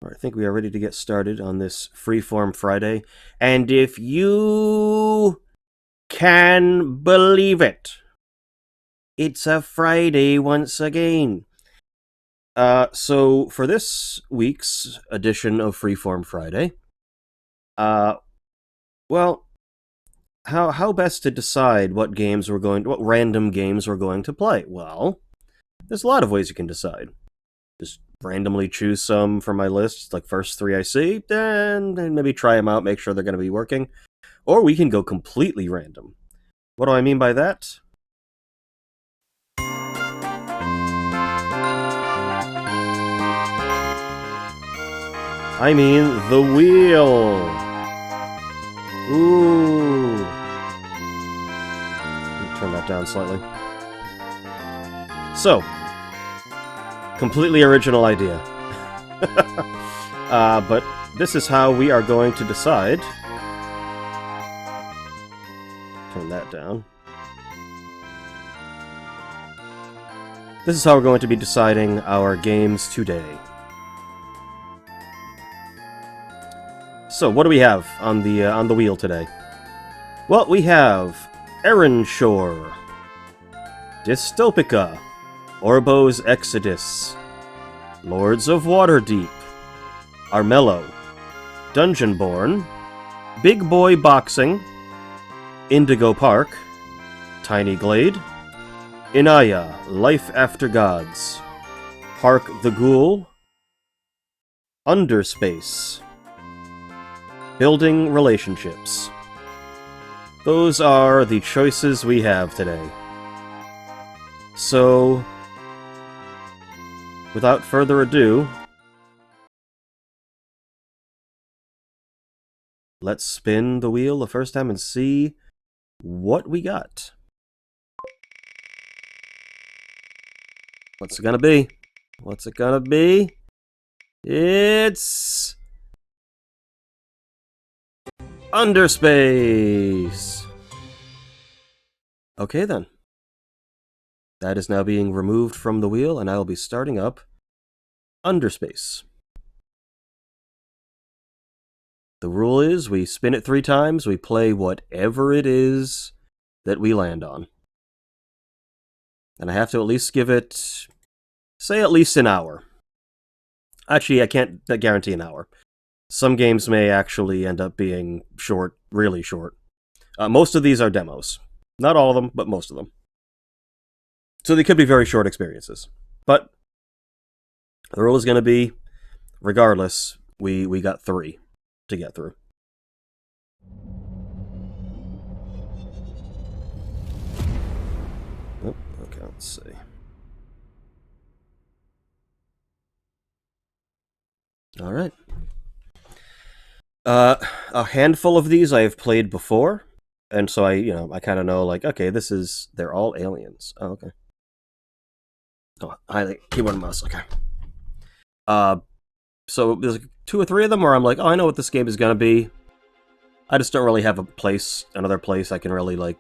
I think we are ready to get started on this Freeform Friday. And if you can believe it, it's a Friday once again. So for this week's edition of Freeform Friday, well, how best to decide what random games we're going to play? Well, there's a lot of ways you can decide. Just randomly choose some from my list, like first three I see, and maybe try them out, make sure they're going to be working. Or we can go completely random. What do I mean by that? I mean the wheel. Ooh. Let me turn that down slightly. So, completely original idea. But this is how we are going to decide. Turn that down. This is how we're going to be deciding our games today. So, what do we have on the wheel today? Well, we have Shore, Dystopica, Orbo's Exodus, Lords of Waterdeep, Armello, Dungeonborne, Big Boy Boxing, Indigo Park, Tiny Glade, Inayah, Life After Gods, Park the Ghoul, Underspace, Building Relationships. Those are the choices we have today. So, without further ado, let's spin the wheel the first time and see what we got. What's it gonna be? What's it gonna be? It's Underspace! Okay then. That is now being removed from the wheel, and I will be starting up Underspace. The rule is we spin it 3 times, we play whatever it is that we land on. And I have to at least give it, say, at least an hour. Actually, I can't guarantee an hour. Some games may actually end up being short, really short. Most of these are demos. Not all of them, but most of them. So they could be very short experiences. But the rule is going to be, regardless, we got 3 to get through. Oh, okay, let's see. All right. A handful of these I have played before, and so I kind of know, like, okay, they're all aliens. Oh, okay. Oh, keyboard and mouse, okay. So there's like 2 or 3 of them where I'm like, oh, I know what this game is gonna be. I just don't really have another place I can really, like,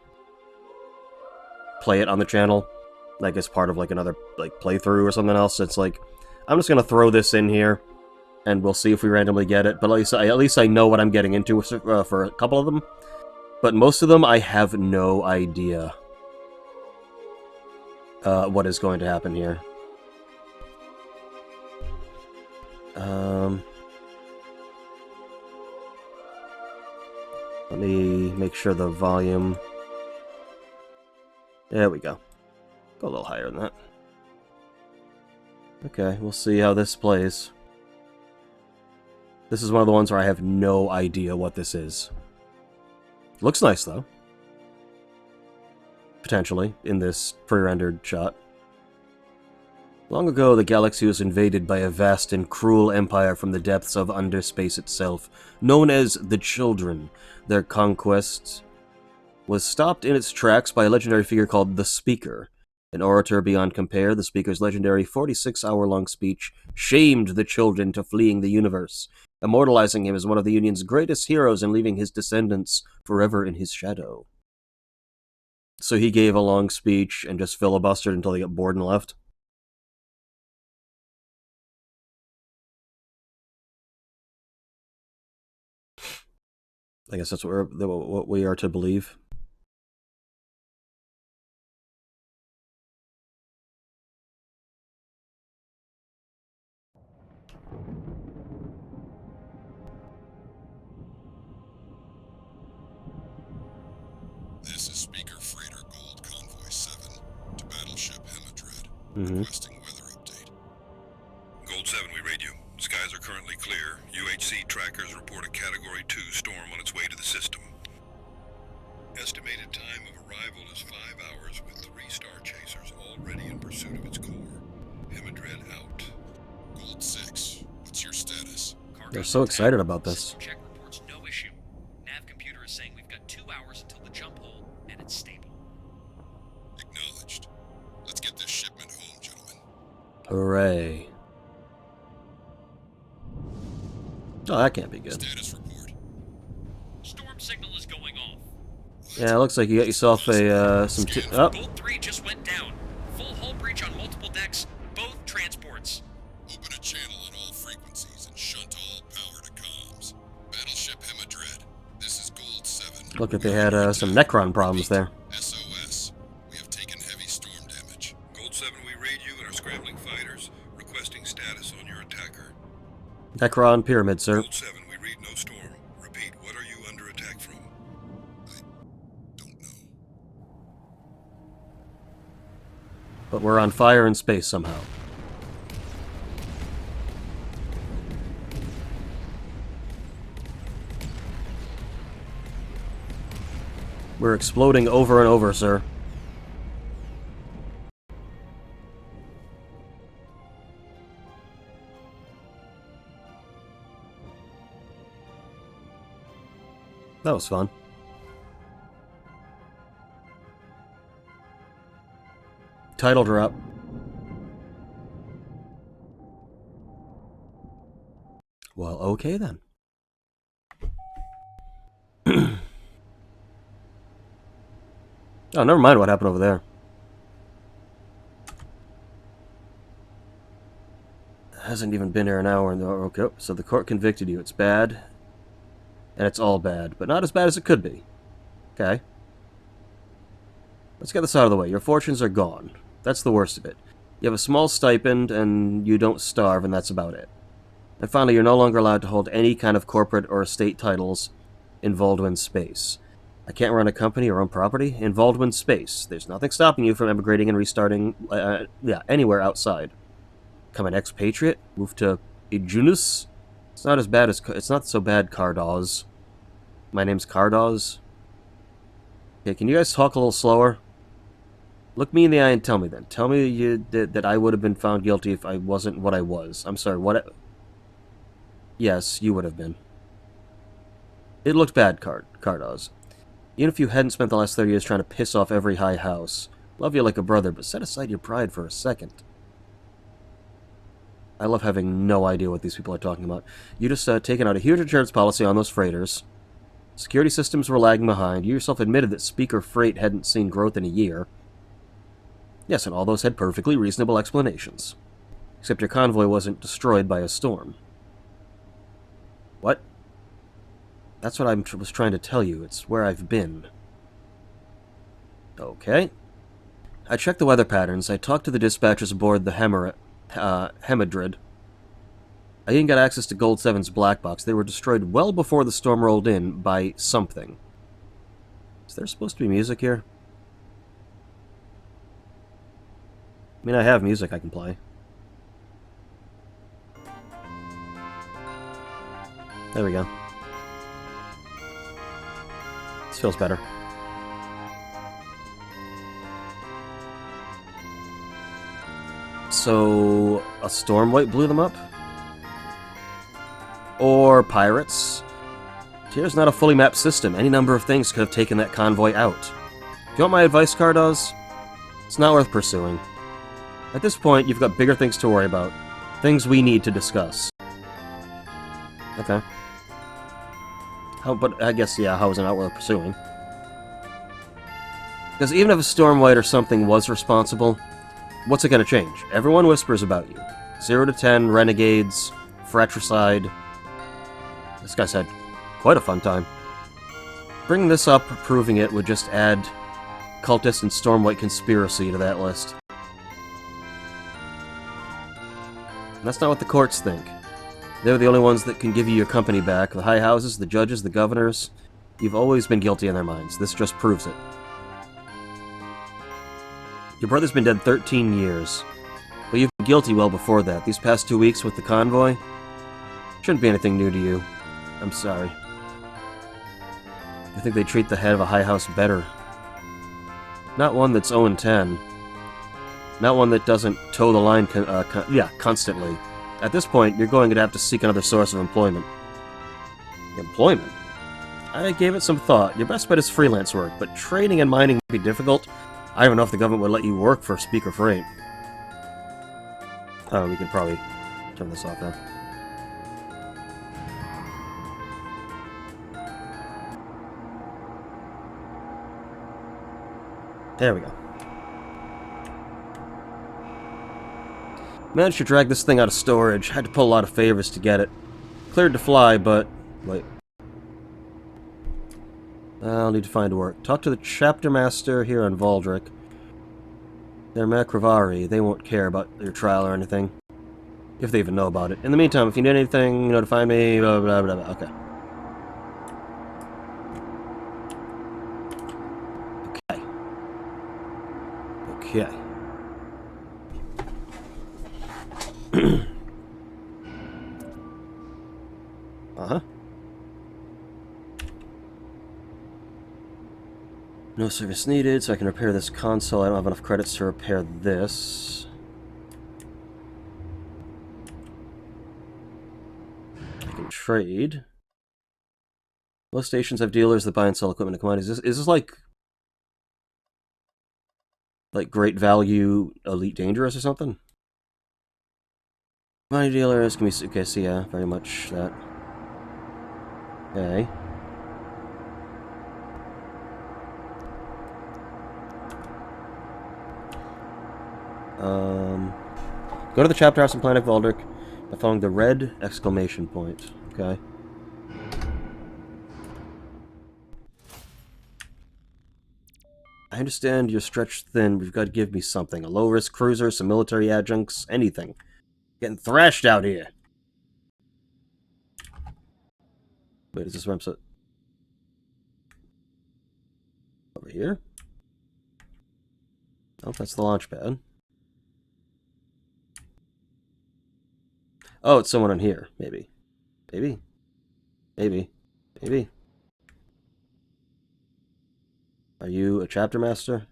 play it on the channel, like as part of like another playthrough or something else. It's like, I'm just gonna throw this in here, and we'll see if we randomly get it. But at least I know what I'm getting into for a couple of them. But most of them, I have no idea what is going to happen here. Let me make sure the volume... There we go. Go a little higher than that. Okay, we'll see how this plays. This is one of the ones where I have no idea what this is. Looks nice, though. Potentially, in this pre-rendered shot. Long ago, the galaxy was invaded by a vast and cruel empire from the depths of Underspace itself, known as the Children. Their conquest was stopped in its tracks by a legendary figure called the Speaker. An orator beyond compare, the Speaker's legendary 46-hour-long speech shamed the Children to fleeing the universe, immortalizing him as one of the Union's greatest heroes and leaving his descendants forever in his shadow. So he gave a long speech and just filibustered until they got bored and left? I guess that's what we are to believe. This is Speaker Freighter Gold Convoy 7 to Battleship Hemidred, Mm-hmm. requesting weather update. Gold 7, we read you. Skies are currently clear. UHC trackers report a Category 2 storm on its way to the system. Estimated time of arrival is 5 hours with 3 star chasers already in pursuit of its core. Hemidred out. Gold 6, what's your status? They're so excited about this. Check reports no issue. Nav computer is saying we've got 2 hours until the jump hole, and it's stable. Acknowledged. Let's get this shipment home, gentlemen. Hooray. Oh, that can't be good. Status report. Storm signal is going off. Yeah, it looks like you got yourself a, some oh. Gold 3 just went down. Full hull breach on multiple decks, both transports. Open a channel on all frequencies and shunt all power to comms. Battleship Hemidred, this is Gold 7. Look like they had some Necron problems there. SOS. We have taken heavy storm damage. Gold 7, we raid you and our scrambling fighters, requesting status on your attacker. Necron Pyramid, sir. Gold 7, we read no storm. Repeat, what are you under attack from? I don't know. But we're on fire in space somehow. We're exploding over and over, sir. That was fun. Title drop. Well, okay then. Oh, never mind what happened over there. Hasn't even been here an hour, and okay, so the court convicted you. It's bad, and it's all bad, but not as bad as it could be. Okay. Let's get this out of the way. Your fortunes are gone. That's the worst of it. You have a small stipend, and you don't starve, and that's about it. And finally, you're no longer allowed to hold any kind of corporate or estate titles in Voldwin space. I can't run a company or own property in Voldwin space. There's nothing stopping you from emigrating and restarting, anywhere outside. Become an expatriate, move to Ijunus. It's not as bad as it's not so bad, Cardaws. My name's Cardaws. Okay, can you guys talk a little slower? Look me in the eye and tell me then. Tell me that I would have been found guilty if I wasn't what I was. I'm sorry, what? Yes, you would have been. It looked bad, Cardaws. Even if you hadn't spent the last 30 years trying to piss off every high house. Love you like a brother, but set aside your pride for a second. I love having no idea what these people are talking about. You just taken out a huge insurance policy on those freighters. Security systems were lagging behind. You yourself admitted that Speaker Freight hadn't seen growth in a year. Yes, and all those had perfectly reasonable explanations. Except your convoy wasn't destroyed by a storm. What? That's what I was trying to tell you. It's where I've been. Okay. I checked the weather patterns. I talked to the dispatchers aboard the Hemidred. I even got access to Gold 7's black box. They were destroyed well before the storm rolled in by something. Is there supposed to be music here? I mean, I have music I can play. There we go. This feels better. So, a storm wipe blew them up? Or pirates? Here's not a fully mapped system. Any number of things could have taken that convoy out. Do you want my advice, Cardaws? It's not worth pursuing. At this point, you've got bigger things to worry about. Things we need to discuss. Okay. But I guess, yeah, how is it not worth pursuing? Because even if a Stormlight or something was responsible, what's it going to change? Everyone whispers about you. 0 to 10, renegades, fratricide. This guy's had quite a fun time. Bringing this up, proving it, would just add cultist and Stormwhite conspiracy to that list. And that's not what the courts think. They're the only ones that can give you your company back. The high houses, the judges, the governors. You've always been guilty in their minds. This just proves it. Your brother's been dead 13 years. But you've been guilty well before that. These past 2 weeks with the convoy shouldn't be anything new to you. I'm sorry. I think they treat the head of a high house better. Not one that's 0-10. Not one that doesn't toe the line constantly. At this point, you're going to have to seek another source of employment. Employment? I gave it some thought. Your best bet is freelance work, but trading and mining might be difficult. I don't know if the government would let you work for Speaker Freight. Oh, we could probably turn this off now. There we go. Managed to drag this thing out of storage. Had to pull a lot of favors to get it. Cleared to fly, but... wait. I'll need to find work. Talk to the chapter master here on Valdric. They're Macravari. They won't care about your trial or anything. If they even know about it. In the meantime, if you need anything, you know to find me, blah, blah, blah, blah. Okay. Okay. Uh-huh. No service needed, so I can repair this console. I don't have enough credits to repair this. I can trade. Most stations have dealers that buy and sell equipment and commodities. Is this like great value, elite dangerous or something? Commodity dealers can be... okay, so yeah, very much that. Okay. Go to the chapter house in Planet Valdric by following the red exclamation point. Okay. I understand you're stretched thin, but you've got to give me something. A low-risk cruiser, some military adjuncts, anything. Getting thrashed out here. Wait, is this where I'm so... over here? Oh, that's the launch pad. Oh, it's someone on here. Maybe. Maybe. Maybe. Maybe. Are you a chapter master?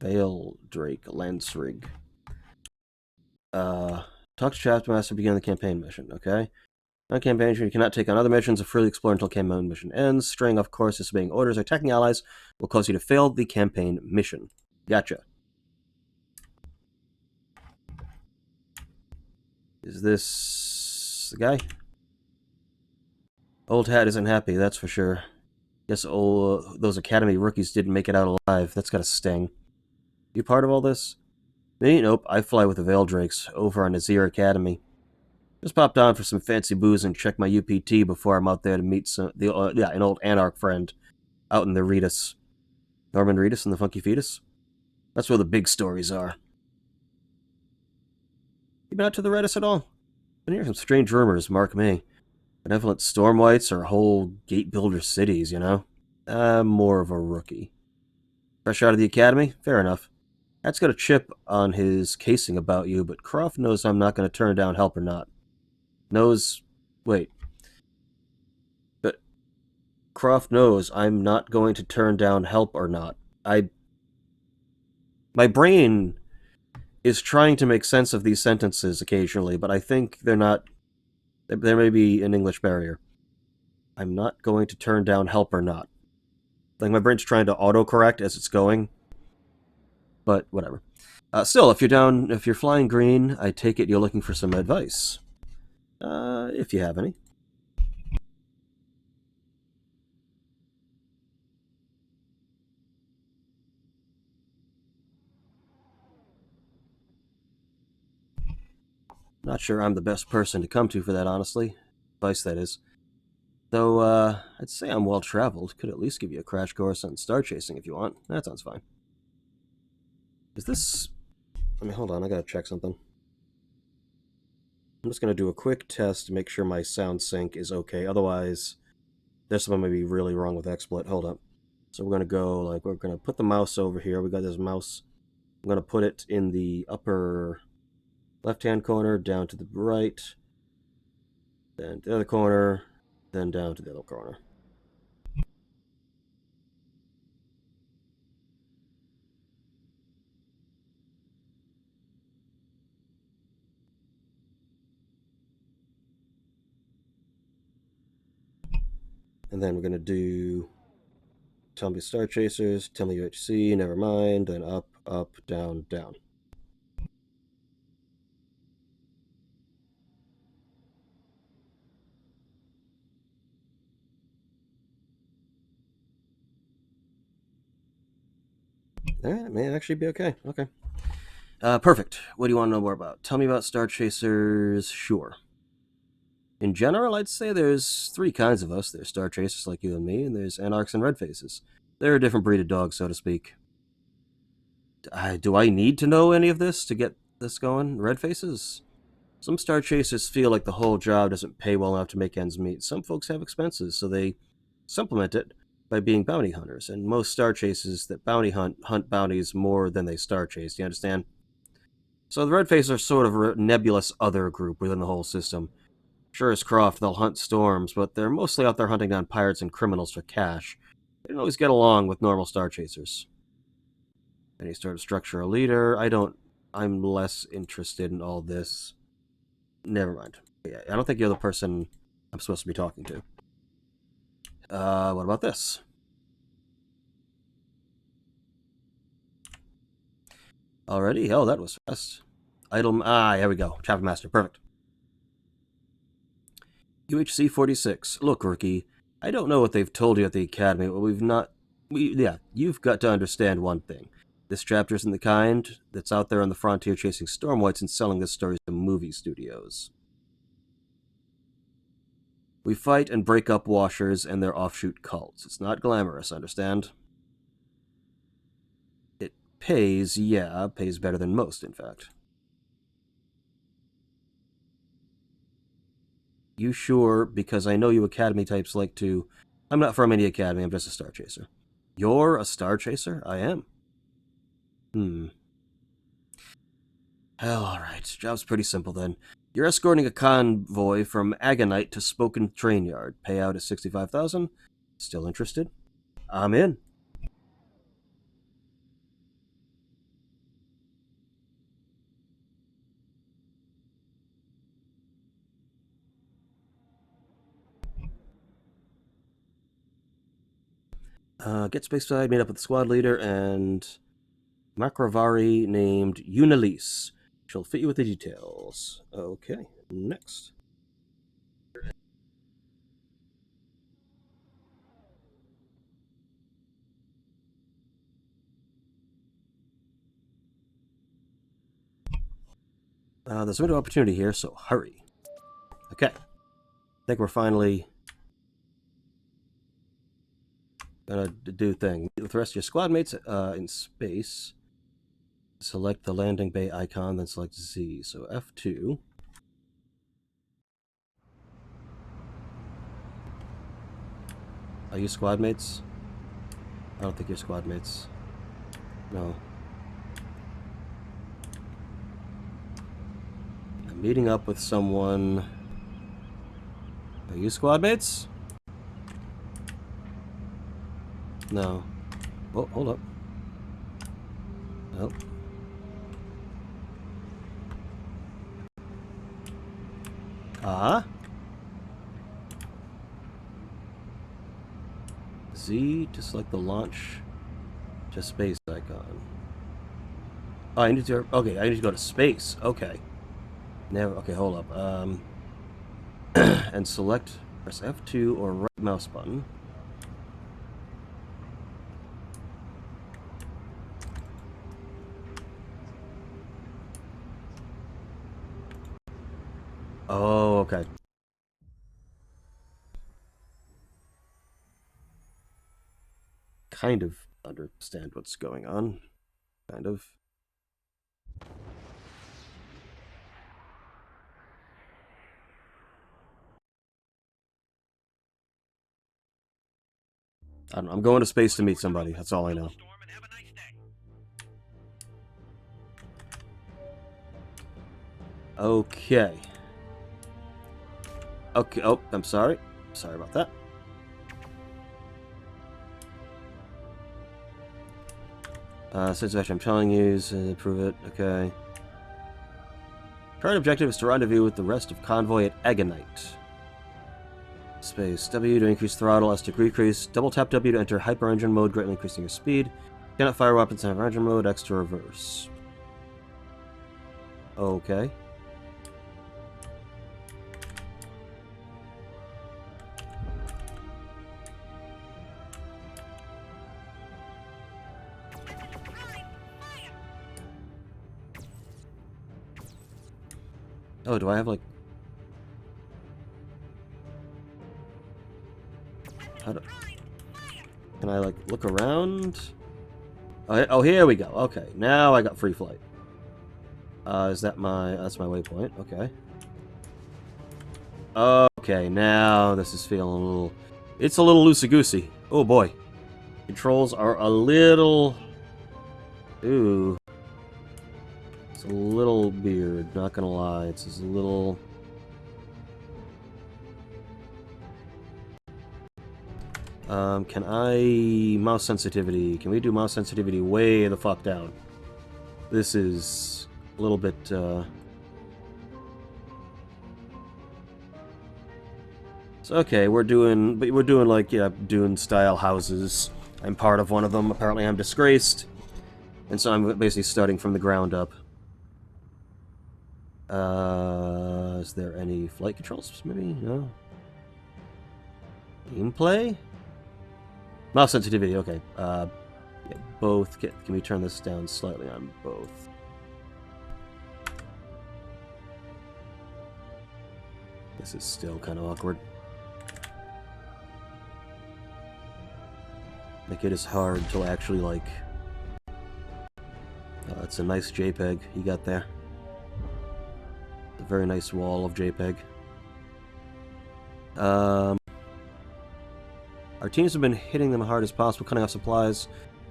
Vale Drake Lansrig. Talk to chapter master, begin the campaign mission, okay? On campaign mission, you cannot take on other missions or freely explore until campaign mission ends. Straying off course, disobeying orders, or attacking allies will cause you to fail the campaign mission. Gotcha. Is this the guy? Old Hat isn't happy, that's for sure. Guess those Academy rookies didn't make it out alive. That's gotta sting. You part of all this? Me? Nope. I fly with the Veil Drakes over on Azir Academy. Just popped on for some fancy booze and check my UPT before I'm out there to meet an old Anarch friend out in the Reedus. Norman Reedus and the Funky Fetus? That's where the big stories are. You been out to the Reddis at all? Been hearing some strange rumors, mark me. Benevolent Stormwights or whole gate builder cities, you know? I'm more of a rookie. Fresh out of the academy? Fair enough. That's got a chip on his casing about you, but Croft knows I'm not going to turn down help or not. Wait. But Croft knows I'm not going to turn down help or not. My brain is trying to make sense of these sentences occasionally, but I think they're not... There may be an English barrier. I'm not going to turn down help or not. Like, my brain's trying to autocorrect as it's going. But, whatever. Still, if you're flying green, I take it you're looking for some advice. If you have any. Not sure I'm the best person to come to for that, honestly. Advice, that is. Though, I'd say I'm well-traveled. Could at least give you a crash course on star chasing if you want. That sounds fine. Is this... I mean, hold on, I gotta check something. I'm just gonna do a quick test to make sure my sound sync is okay. Otherwise, there's something maybe really wrong with XSplit. Hold up. So we're gonna go, like, we're gonna put the mouse over here. We got this mouse. I'm gonna put it in the upper left-hand corner, down to the right, then the other corner, then down to the other corner. And then we're going to do tell me star chasers, tell me UHC, never mind, then up, up, down, down. That may actually be okay. Okay. Perfect. What do you want to know more about? Tell me about star chasers. Sure. In general, I'd say there's three kinds of us. There's star chasers like you and me, and there's anarchs and red faces. They're a different breed of dog, so to speak. Do I need to know any of this to get this going? Red faces? Some star chasers feel like the whole job doesn't pay well enough to make ends meet. Some folks have expenses, so they supplement it by being bounty hunters. And most star chasers that bounty hunt bounties more than they star chase. Do you understand? So the red faces are sort of a nebulous other group within the whole system. Sure as Croft, they'll hunt storms, but they're mostly out there hunting down pirates and criminals for cash. They don't always get along with normal star chasers. Any sort of structure or leader, I'm less interested in all this. Never mind. Yeah, I don't think you're the person I'm supposed to be talking to. What about this? Already? Oh, that was fast. Idle... here we go. Chapter Master. Perfect. UHC 46. Look, rookie, I don't know what they've told you at the Academy, but you've got to understand one thing. This chapter isn't the kind that's out there on the frontier chasing stormwhites and selling this stories to movie studios. We fight and break up washers and their offshoot cults. It's not glamorous, understand? It pays, yeah, pays better than most, in fact. You sure? Because I know you Academy types like to... I'm not from any Academy, I'm just a star chaser. You're a star chaser? I am. Hell, alright. Job's pretty simple then. You're escorting a convoy from Agonite to Spoken Train Yard. Payout is $65,000. Still interested? I'm in. Get Spaceside made up with the squad leader and Macravari named Unalise. She'll fit you with the details. Okay, next. There's a window of opportunity here, so hurry. Okay. I think we're finally gonna do thing. With the rest of your squad mates in space. Select the landing bay icon, then select Z. So F2. Are you squad mates? I don't think you're squad mates. No. I'm meeting up with someone. Are you squad mates? No. Oh, hold up. Nope. Z to select the launch to space icon. Oh, I need to... Okay, I need to go to space. Okay. Never... Okay, hold up. And select... Press F2 or right mouse button. Okay. Kind of understand what's going on. Kind of. I don't know. I'm going to space to meet somebody. That's all I know. Okay. Okay. Oh, I'm sorry. Sorry about that. Since I'm telling you, prove it. Okay. Current objective is to rendezvous with the rest of convoy at Agonite. Space W to increase throttle, S to decrease. Double tap W to enter hyper engine mode, greatly increasing your speed. Cannot fire weapons in hyper engine mode, X to reverse. Okay. Oh, do I have like... How do... Can I like look around? Oh, here we go. Okay, now I got free flight. Is that my... That's my waypoint. Okay. Okay, now this is feeling a little... It's a little loosey-goosey. Oh boy. Controls are a little... Ooh. It's a little weird, not gonna lie. It's just a little... Can I... Mouse sensitivity. Can we do mouse sensitivity way the fuck down? This is a little bit, So, okay, we're doing like, yeah, Dune-style houses. I'm part of one of them. Apparently I'm disgraced. And so I'm basically starting from the ground up. Is there any flight controls? Maybe? No? Gameplay? Mouse sensitivity, okay. Yeah, both. Can we turn this down slightly on both? This is still kind of awkward. Like, it is hard to actually, like... That's a nice JPEG you got there. A very nice wall of JPEG. Our teams have been hitting them as hard as possible, cutting off supplies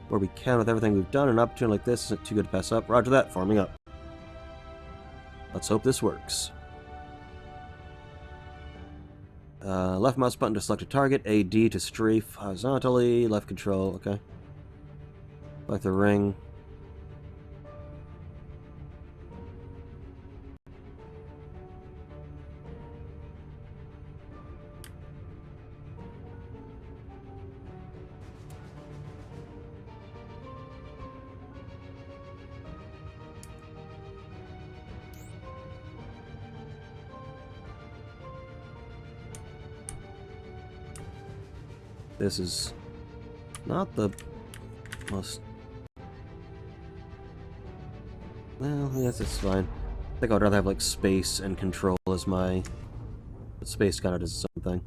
where we can with everything we've done. An opportunity like this isn't too good to pass up. Roger that, forming up. Let's hope this works. Left mouse button to select a target, AD to strafe horizontally, left control, okay. Like the ring. This is not the most... Well, yes, it's fine. I think I'd rather have, like, space and control as my... But space kind of does its own thing.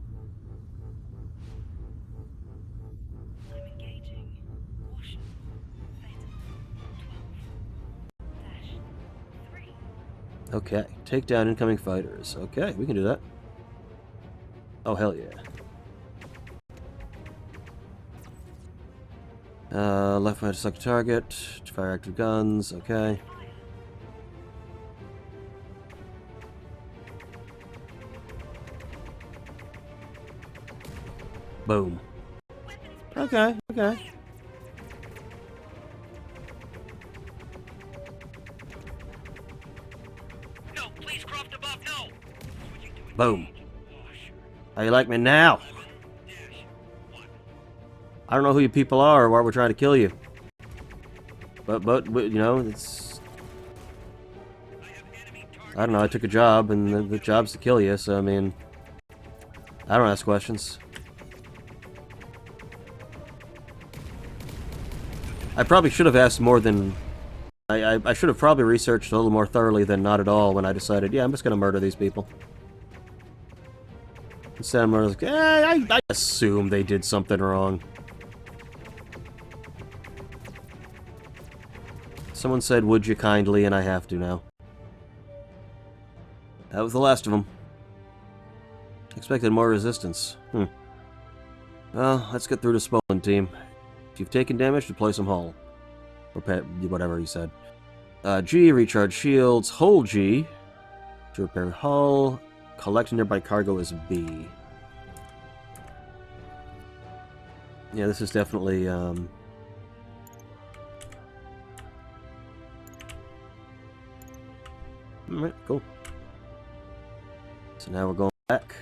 I'm engaging. Caution. Fatal. 12-3. Okay, take down incoming fighters. Okay, we can do that. Oh, hell yeah. Left mouse to select a target, to fire active guns, okay. Boom. Okay, okay. No, please, Croft above, no! Boom. How you like me now? I don't know who you people are or why we're trying to kill you. But you know, it's... I don't know, I took a job, and the job's to kill you, so I mean... I don't ask questions. I probably should have asked more than... I should have probably researched a little more thoroughly than not at all when I decided, yeah, I'm just gonna murder these people. Instead, I'm like, I assume they did something wrong. Someone said, would you kindly, and I have to now. That was the last of them. Expected more resistance. Well, let's get through to Spolin, team. If you've taken damage, deploy some hull. Or whatever he said. G, recharge shields. Hold G to repair hull. Collect nearby cargo is B. Yeah, this is definitely, Alright, cool. So now we're going back.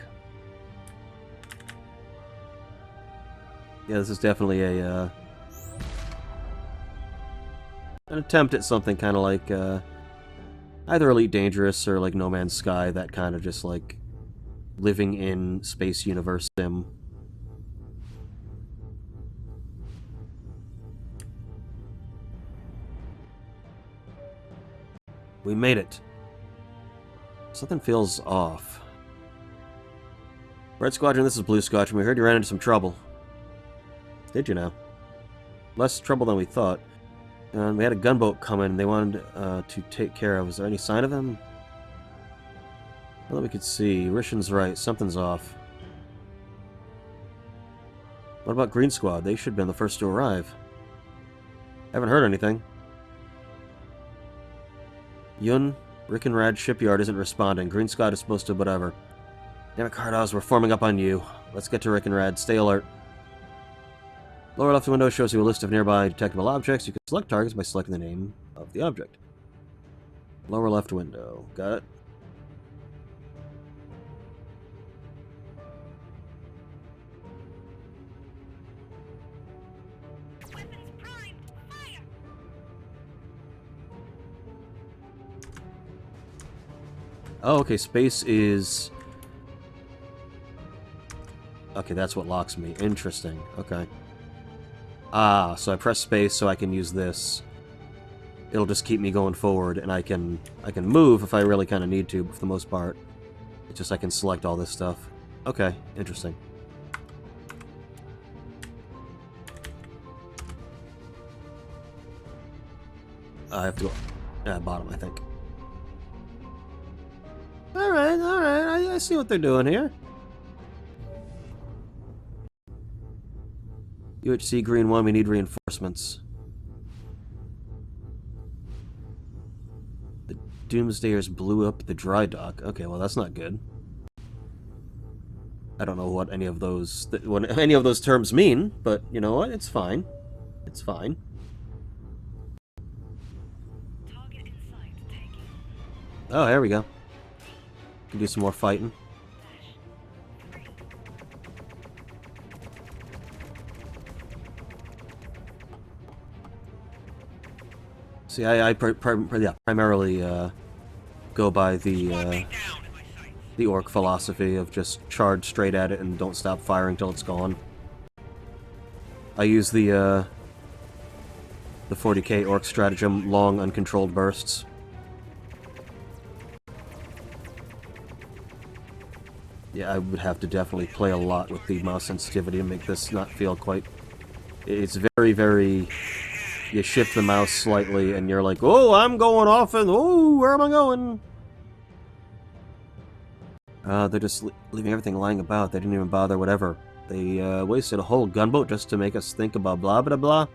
Yeah, this is definitely a, an attempt at something kind of like, either Elite Dangerous or like No Man's Sky, that kind of just like living in space universe sim. We made it. Something feels off. Red Squadron, this is Blue Squadron. We heard you ran into some trouble. Did you now? Less trouble than we thought. And we had a gunboat come in they wanted to take care of. Is there any sign of them? Well, that we could see. Rishan's right. Something's off. What about Green Squad? They should have been the first to arrive. Haven't heard anything. Yun, Rickenrad shipyard isn't responding. Green Squad is supposed to whatever. Damn it, Cardos, we're forming up on you. Let's get to Rickenrad. Stay alert. Lower left window shows you a list of nearby detectable objects. You can select targets by selecting the name of the object. Lower left window. Got it? Weapons primed. Fire! Oh, okay, space is... Okay, that's what locks me. Interesting. Okay. Ah, so I press space so I can use this. It'll just keep me going forward, and I can move if I really kind of need to, but for the most part, it's just I can select all this stuff. Okay, interesting. I have to go bottom, I think. Alright, I see what they're doing here. UHC Green 1, we need reinforcements. The Doomsdayers blew up the dry dock. Okay, well that's not good. I don't know what any of those terms mean, but you know what? It's fine. It's fine. Target in sight. Taking. Oh, there we go. Can do some more fighting. See, I primarily go by the orc philosophy of just charge straight at it and don't stop firing till it's gone. I use the 40k orc stratagem, long uncontrolled bursts. Yeah, I would have to definitely play a lot with the mouse sensitivity to make this not feel quite... It's very, very... You shift the mouse slightly, and you're like, oh, I'm going off, and oh, where am I going? They're just leaving everything lying about. They didn't even bother, whatever. They wasted a whole gunboat just to make us think about blah, blah, blah.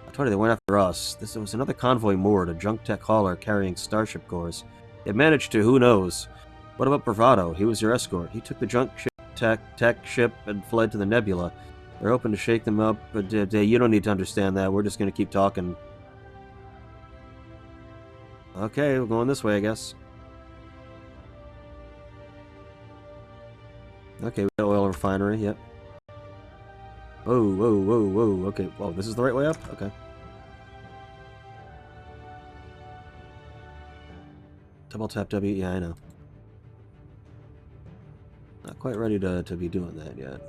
I told you they weren't after us. This was another convoy moored, a junk tech hauler carrying starship cores. It managed to, who knows? What about Bravado? He was your escort. He took the junk tech ship and fled to the nebula. They're hoping to shake them up, but you don't need to understand that. We're just going to keep talking. Okay, we're going this way, I guess. Okay, we got oil refinery, yep. Whoa, whoa, whoa, whoa, okay. Whoa, this is the right way up? Okay. Double tap W, yeah, I know. Not quite ready to be doing that yet.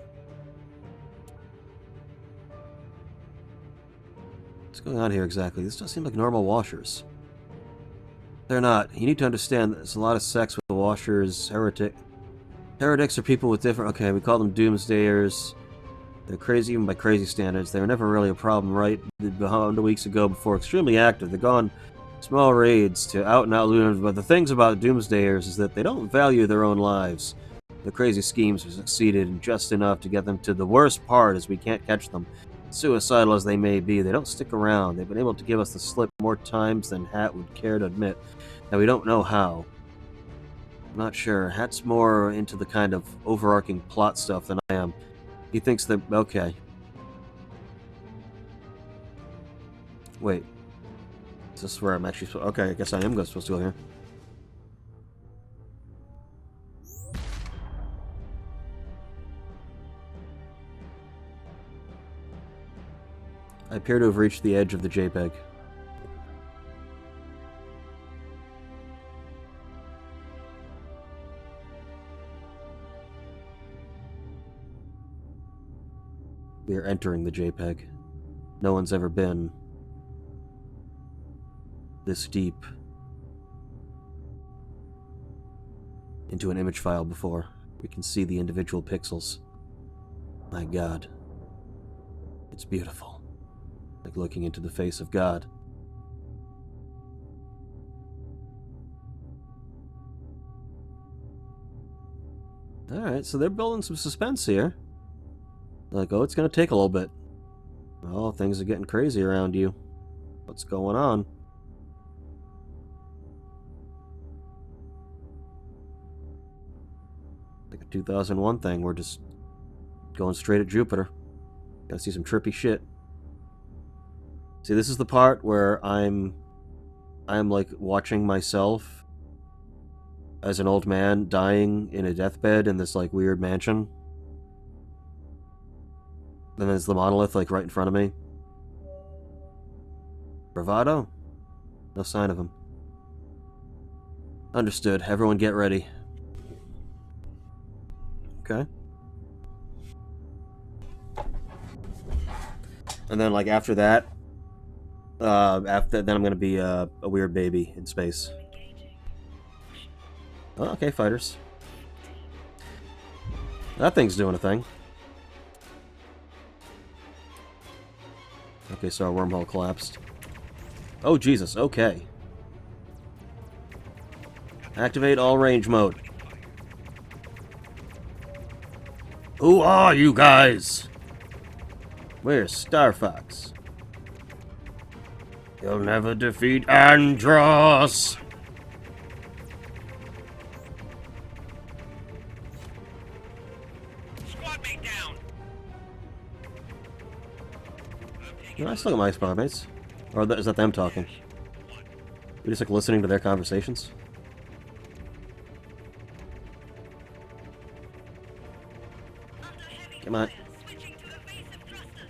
What's going on here exactly? This doesn't seem like normal washers. They're not. You need to understand there's a lot of sex with the washers, heretic. Heretics are people with different... Okay, we call them doomsdayers. They're crazy even by crazy standards. They were never really a problem, right? 100 weeks ago before extremely active. They've gone small raids to out-and-out looters, but the things about doomsdayers is that they don't value their own lives. The crazy schemes have succeeded in just enough to get them to the worst part as we can't catch them. Suicidal as they may be, they don't stick around. They've been able to give us the slip more times than Hat would care to admit. Now, we don't know how. I'm not sure. Hat's more into the kind of overarching plot stuff than I am. He thinks that... Okay. Wait. Is this where I'm actually... Okay, I guess I am supposed to go here. I appear to have reached the edge of the JPEG. We are entering the JPEG. No one's ever been this deep into an image file before. We can see the individual pixels. My God. It's beautiful. Like looking into the face of God. Alright, so they're building some suspense here. Like, oh, it's gonna take a little bit. Oh, things are getting crazy around you. What's going on? Like a 2001 thing, we're just going straight at Jupiter. Gotta see some trippy shit. See, this is the part where I'm like watching myself as an old man dying in a deathbed in this like weird mansion. Then there's the monolith like right in front of me. Bravado? No sign of him. Understood. Everyone get ready. Okay. And then like after that, then I'm gonna be a weird baby in space. Oh, okay, fighters. That thing's doing a thing. Okay, so our wormhole collapsed. Oh, Jesus, okay. Activate all range mode. Who are you guys? Where's Star Fox? You'll never defeat Andros! Squad mate down. No, I still got my squad mates. Or is that them talking? We just like listening to their conversations? Come on. Switching to evasive thrusters.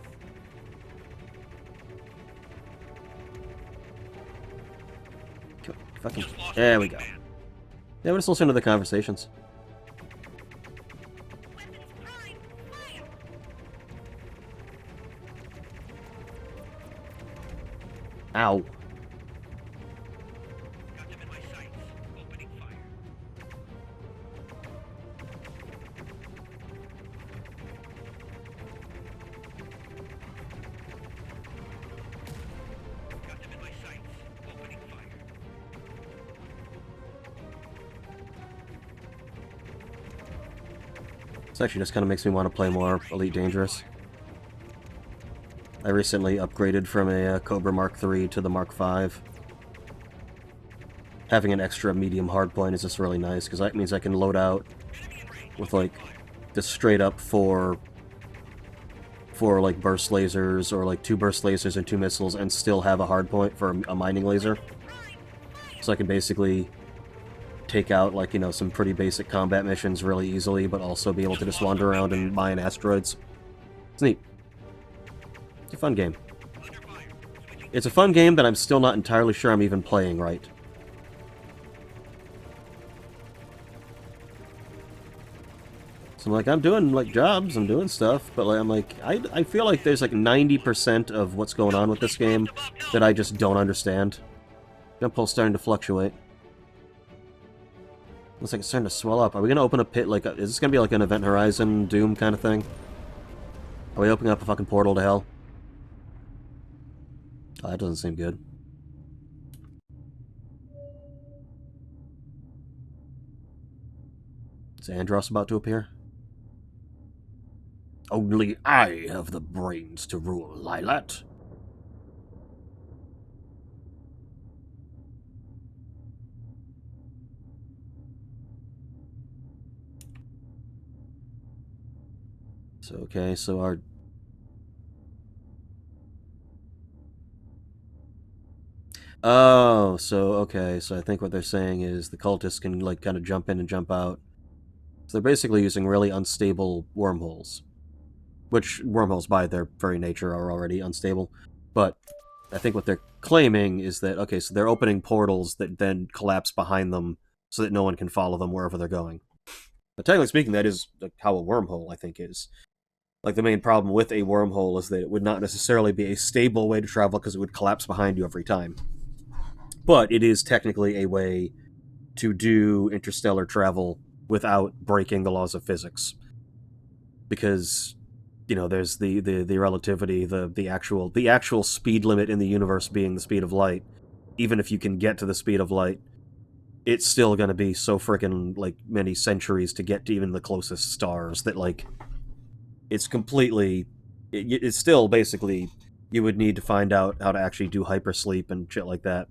Fucking... There we go. Yeah, we're just listening to the conversations. Weapons prime. Fire. Ow. Got them in my sights. Opening fire. Got them in my sights. Opening fire. This actually just kind of makes me want to play more Elite Dangerous. I recently upgraded from a Cobra Mark III to the Mark V. Having an extra medium hardpoint is just really nice, because that means I can load out with, like, just straight up four like, burst lasers, or, like, 2 burst lasers and 2 missiles, and still have a hardpoint for a mining laser. So I can basically take out, like, you know, some pretty basic combat missions really easily, but also be able to just wander around and mine asteroids. It's neat. It's a fun game. It's a fun game that I'm still not entirely sure I'm even playing right. So I'm like, I'm doing, like, jobs, I'm doing stuff, but like, I'm like, I feel like there's like 90% of what's going on with this game that I just don't understand. Jump pulse starting to fluctuate. Looks like it's starting to swell up. Are we going to open a pit like... is this going to be like an Event Horizon Doom kind of thing? Are we opening up a fucking portal to hell? Oh, that doesn't seem good. Is Andros about to appear? Only I have the brains to rule Lilat. So, okay, so our... Oh, so, okay, so I think what they're saying is the cultists can, like, kind of jump in and jump out. So they're basically using really unstable wormholes. Which, wormholes by their very nature are already unstable. But I think what they're claiming is that, okay, so they're opening portals that then collapse behind them so that no one can follow them wherever they're going. But technically speaking, that is like, how a wormhole, I think, is. Like, the main problem with a wormhole is that it would not necessarily be a stable way to travel because it would collapse behind you every time. But it is technically a way to do interstellar travel without breaking the laws of physics. Because, you know, there's the relativity, the actual speed limit in the universe being the speed of light. Even if you can get to the speed of light, it's still going to be so frickin' like many centuries to get to even the closest stars that, like, it's completely... It's still basically... You would need to find out how to actually do hypersleep and shit like that.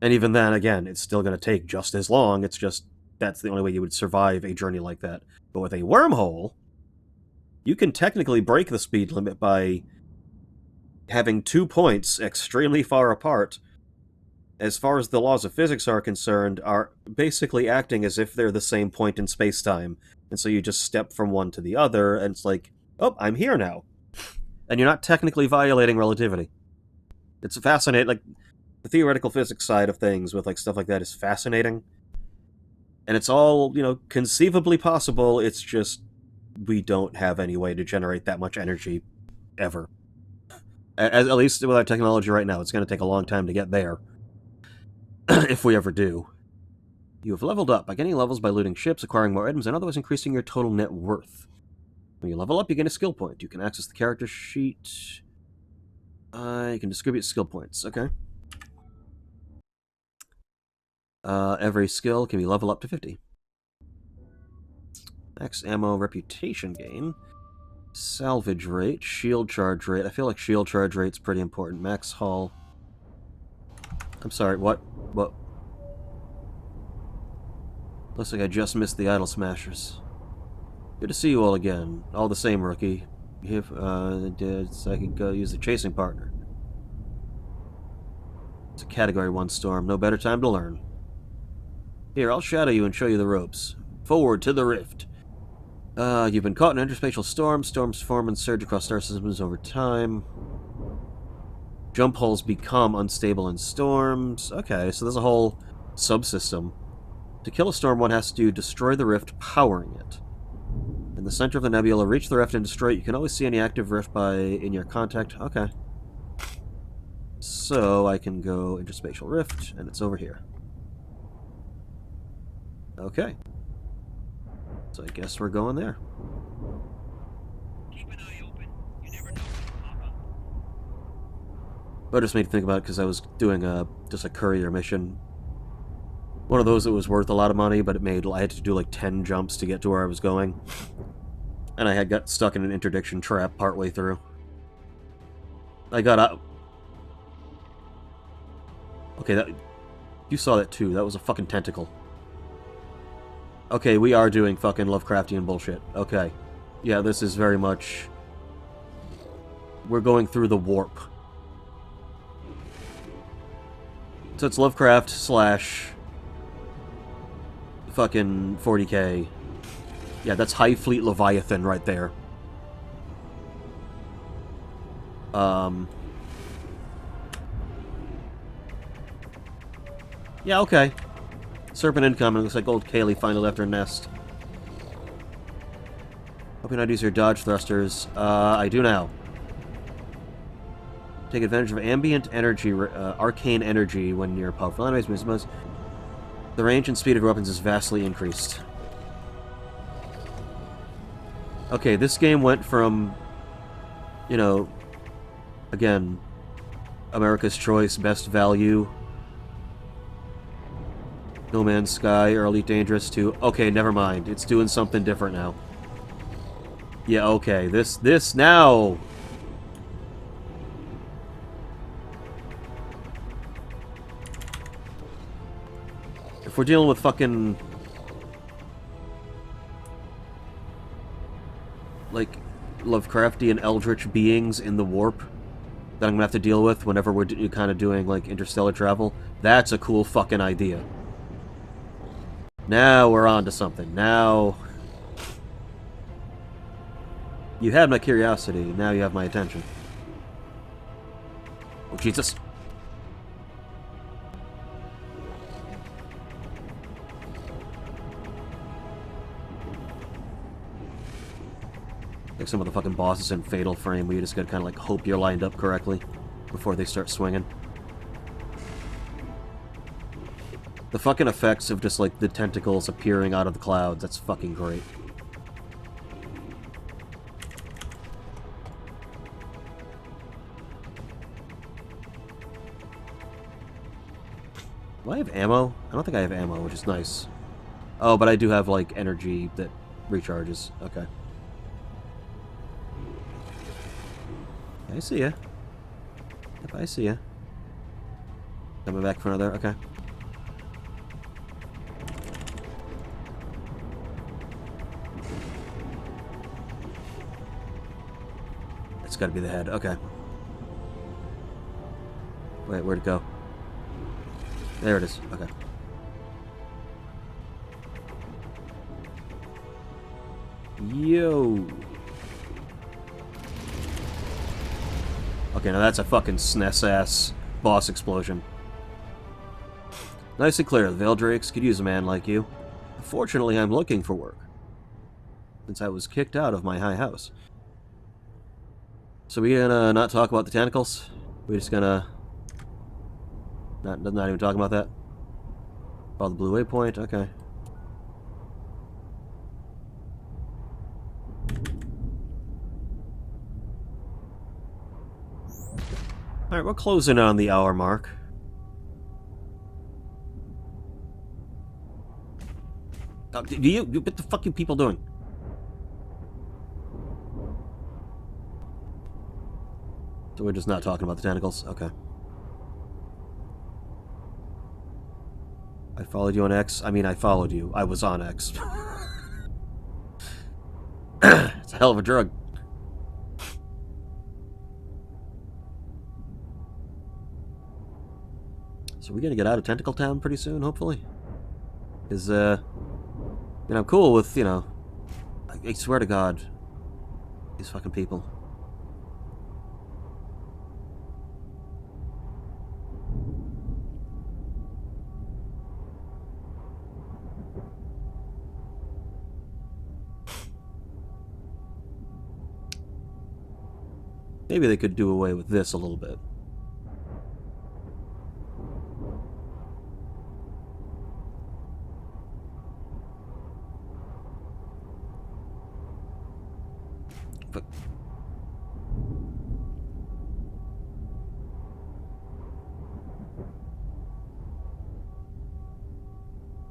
And even then, again, it's still going to take just as long. It's just that's the only way you would survive a journey like that. But with a wormhole, you can technically break the speed limit by having 2 points extremely far apart, as far as the laws of physics are concerned, are basically acting as if they're the same point in space-time. And so you just step from one to the other, and it's like, oh, I'm here now. And you're not technically violating relativity. It's fascinating. Like, the theoretical physics side of things with, like, stuff like that is fascinating. And it's all, you know, conceivably possible, it's just we don't have any way to generate that much energy ever. At least with our technology right now, it's going to take a long time to get there. If we ever do. You have leveled up by getting levels by looting ships, acquiring more items, and otherwise increasing your total net worth. When you level up, you gain a skill point. You can access the character sheet. You can distribute skill points. Okay. Every skill can be leveled up to 50. Max ammo, reputation gain. Salvage rate, shield charge rate. I feel like shield charge rate's pretty important. Max hull. I'm sorry, what? What? Looks like I just missed the Idol Smashers. Good to see you all again. All the same, rookie. If I could go use the chasing partner. It's a Category 1 storm. No better time to learn. Here, I'll shadow you and show you the ropes. Forward to the rift. You've been caught in an interspatial storm. Storms form and surge across star systems over time. Jump holes become unstable in storms. Okay, so there's a whole subsystem. To kill a storm, one has to destroy the rift powering it. In the center of the nebula, reach the rift and destroy it. You can always see any active rift in your contact. Okay. So I can go interspatial rift, and it's over here. Okay. So I guess we're going there. Keep an eye open. You never know what'll pop up. But it just made me think about it because I was doing just a courier mission. One of those that was worth a lot of money, but I had to do like 10 jumps to get to where I was going. And I had got stuck in an interdiction trap partway through. I got out. Okay, you saw that too. That was a fucking tentacle. Okay, we are doing fucking Lovecraftian bullshit. Okay. Yeah, this is very much... We're going through the warp. So it's Lovecraft / fucking 40k. Yeah, that's High Fleet Leviathan right there. Yeah, okay. Serpent incoming. Looks like old Kaylee finally left her nest. Hope you know how to use your dodge thrusters. I do now. Take advantage of ambient energy, arcane energy when you're powerful enemies. The range and speed of your weapons is vastly increased. Okay, this game went from, you know, again, America's Choice, best value, No Man's Sky, or Elite Dangerous to, okay, never mind, it's doing something different now. Yeah, okay, this now! If we're dealing with fucking... like, Lovecraftian eldritch beings in the warp that I'm gonna have to deal with whenever we're kind of doing, like, interstellar travel, that's a cool fucking idea. Now we're on to something. Now... you had my curiosity, now you have my attention. Oh, Jesus. Like some of the fucking bosses in Fatal Frame, where you just gotta kind of like hope you're lined up correctly before they start swinging. The fucking effects of just like the tentacles appearing out of the clouds, that's fucking great. Do I have ammo? I don't think I have ammo, which is nice. Oh, but I do have like energy that recharges. Okay. I see ya. Yep, I see ya. Coming back for another, okay. It's gotta be the head, okay. Wait, where'd it go? There it is, okay. Yo! Okay, now that's a fucking SNES-ass boss explosion. Nice and clear, the Veil Drakes could use a man like you. Fortunately, I'm looking for work, since I was kicked out of my high house. So we gonna not talk about the tentacles? We just gonna... Not even talk about that? About the blue waypoint? Okay. Alright, we're closing on the hour mark. Oh, what the fuck are you people doing? So we're just not talking about the tentacles? Okay. I followed you on X? I mean, I followed you. I was on X. It's a hell of a drug. So we're gonna get out of Tentacle Town pretty soon, hopefully? Because, I'm cool with, I swear to God, these fucking people. Maybe they could do away with this a little bit. But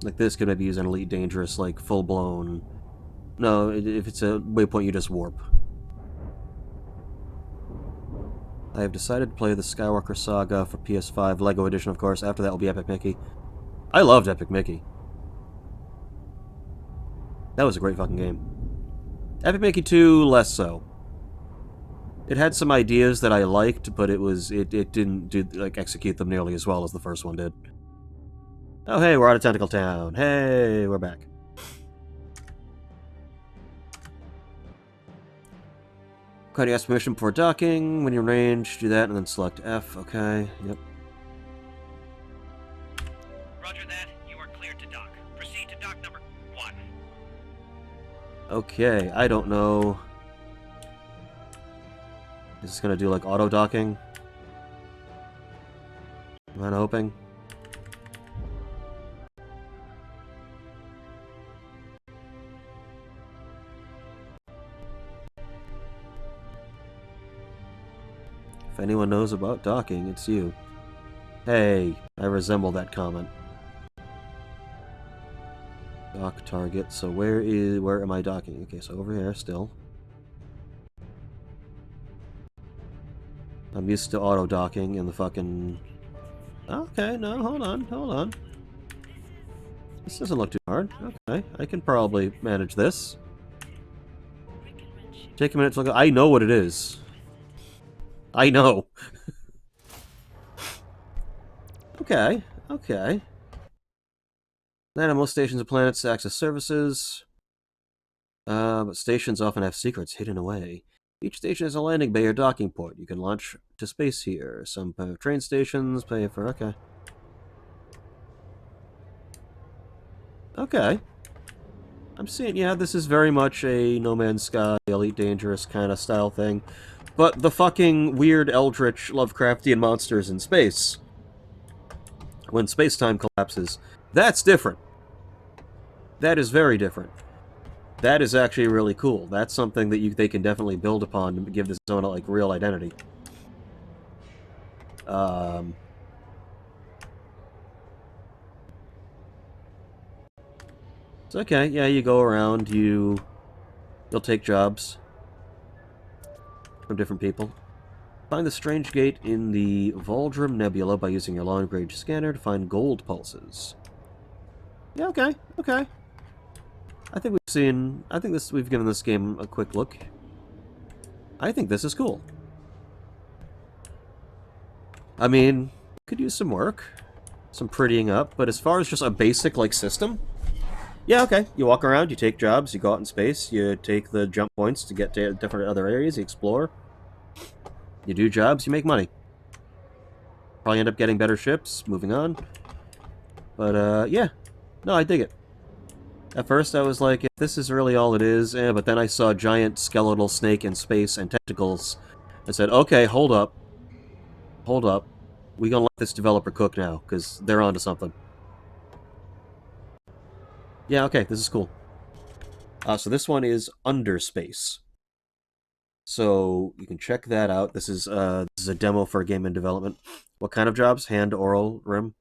like this could maybe use an Elite Dangerous, like full-blown... No, if it's a waypoint, you just warp. I have decided to play the Skywalker Saga for PS5, LEGO Edition, of course. After that will be Epic Mickey. I loved Epic Mickey. That was a great fucking game. Epic Mickey 2, less so. It had some ideas that I liked, but it didn't execute them nearly as well as the first one did. Oh hey, we're out of Tentacle Town. Hey, we're back. Can you ask permission before docking? When you're in range, do that and then select F. Okay, yep. Roger that. You are cleared to dock. Proceed to dock number 1. Okay, I don't know. Is this gonna do like auto docking? Am I hoping? If anyone knows about docking, it's you. Hey, I resemble that comment. Dock target. So where am I docking? Okay, so over here still. I'm used to auto docking in the fucking. Okay, no, hold on. This doesn't look too hard. Okay, I can probably manage this. Take a minute to look. I know what it is. I know. Okay. Then on most stations of planets access services. But stations often have secrets hidden away. Each station has a landing bay or docking port. You can launch to space here. Some train stations pay for... Okay. I'm seeing, yeah, this is very much a No Man's Sky, Elite Dangerous kind of style thing. But the fucking weird eldritch Lovecraftian monsters in space, when space-time collapses, that's different. That is very different. That is actually really cool. That's something that they can definitely build upon to give this zone like real identity. It's okay. Yeah, you go around. You'll take jobs from different people. Find the strange gate in the Valdrum Nebula by using your long-range scanner to find gold pulses. Yeah, okay. I think we've given this game a quick look. I think this is cool. I mean, could use some work, some prettying up, but as far as just a basic, like, system, yeah, okay. You walk around, you take jobs, you go out in space, you take the jump points to get to different other areas, you explore, you do jobs, you make money. Probably end up getting better ships, moving on. But, yeah. No, I dig it. At first I was like, if this is really all it is, but then I saw a giant skeletal snake in space and tentacles. I said, okay, hold up. We gonna let this developer cook now, because they're onto something. Yeah, okay, this is cool. So this one is Underspace. So you can check that out. This is a demo for a game in development. What kind of jobs? Hand, oral, rim?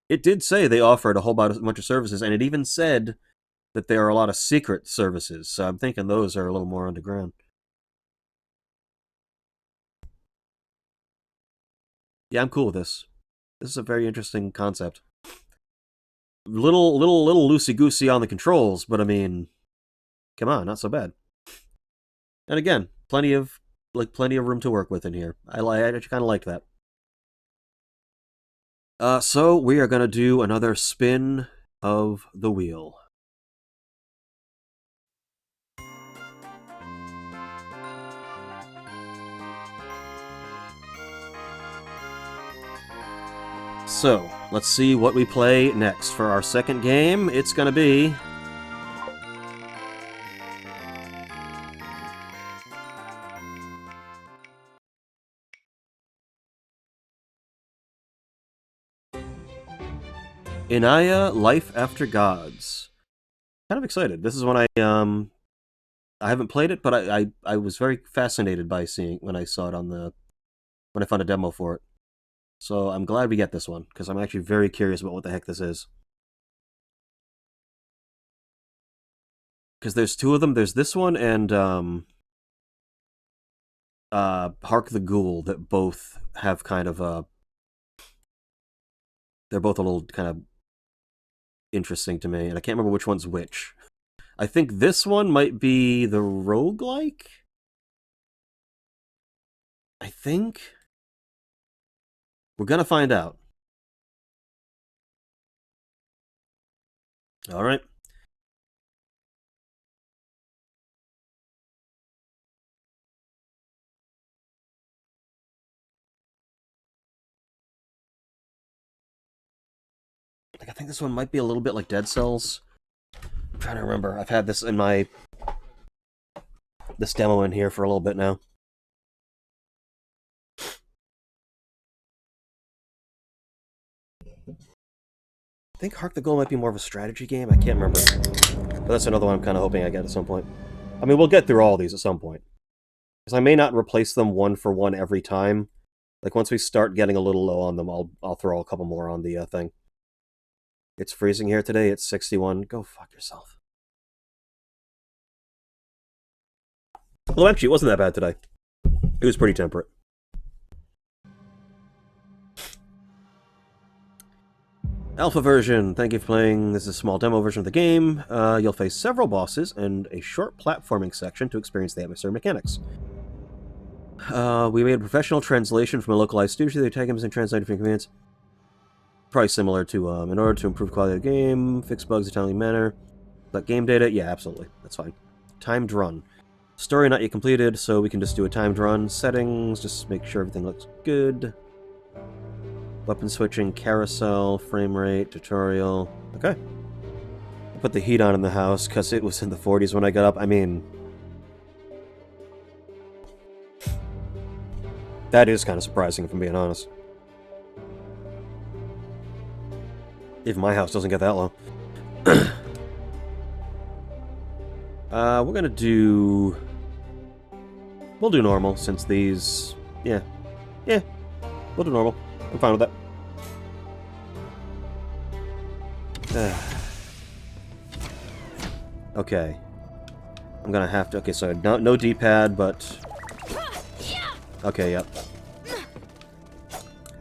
It did say they offered a whole bunch of services, and it even said that there are a lot of secret services, so I'm thinking those are a little more underground. Yeah, I'm cool with this. This is a very interesting concept. Little loosey-goosey on the controls, but I mean, come on, not so bad. And again, plenty of room to work with in here. I actually kind of like that. So we are gonna do another spin of the wheel. So, let's see what we play next. For our second game, it's gonna be... Inayah, Life After Gods. Kind of excited. This is when I haven't played it, but I was very fascinated by when I saw it when I found a demo for it. So I'm glad we get this one, because I'm actually very curious about what the heck this is. Because there's two of them. There's this one and Hark the Ghoul that both have kind of they're both a little kind of interesting to me, and I can't remember which one's which. I think this one might be the roguelike? I think? We're gonna find out. Alright. I think this one might be a little bit like Dead Cells. I'm trying to remember. I've had this demo in here for a little bit now. I think Hark the Ghoul might be more of a strategy game. I can't remember. But that's another one I'm kind of hoping I get at some point. I mean, we'll get through all these at some point. Because I may not replace them one for one every time. Like, once we start getting a little low on them, I'll throw a couple more on the thing. It's freezing here today. It's 61. Go fuck yourself. Well, actually, it wasn't that bad today. It was pretty temperate. Alpha version. Thank you for playing. This is a small demo version of the game. You'll face several bosses and a short platforming section to experience the atmosphere mechanics. We made a professional translation from a localized studio. They tag him and translated for convenience. Probably similar to, in order to improve quality of the game, fix bugs in a timely manner. But game data? Yeah, absolutely. That's fine. Timed run. Story not yet completed, so we can just do a timed run. Settings, just make sure everything looks good. Weapon switching, carousel, frame rate, tutorial. Okay. I put the heat on in the house because it was in the 40s when I got up. I mean, that is kind of surprising, if I'm being honest. Even my house doesn't get that low. We're gonna do... We'll do normal, since these... Yeah. Yeah. We'll do normal. I'm fine with that. Okay. I'm gonna have to... Okay, so no D-pad, but... Okay, yep.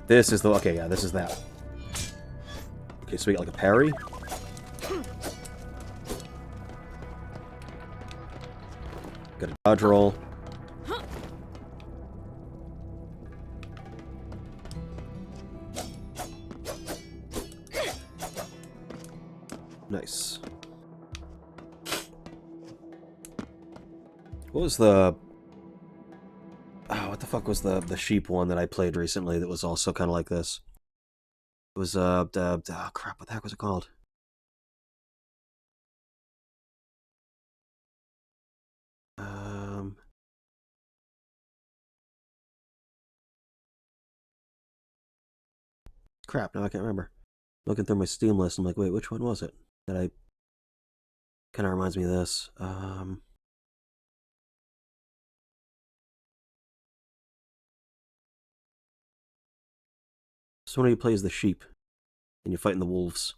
This is the... Okay, yeah, this is that. Okay, so we got like a parry. Got a dodge roll. Nice. What was the... Oh, what the fuck was the sheep one that I played recently that was also kind of like this? It was, oh crap, what the heck was it called? Crap, now I can't remember. Looking through my Steam list, I'm like, wait, which one was it? That I... Kind of reminds me of this. Somebody who plays the sheep, and you're fighting the wolves.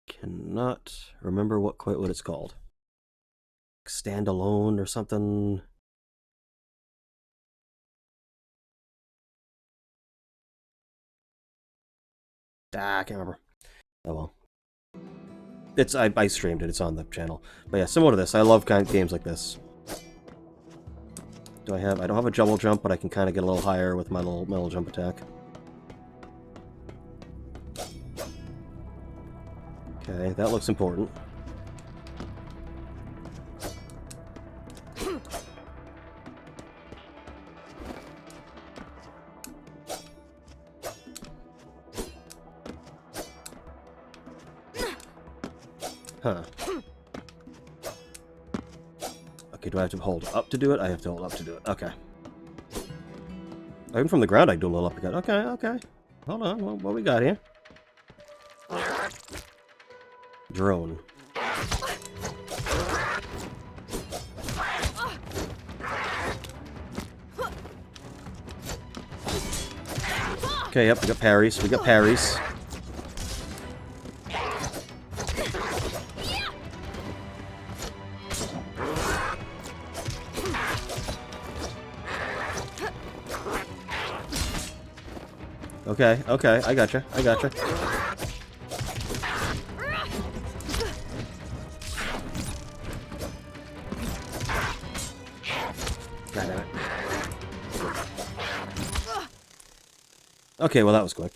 Cannot remember quite what it's called. Standalone or something. I can't remember. Oh well. It's I streamed it. It's on the channel. But yeah, similar to this. I love kind of games like this. I don't have a double jump, but I can kind of get a little higher with my little metal jump attack. Okay, that looks important. Huh. Okay, do I have to hold up to do it? I have to hold up to do it. Okay. Even from the ground I can do a little uppercut. Okay, okay. Hold on, what we got here? Drone. Okay, yep, we got parries. We got parries. Okay, okay, I gotcha, I gotcha. God damn it. Okay, well that was quick.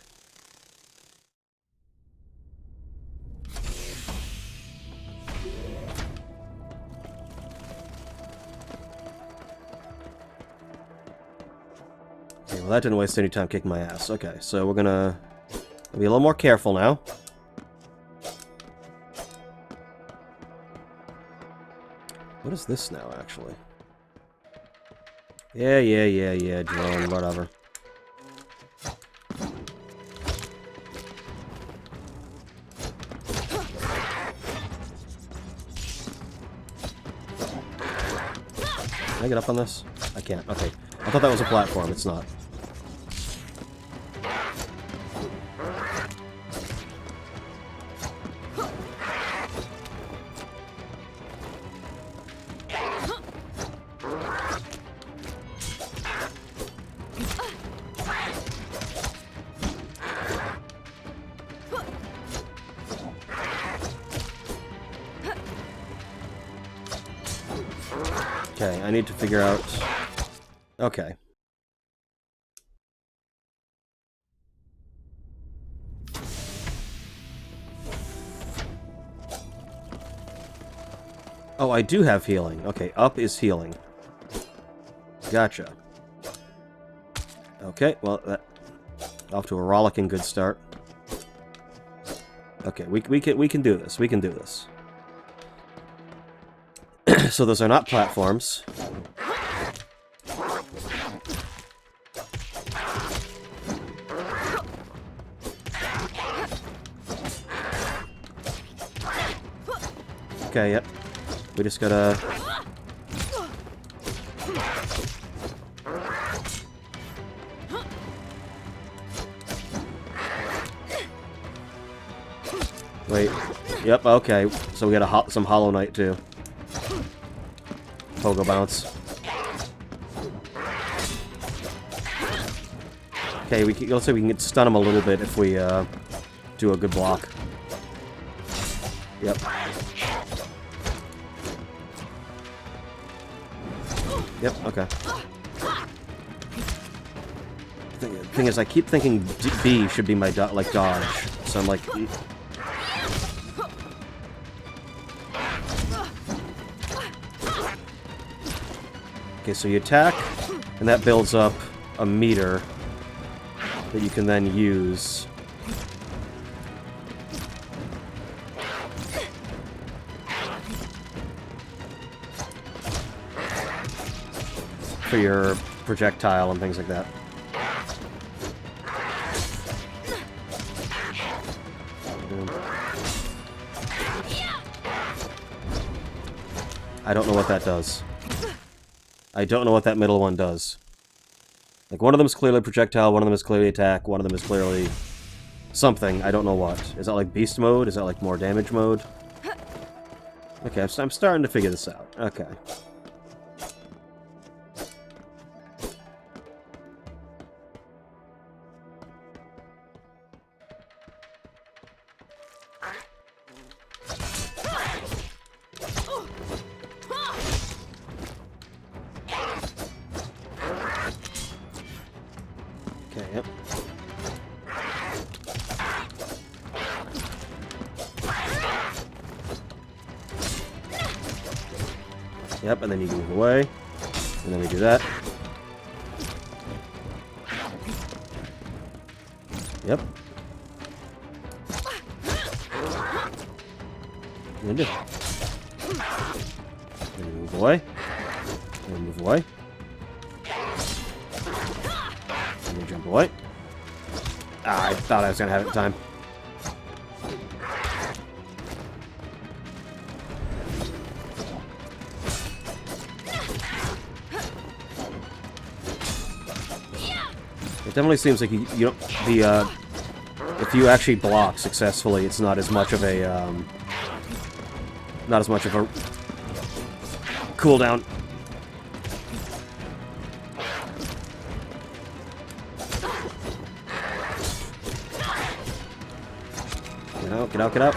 Okay, well that didn't waste any time kicking my ass. Okay, so we're gonna be a little more careful now. What is this now, actually? Yeah, drone, whatever. Can I get up on this? I can't. Okay. I thought that was a platform. It's not. Okay, I need to figure out... Okay. Oh, I do have healing. Okay, up is healing. Gotcha. Okay, well, off to a rollicking good start. Okay, we can do this. We can do this. So those are not platforms. Okay, yep. We just gotta... Wait. Yep, okay. So we got some Hollow Knight, too. Pogo bounce. Okay, let's say we can stun him a little bit if we do a good block. Yep. Yep, okay. Thing is, I keep thinking B should be my dodge. So I'm like... Okay, so you attack, and that builds up a meter that you can then use. For your projectile and things like that. I don't know what that does. I don't know what that middle one does. Like, one of them is clearly projectile, one of them is clearly attack, one of them is clearly something. I don't know what. Is that like beast mode? Is that like more damage mode? Okay, I'm starting to figure this out. Okay. Yep. Yep, and then you move away. And then we do that. Yep. And then you move away. And then move away. And then jump away. Ah, I thought I was gonna have it in time. It definitely seems like you don't if you actually block successfully, it's not as much of a cooldown. Get out, get out.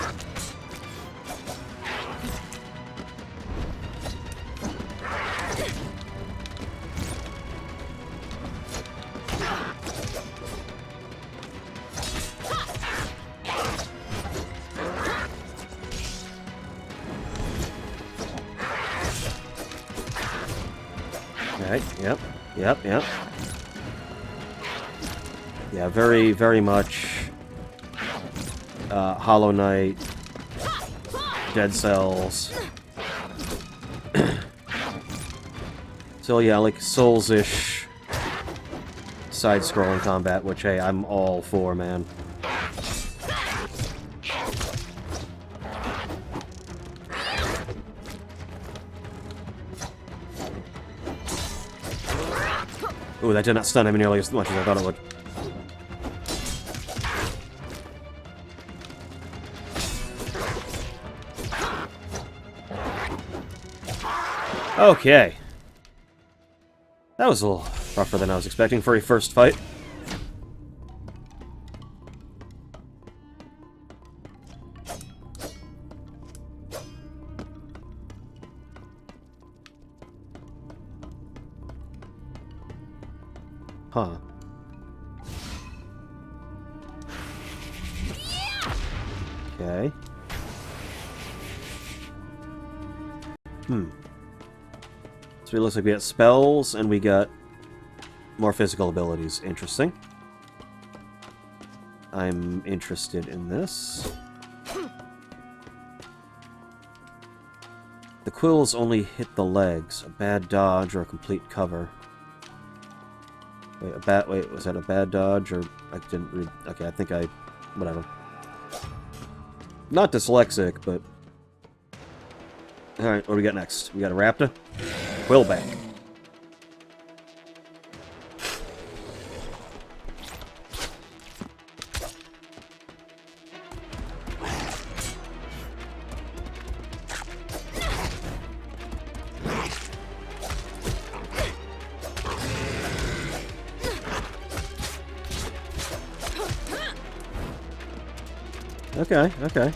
Alright, yep, yep, yep. Yeah, very, very much Hollow Knight, Dead Cells. So yeah, like Souls-ish side-scrolling combat, which, hey, I'm all for, man. Ooh, that did not stun him nearly as much as I thought it would. Okay. That was a little rougher than I was expecting for a first fight. Huh. Okay. So it looks like we got spells, and we got more physical abilities. Interesting. I'm interested in this. The quills only hit the legs. A bad dodge or a complete cover. Wait, was that a bad dodge, or... I didn't read... Okay, I think I... Whatever. Not dyslexic, but... Alright, what do we got next? We got a raptor? Quillback. Okay, okay.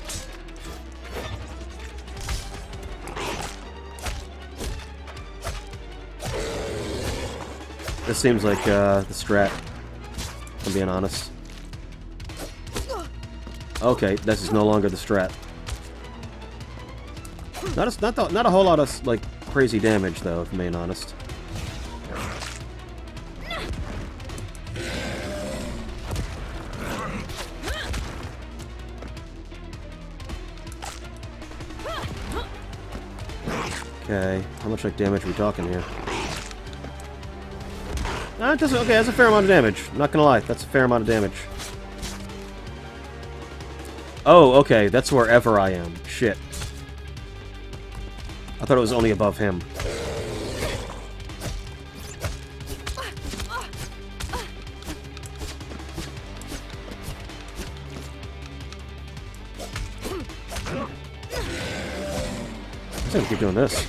This seems like the strat, if I'm being honest. Okay, this is no longer the strat. Not a whole lot of like crazy damage though, if I'm being honest. Okay, how much like damage are we talking here? It doesn't. Okay, that's a fair amount of damage. I'm not gonna lie, that's a fair amount of damage. Oh, okay, that's wherever I am. Shit. I thought it was only above him. I'm gonna keep doing this.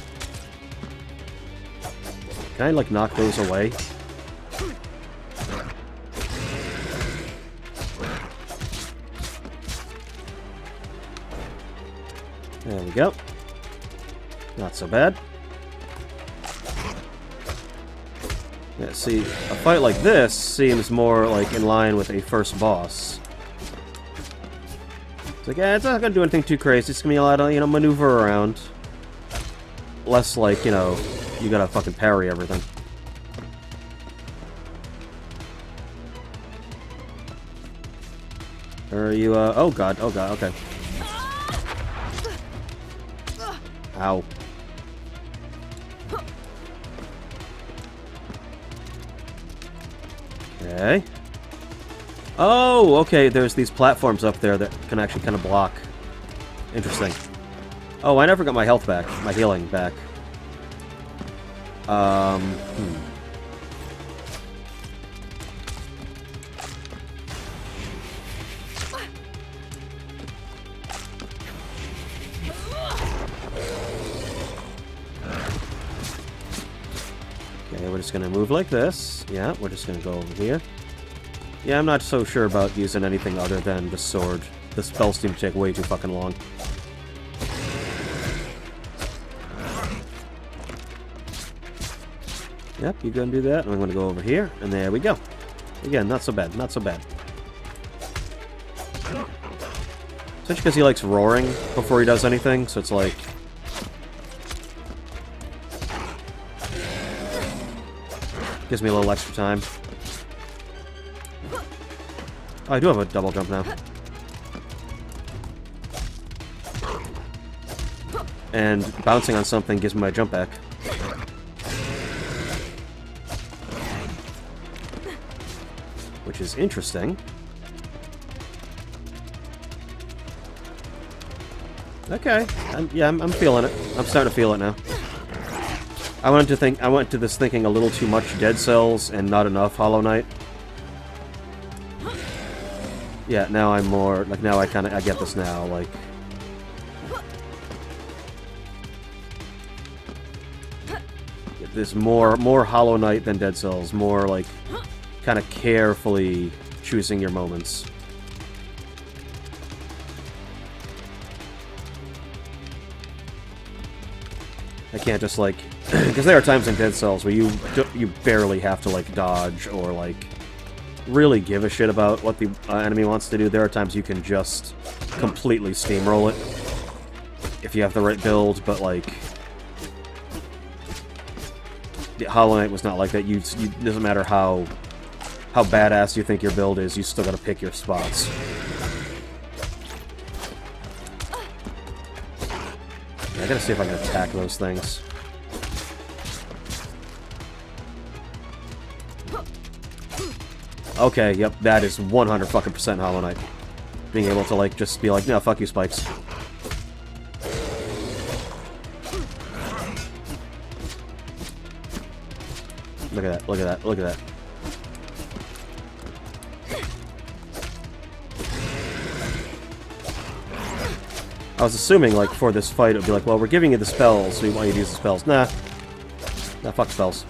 Can I, like, knock those away? There we go. Not so bad. Yeah, see, a fight like this seems more, like, in line with a first boss. It's like, it's not gonna do anything too crazy. It's gonna be a lot of, you know, maneuver around. Less like, you know, you gotta fucking parry everything. Are you, oh god, okay. Ow. Okay. Oh, okay, there's these platforms up there that can actually kind of block. Interesting. Oh, I never got my health back, my healing back. Okay, we're just gonna move like this. Yeah, we're just gonna go over here. Yeah, I'm not so sure about using anything other than the sword. The spells seem to take way too fucking long. Yep, you gonna do that, and I'm gonna go over here, and there we go. Again, not so bad, not so bad. Especially because he likes roaring before he does anything, so it's like... Gives me a little extra time. Oh, I do have a double jump now. And bouncing on something gives me my jump back. Which is interesting. Okay. I'm feeling it. I'm starting to feel it now. I went to this thinking a little too much Dead Cells and not enough Hollow Knight. Yeah, now I'm more like now I get this now, like there's more Hollow Knight than Dead Cells, more like kind of carefully choosing your moments. I can't just like because there are times in Dead Cells where you barely have to like dodge or like really give a shit about what the enemy wants to do. There are times you can just completely steamroll it if you have the right build, but like the Hollow Knight was not like that. You doesn't matter how badass you think your build is, you still gotta pick your spots. I gotta see if I can attack those things. Okay, yep, that is 100% Hollow Knight. Being able to, like, just be like, no, fuck you, spikes. Look at that, look at that, look at that. I was assuming, like, for this fight, it would be like, well, we're giving you the spells, so we want you to use the spells. Nah. Nah, fuck spells.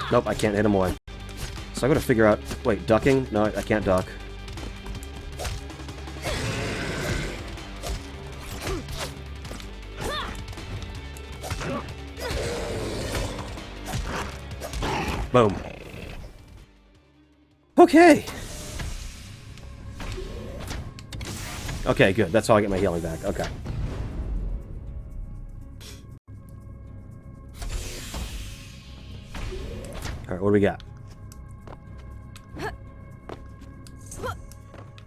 Nope, I can't hit him away. So I gotta figure out... Wait, ducking? No, I can't duck. Boom. Okay! Okay, good. That's how I get my healing back. Okay. Alright, what do we got?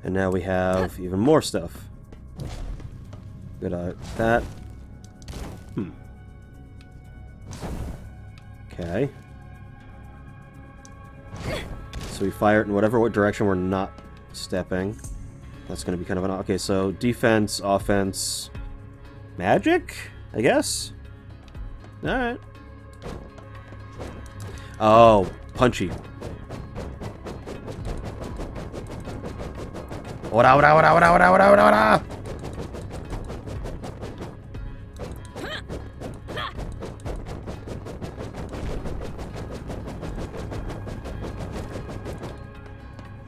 And now we have even more stuff. Good, that. Okay. So we fire it in whatever direction we're not stepping. That's going to be kind of an... Okay, so defense, offense, magic, I guess? Alright. Oh, punchy. Ora, ora, ora, ora, ora, ora, ora, ora!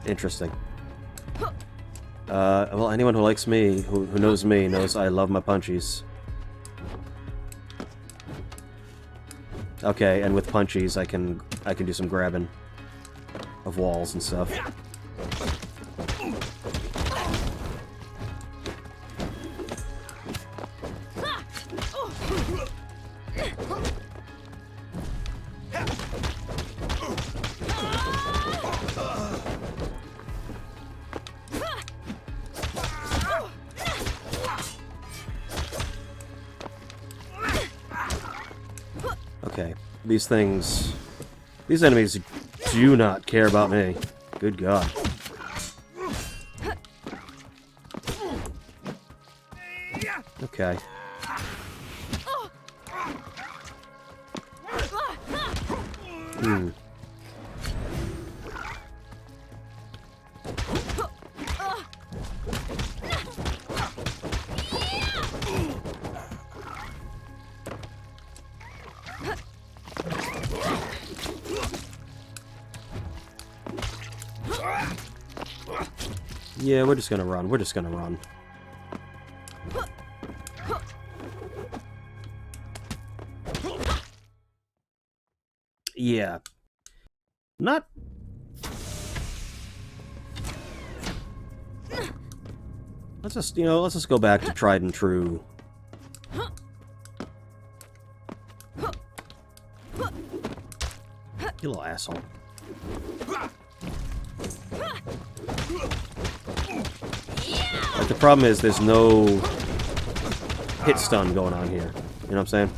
Interesting. Well, anyone who likes me, who knows me, knows I love my punchies. Okay, and with punchies, I can do some grabbing of walls and stuff. Okay, these enemies do not care about me. Good God. Okay. Yeah, we're just gonna run. We're just gonna run. Yeah. Not... Let's just, let's just go back to tried and true. You little asshole. Like, the problem is there's no hit stun going on here. You know what I'm saying?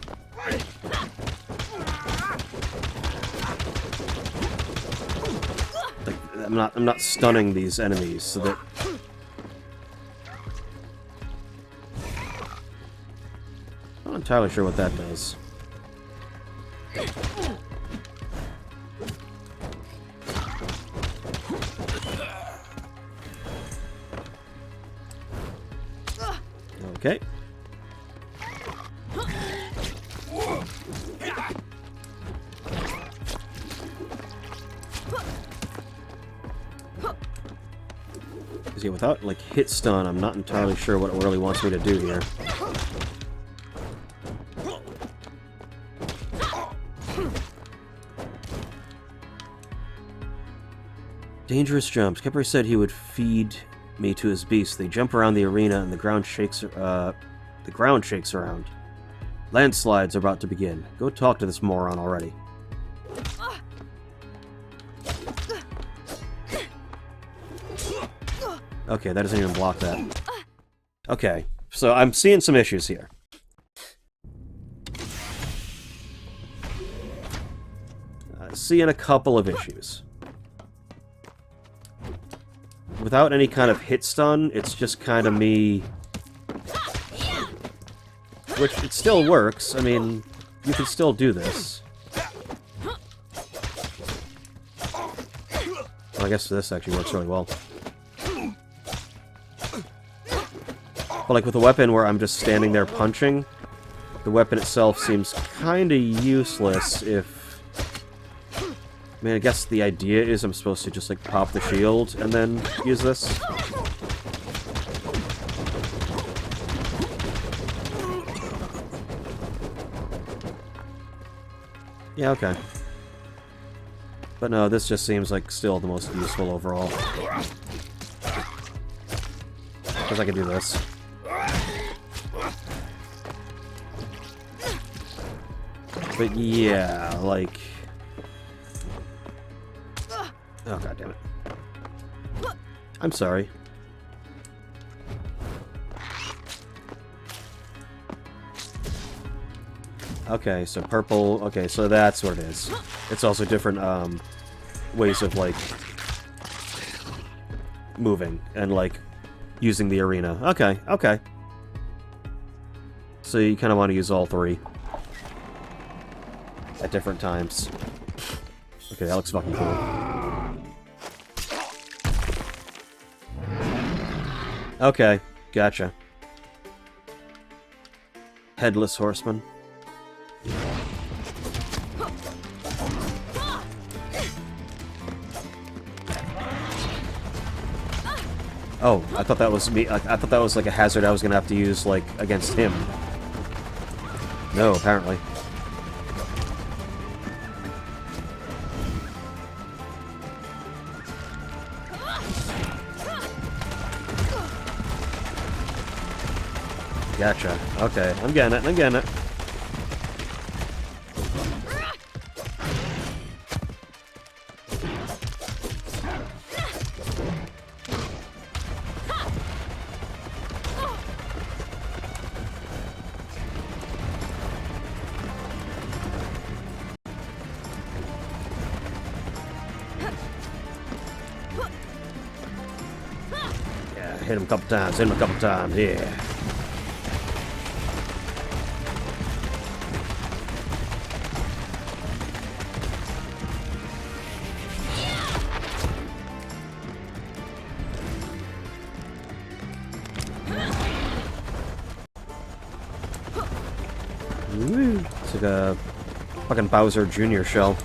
Like, I'm not stunning these enemies, so that... I'm not entirely sure what that does. Okay. Yeah, without, like, hit stun, I'm not entirely sure what it really wants me to do here. Dangerous jumps. Kemper said he would feed me to his beast. They jump around the arena and the ground shakes around. Landslides are about to begin. Go talk to this moron already. Okay, that doesn't even block that. Okay, so I'm seeing some issues here. Seeing a couple of issues. Without any kind of hit stun, it's just kind of me... Which, it still works. I mean, you can still do this. Well, I guess this actually works really well. But like with a weapon where I'm just standing there punching, the weapon itself seems kind of useless if... I mean, I guess the idea is I'm supposed to just, like, pop the shield and then use this. Yeah, okay. But no, this just seems like still the most useful overall. Because I can do this. But yeah, like... Oh, god damn it. I'm sorry. Okay, so purple... Okay, so that's what it is. It's also different, ways of, like... moving and, like, using the arena. Okay, okay. So you kind of want to use all three. At different times. Okay, that looks fucking cool. Okay, gotcha. Headless Horseman. Oh, I thought that was me. I thought that was like a hazard I was gonna have to use, like, against him. No, apparently. Gotcha. Okay, I'm getting it, I'm getting it. Yeah, hit him a couple times, yeah. It's like a fucking Bowser Jr. shell.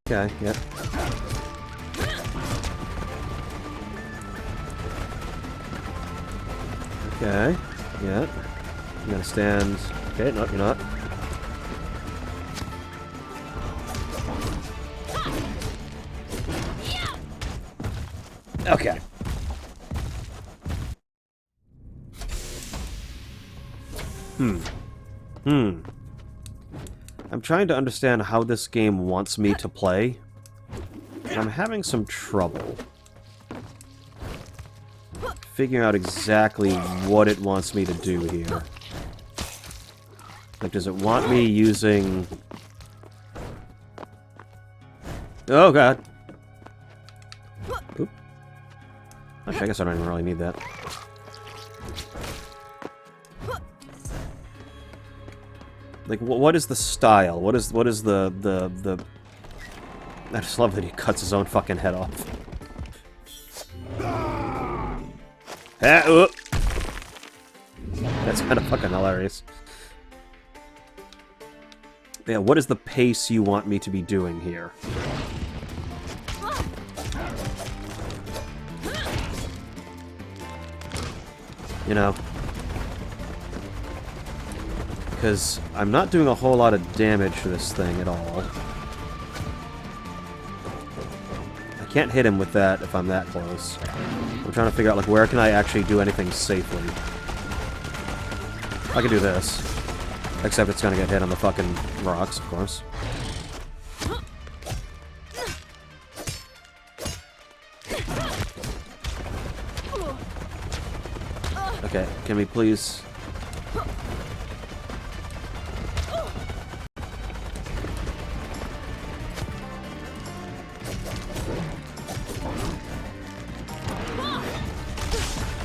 Okay, yeah. Okay, yeah. I'm gonna stand... Okay, no, you're not. Okay. I'm trying to understand how this game wants me to play, and I'm having some trouble figuring out exactly what it wants me to do here. Like, does it want me using... Oh, God. Oop. Actually, I guess I don't even really need that. Like, what is the style? What is the... I just love that he cuts his own fucking head off. Ah, that's kind of fucking hilarious. Yeah, what is the pace you want me to be doing here? You know? Because I'm not doing a whole lot of damage to this thing at all. I can't hit him with that if I'm that close. I'm trying to figure out, like, where can I actually do anything safely? I can do this. Except it's gonna get hit on the fucking rocks, of course. Okay, can we please...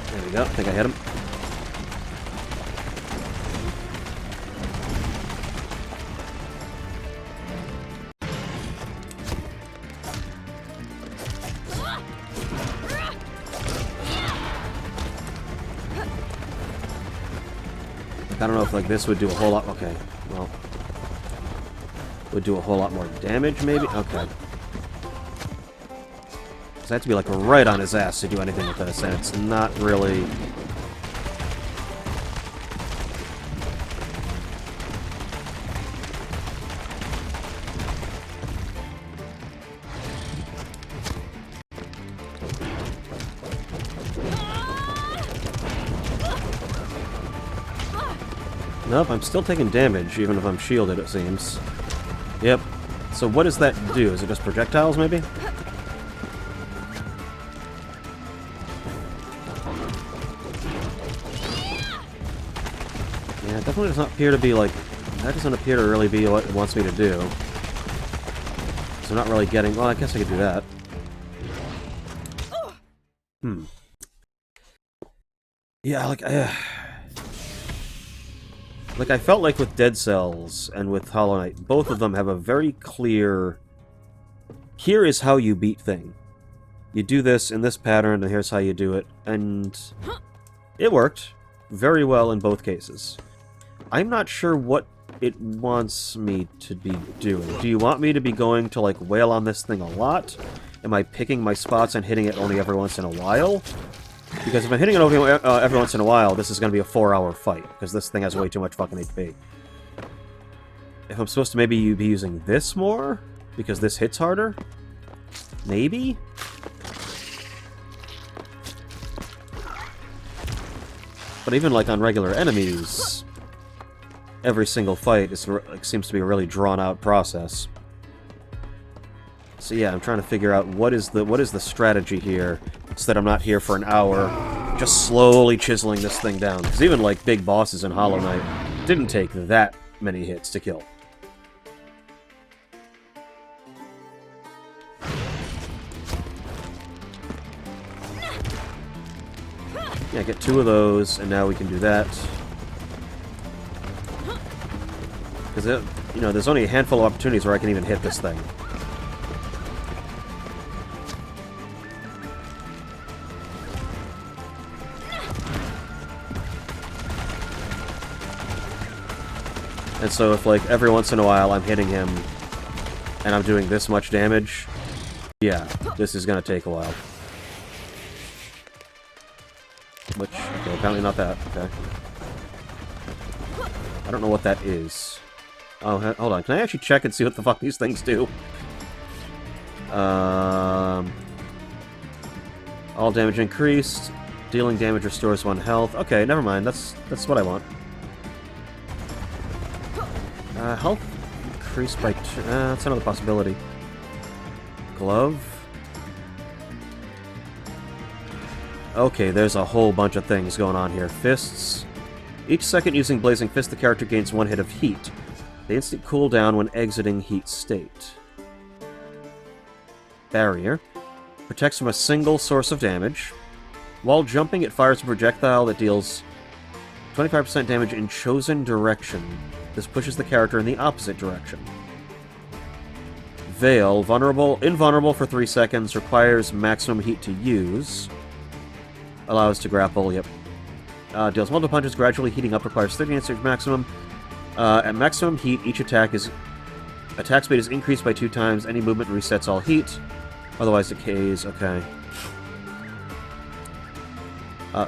There we go, I think I hit him. I don't know if, like, this would do a whole lot... Okay, well... Would do a whole lot more damage, maybe? Okay. Because I have to be, like, right on his ass to do anything with this, and it's not really... Nope, I'm still taking damage, even if I'm shielded, it seems. Yep. So what does that do? Is it just projectiles, maybe? Yeah, it definitely does not appear to be, like... That doesn't appear to really be what it wants me to do. So I'm not really getting... Well, I guess I could do that. Yeah, like... Like, I felt like with Dead Cells and with Hollow Knight, both of them have a very clear... Here is how you beat thing. You do this in this pattern, and here's how you do it. And it worked very well in both cases. I'm not sure what it wants me to be doing. Do you want me to be going to, like, wail on this thing a lot? Am I picking my spots and hitting it only every once in a while? Because if I'm hitting it every once in a while, this is going to be a 4-hour fight, because this thing has way too much fucking HP. If I'm supposed to maybe be using this more, because this hits harder? Maybe? But even, like, on regular enemies, every single fight is, like, seems to be a really drawn-out process. So yeah, I'm trying to figure out what is the strategy here, so that I'm not here for an hour, just slowly chiseling this thing down. Because even, like, big bosses in Hollow Knight didn't take that many hits to kill. Yeah, get 2 of those, and now we can do that. Because, you know, there's only a handful of opportunities where I can even hit this thing. And so if, like, every once in a while I'm hitting him and I'm doing this much damage, yeah, this is gonna take a while. Which, okay, apparently not that, okay. I don't know what that is. Oh, hold on, can I actually check and see what the fuck these things do? All damage increased. Dealing damage restores 1 health. Okay, never mind, that's what I want. Health increased by two. That's another possibility. Glove? Okay, there's a whole bunch of things going on here. Fists. Each second using Blazing Fist, the character gains 1 hit of heat. They instant cooldown when exiting heat state. Barrier. Protects from a single source of damage. While jumping, it fires a projectile that deals 25% damage in chosen direction. This pushes the character in the opposite direction. Veil. Invulnerable for 3 seconds. Requires maximum heat to use. Allows to grapple, yep. Deals multiple punches, gradually heating up, requires 30 instant maximum. At maximum heat, each attack speed is increased by 2 times. Any movement resets all heat. Otherwise decays, okay.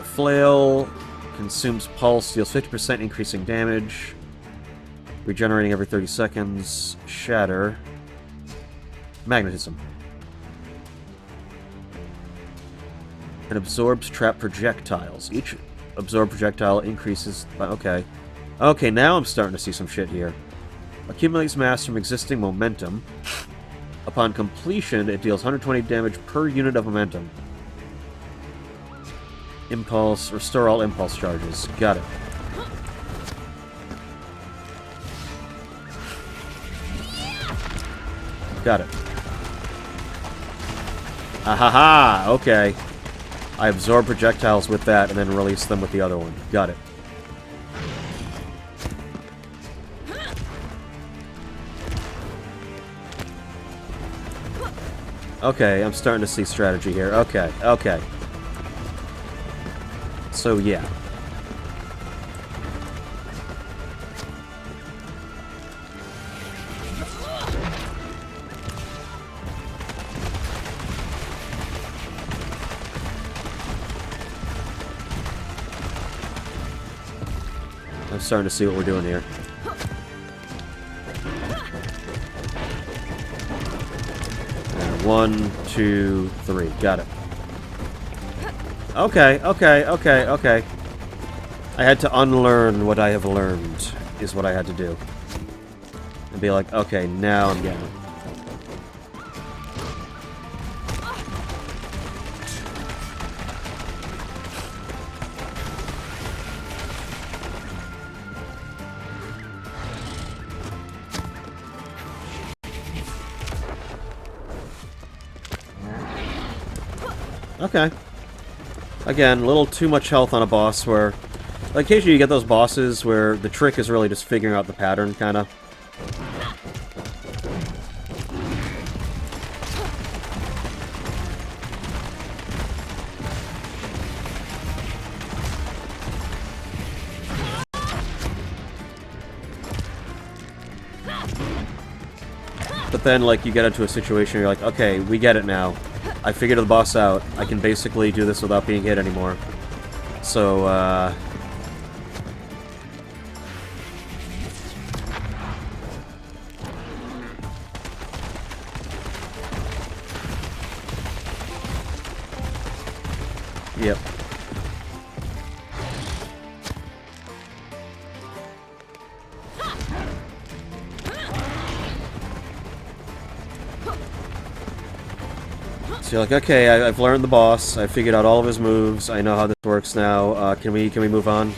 Flail consumes pulse, deals 50% increasing damage. Regenerating every 30 seconds. Shatter. Magnetism. And absorbs trap projectiles. Each absorbed projectile increases by... Okay. Okay, now I'm starting to see some shit here. Accumulates mass from existing momentum. Upon completion, it deals 120 damage per unit of momentum. Impulse. Restore all impulse charges. Got it. Got it. Ahaha! Okay. I absorb projectiles with that and then release them with the other one. Got it. Okay, I'm starting to see strategy here. Okay, okay. So, yeah. I'm starting to see what we're doing here. And 1, 2, 3. Got it. Okay, okay, okay, okay. I had to unlearn what I have learned, is what I had to do. And be like, okay, now I'm getting it. Okay. Again, a little too much health on a boss where... Like, occasionally you get those bosses where the trick is really just figuring out the pattern, kinda. But then, like, you get into a situation where you're like, okay, we get it now. I figured the boss out. I can basically do this without being hit anymore. So, Yep. So you're like, okay, I've learned the boss. I figured out all of his moves. I know how this works now. Can we move on?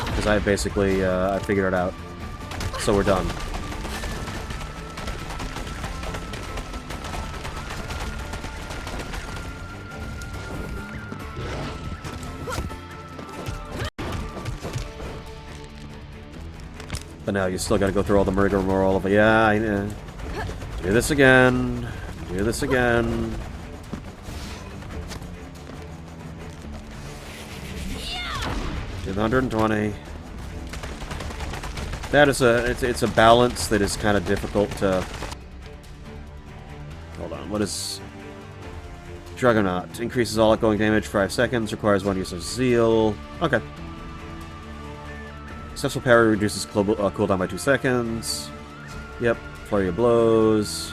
Because I basically I figured it out. So we're done. But now you still got to go through all the rigmarole of it. Yeah, I do this again. Do this again. Do the 120. That is it's a balance that is kind of difficult to... Hold on, what is... Juggernaut. Increases all outgoing damage for 5 seconds, requires 1 use of Zeal. Okay. Successful parry reduces cooldown by 2 seconds. Yep, flurry of blows.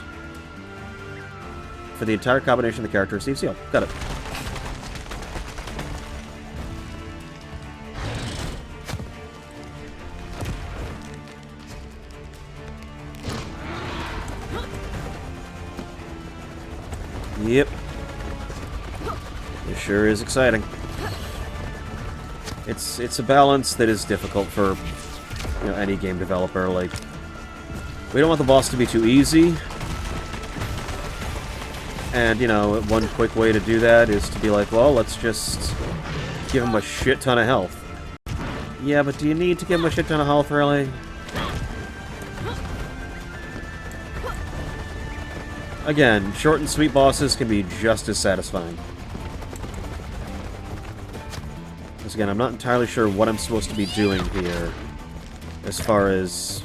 For the entire combination, the character receives Zeal. Got it. Yep. It sure is exciting. It's a balance that is difficult for, you know, any game developer. Like, we don't want the boss to be too easy. And, you know, one quick way to do that is to be like, well, let's just give him a shit ton of health. Yeah, but do you need to give him a shit ton of health, really? Again, short and sweet bosses can be just as satisfying. Because again, I'm not entirely sure what I'm supposed to be doing here, as far as...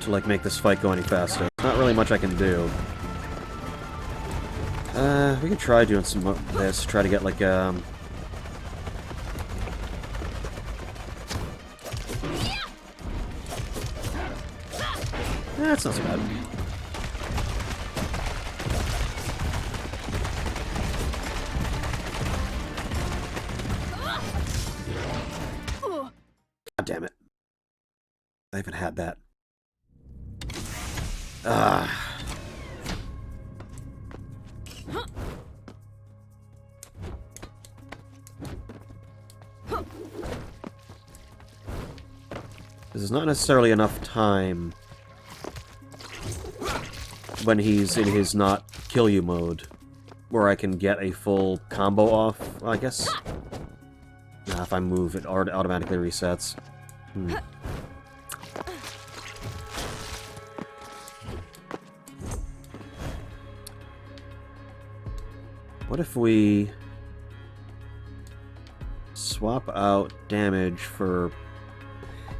to, like, make this fight go any faster. Not really much I can do. We can try doing some of this, try to get, like, That's not so bad. God damn it. I haven't had that. Ah. This is not necessarily enough time when he's in his not kill you mode, where I can get a full combo off, well, I guess. Nah, if I move, it automatically resets. What if we swap out damage for...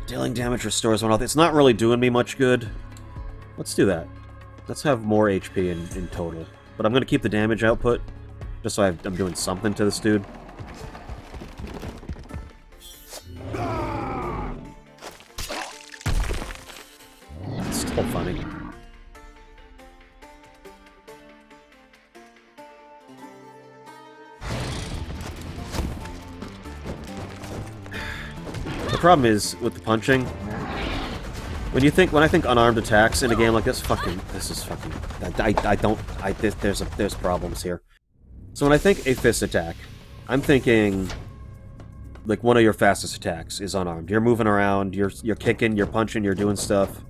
Dealing damage restores one health. It's not really doing me much good. Let's do that. Let's have more HP in total. But I'm going to keep the damage output, just so I'm doing something to this dude. It's still funny. The problem is with the punching. When I think unarmed attacks in a game like this, there's problems here. So when I think a fist attack, I'm thinking like one of your fastest attacks is unarmed. You're moving around, you're kicking, you're punching, you're doing stuff.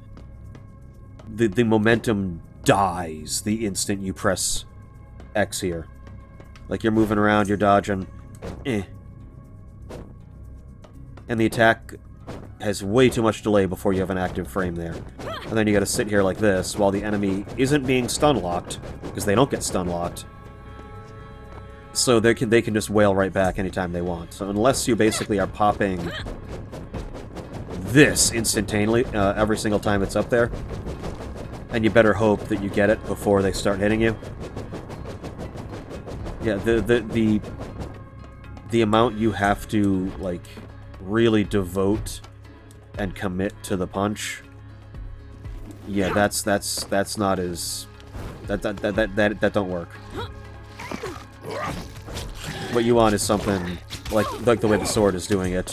The momentum dies the instant you press X here. Like you're moving around, you're dodging. And the attack has way too much delay before you have an active frame there. And then you gotta sit here like this while the enemy isn't being stun-locked, because they don't get stun-locked. So they can just wail right back anytime they want. So unless you basically are popping this instantaneously every single time it's up there, and you better hope that you get it before they start hitting you. Yeah, the amount you have to, like, really devote and commit to the punch. Yeah, that's not as that don't work. What you want is something like the way the sword is doing it,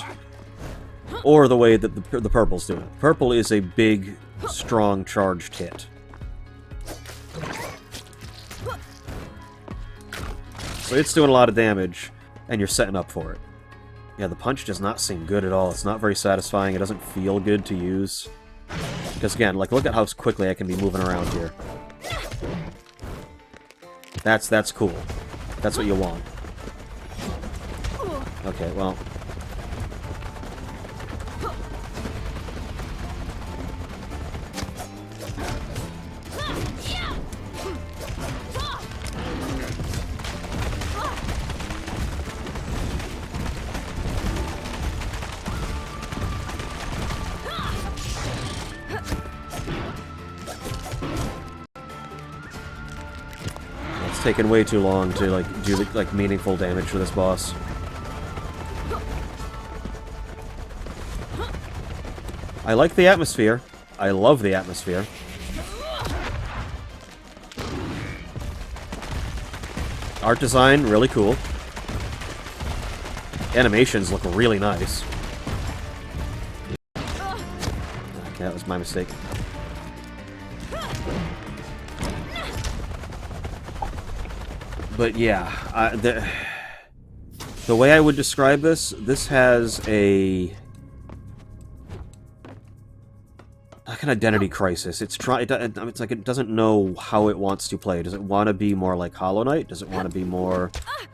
or the way that the purple's doing it. Purple is a big, strong, charged hit. So it's doing a lot of damage, and you're setting up for it. Yeah, the punch does not seem good at all. It's not very satisfying. It doesn't feel good to use. Because again, like, look at how quickly I can be moving around here. That's cool. That's what you want. Okay, well... taken way too long to, like, do, like, meaningful damage for this boss. I like the atmosphere. I love the atmosphere. Art design, really cool. Animations look really nice. Okay, that was my mistake. But yeah, the way I would describe this has a like an identity crisis. It's like it doesn't know how it wants to play. Does it want to be more like Hollow Knight? Does it want to be more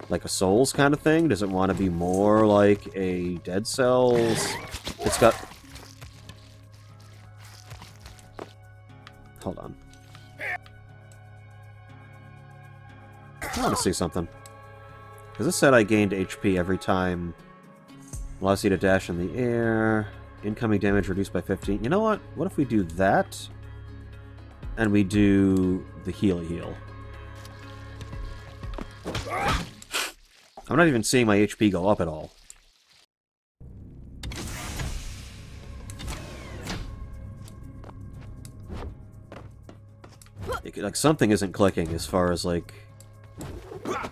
like a Souls kind of thing? Does it want to be more like a Dead Cells? It's got... Hold on. I want to see something. Because this said I gained HP every time. Allows you to dash in the air. Incoming damage reduced by 15. You know what? What if we do that? And we do the heal. I'm not even seeing my HP go up at all. Like, something isn't clicking as far as, like...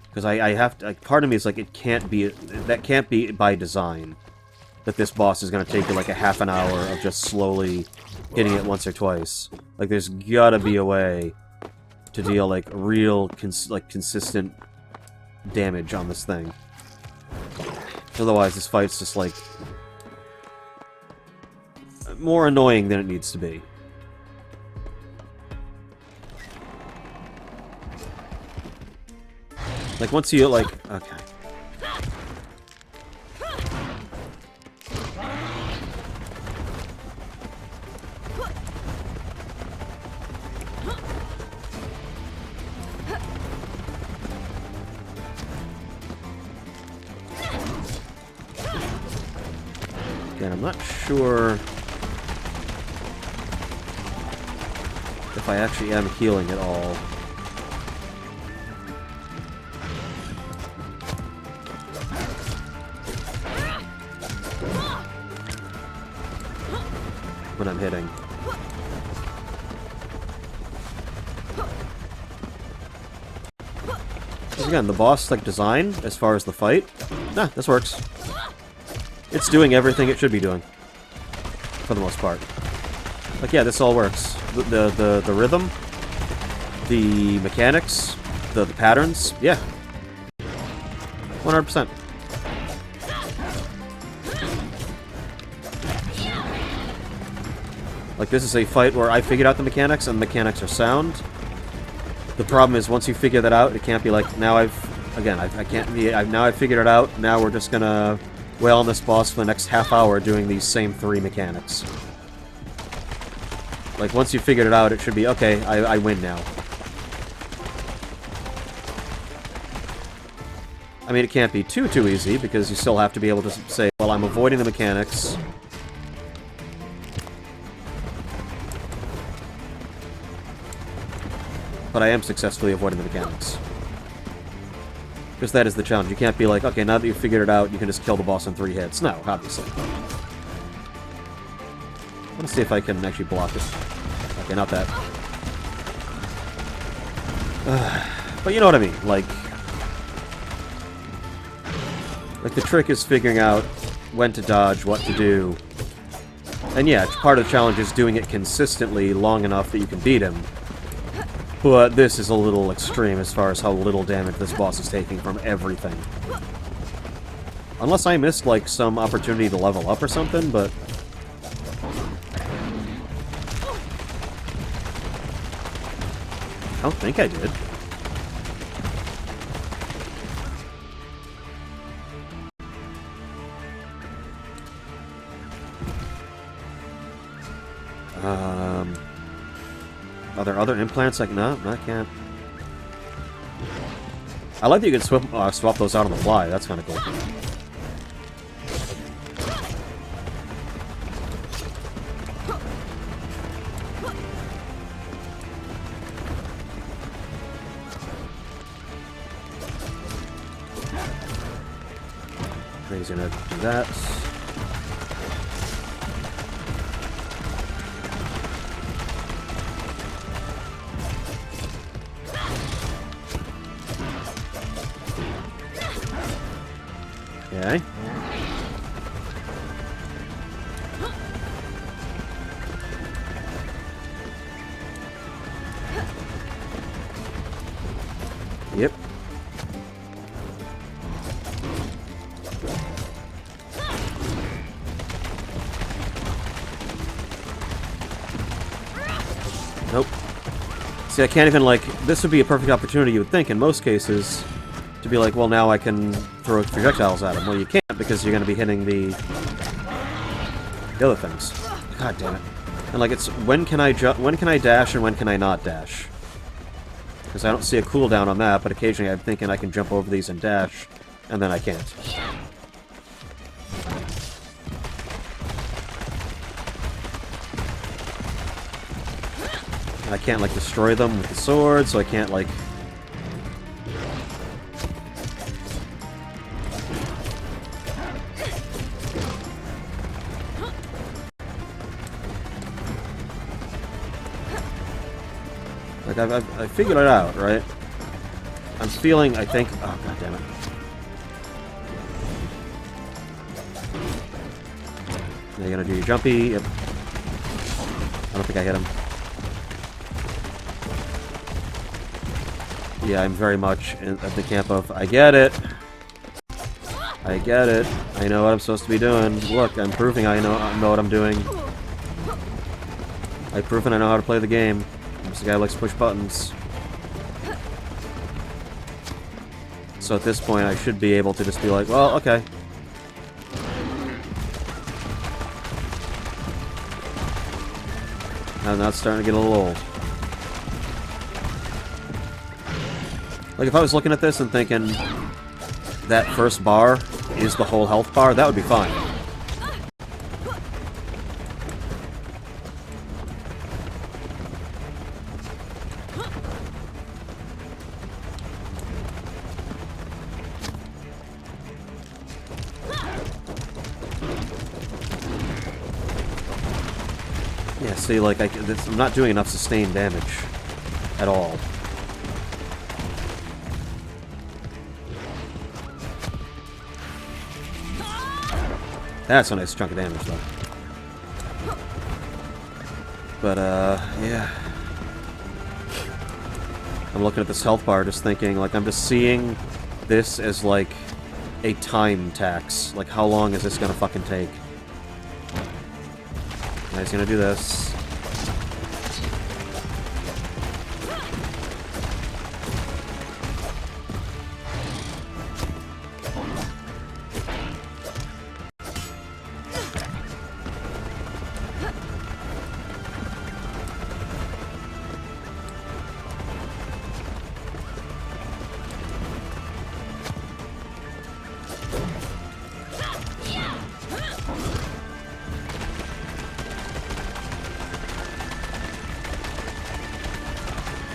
Because I have to... Like, part of me is like, it can't be... That can't be by design. That this boss is going to take you, like, a half an hour of just slowly hitting it once or twice. Like, there's gotta be a way to deal, like, real, consistent damage on this thing. Otherwise, this fight's just, like... more annoying than it needs to be. Like, once you, like... Okay. Again, I'm not sure... if I actually am healing at all. When I'm hitting. Because again, the boss, like, design, as far as the fight, nah, this works. It's doing everything it should be doing. For the most part. Like, yeah, this all works. The rhythm, the mechanics, the patterns, yeah. 100%. Like, this is a fight where I figured out the mechanics, and the mechanics are sound. The problem is, once you figure that out, it can't be like, now now I've figured it out, now we're just gonna wail on this boss for the next half hour doing these same 3 mechanics. Like, once you figured it out, it should be, okay, I win now. I mean, it can't be too easy, because you still have to be able to say, well, I'm avoiding the mechanics. But I am successfully avoiding the mechanics. Because that is the challenge. You can't be like, okay, now that you've figured it out, you can just kill the boss in 3 hits. No, obviously. I want to see if I can actually block it. Okay, not that. But you know what I mean. Like, the trick is figuring out when to dodge, what to do. And yeah, part of the challenge is doing it consistently long enough that you can beat him. But this is a little extreme as far as how little damage this boss is taking from everything. Unless I missed, like, some opportunity to level up or something, but... I don't think I did. Are there other implants? Like, no, I can't. I like that you can swap those out on the fly. That's kind of cool. He's gonna do that. Okay. Yep. Nope. See, I can't even, like... This would be a perfect opportunity, you would think, in most cases, to be like, well, now I can throw projectiles at him. Well, you can't, because you're going to be hitting the other things. God damn it. And, like, it's... When can I dash and when can I not dash? Because I don't see a cooldown on that, but occasionally I'm thinking I can jump over these and dash, and then I can't. And I can't, like, destroy them with the sword, so I can't, like... Like, I figured it out, right? I'm feeling, I think... Oh, god damn it. Now you're gonna do your jumpy. Yep. I don't think I hit him. Yeah, I'm very much at the camp of, I get it. I get it. I know what I'm supposed to be doing. Look, I'm proving I know what I'm doing. I've proven I know how to play the game. This guy likes to push buttons. So at this point, I should be able to just be like, well, okay. And that's starting to get a little old. Like, if I was looking at this and thinking that first bar is the whole health bar, that would be fine. Yeah, see, like, I'm not doing enough sustained damage at all. That's a nice chunk of damage, though. But, yeah. I'm looking at this health bar just thinking, like, I'm just seeing this as, like, a time tax. Like, how long is this gonna fucking take? Now he's gonna do this.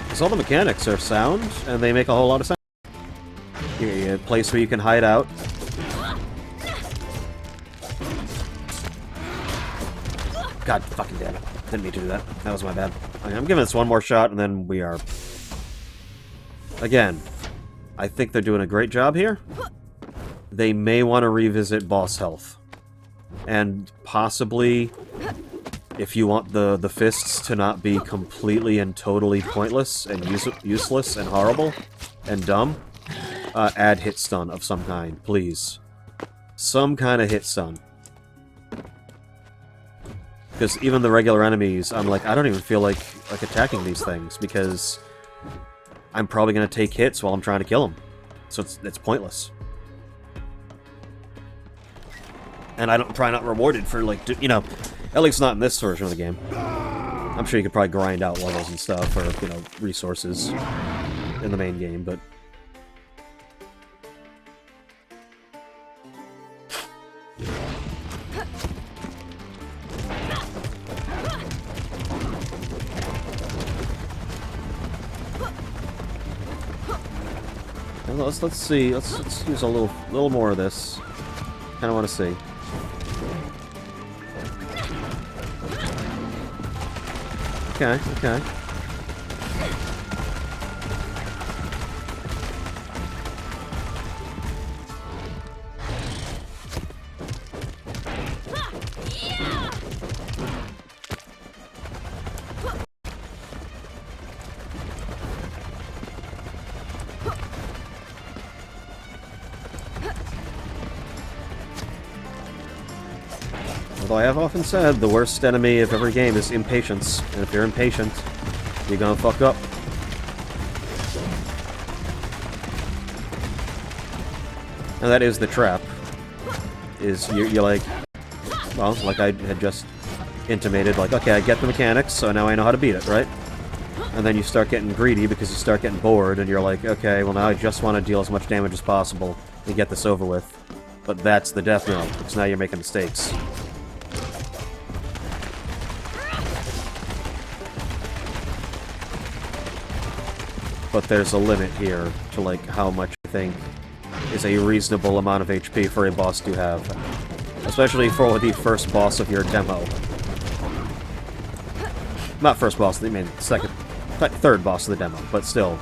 Because all the mechanics are sound, and they make a whole lot of sense. Here, a place where you can hide out. God fucking damn it. Didn't mean to do that. That was my bad. Okay, I'm giving this one more shot, and then we are... Again, I think they're doing a great job here. They may want to revisit boss health. And possibly... If you want the fists to not be completely and totally pointless and useless and horrible and dumb, add hit stun of some kind, please. Some kind of hit stun. Because even the regular enemies, I'm like, I don't even feel like attacking these things because I'm probably going to take hits while I'm trying to kill them. So it's pointless. And I'm probably not rewarded for, like, you know, at least not in this version of the game. I'm sure you could probably grind out levels and stuff, or, you know, resources in the main game, but... Let's see. Let's use a little more of this. Kind of want to see. Okay, okay. Although I have often said, the worst enemy of every game is impatience. And if you're impatient, you're gonna fuck up. And that is the trap. Is you're like... Well, like I had just intimated, like, okay, I get the mechanics, so now I know how to beat it, right? And then you start getting greedy because you start getting bored, and you're like, okay, well now I just want to deal as much damage as possible and get this over with. But that's the death knell, because now you're making mistakes. But there's a limit here to, like, how much I think is a reasonable amount of HP for a boss to have. Especially for the first boss of your demo. Not first boss, I mean third boss of the demo, but still.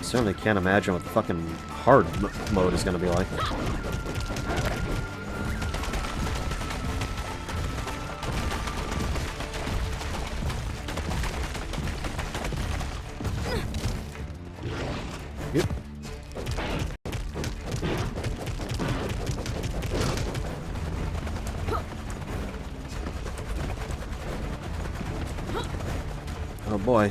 Certainly can't imagine what the fucking hard mode is gonna be like. Yep. Oh boy.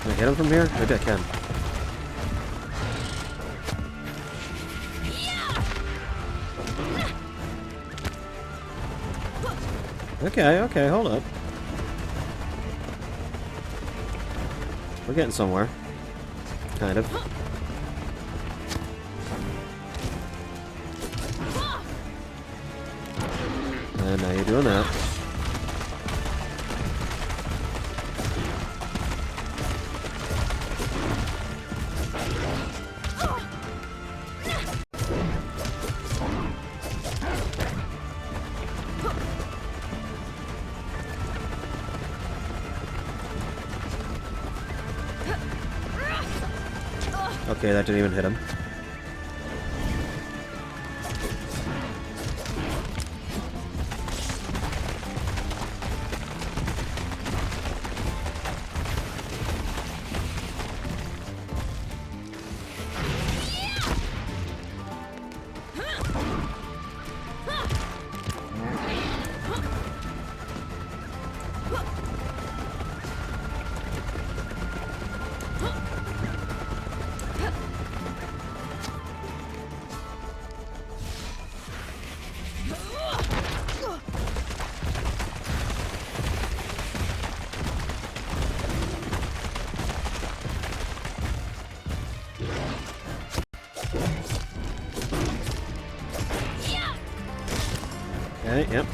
Can I hit him from here? Maybe I can. Okay, hold up. We're getting somewhere. Kind of. And now you're doing that. Okay, that didn't even hit him. Okay, yep.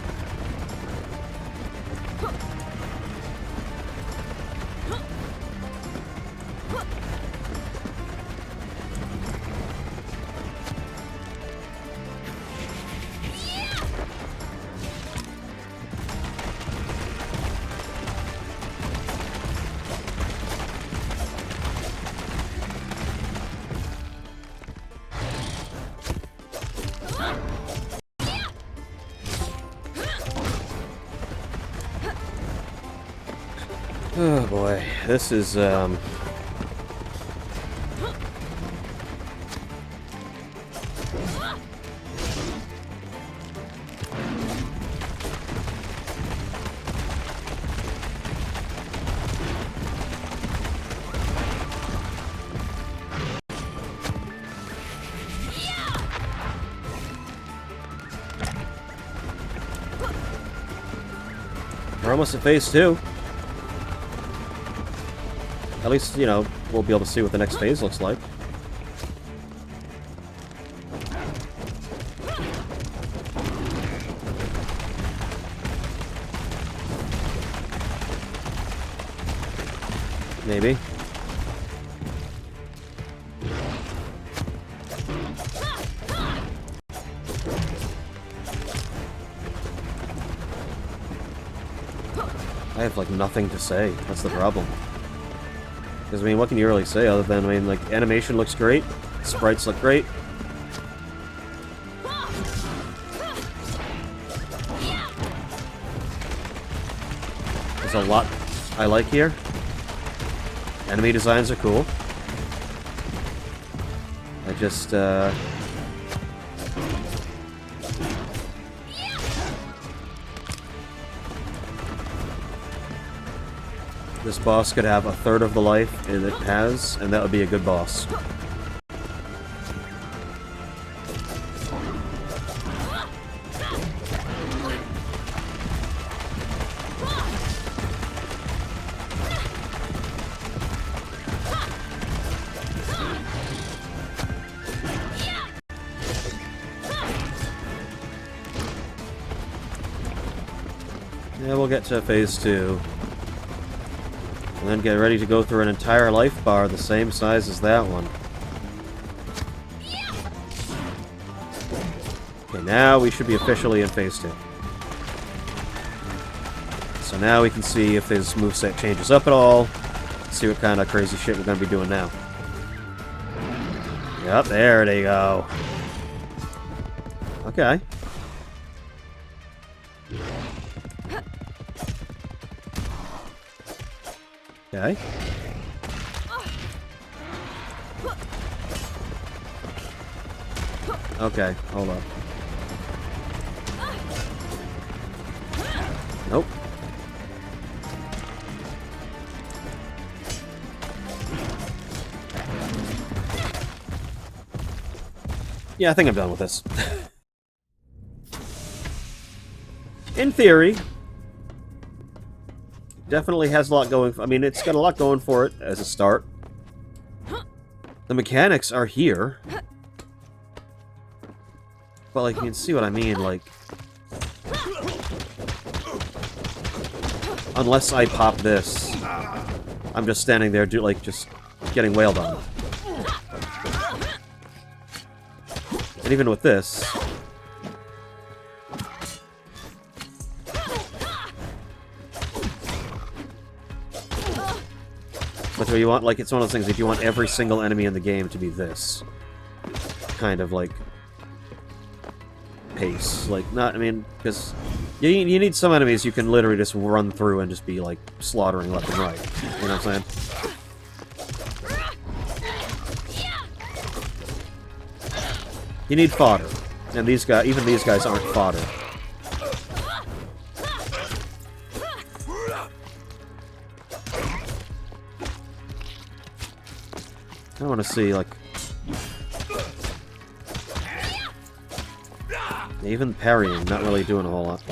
Oh boy, this is, we're almost at phase 2. At least, you know, we'll be able to see what the next phase looks like. Maybe. I have, like, nothing to say. That's the problem. Because, I mean, what can you really say other than, I mean, like, animation looks great, sprites look great. There's a lot I like here. Enemy designs are cool. I just, this boss could have a third of the life it has, and that would be a good boss. Yeah, we'll get to phase 2. And then get ready to go through an entire life bar the same size as that one. Okay, now we should be officially in phase 2. So now we can see if this moveset changes up at all. See what kind of crazy shit we're going to be doing now. Yep, there they go. Okay. Okay. Okay, hold up. Nope. Yeah, I think I'm done with this. In theory, definitely has a lot going. I mean, it's got a lot going for it as a start. The mechanics are here, but like you can see what I mean. Like, unless I pop this, I'm just standing there, just getting wailed on. And even with this. But do you want, like, it's one of those things, if you want every single enemy in the game to be this kind of, like, pace. Like, not, I mean, because you need some enemies you can literally just run through and just be, like, slaughtering left and right. You know what I'm saying? You need fodder. And these guys, even these guys aren't fodder. I want to see, like... Even parrying, not really doing a whole lot.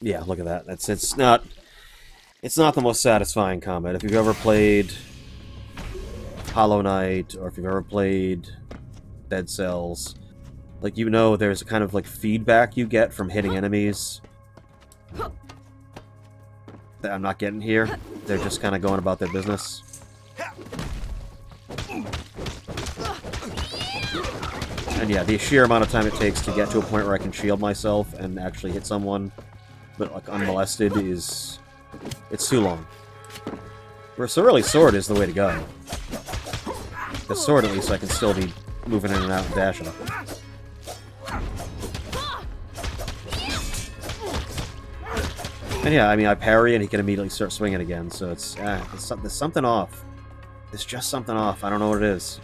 Yeah, look at that. It's not the most satisfying combat. If you've ever played Hollow Knight, or if you've ever played Dead Cells, like, you know there's a kind of, like, feedback you get from hitting enemies that I'm not getting here. They're just kind of going about their business. And yeah, the sheer amount of time it takes to get to a point where I can shield myself and actually hit someone, but, like, unmolested is... it's too long. So really, sword is the way to go. The sword, at least, I can still be moving in and out and dashing. And yeah, I mean, I parry and he can immediately start swinging again, so it's... there's something off. There's just something off. I don't know what it is.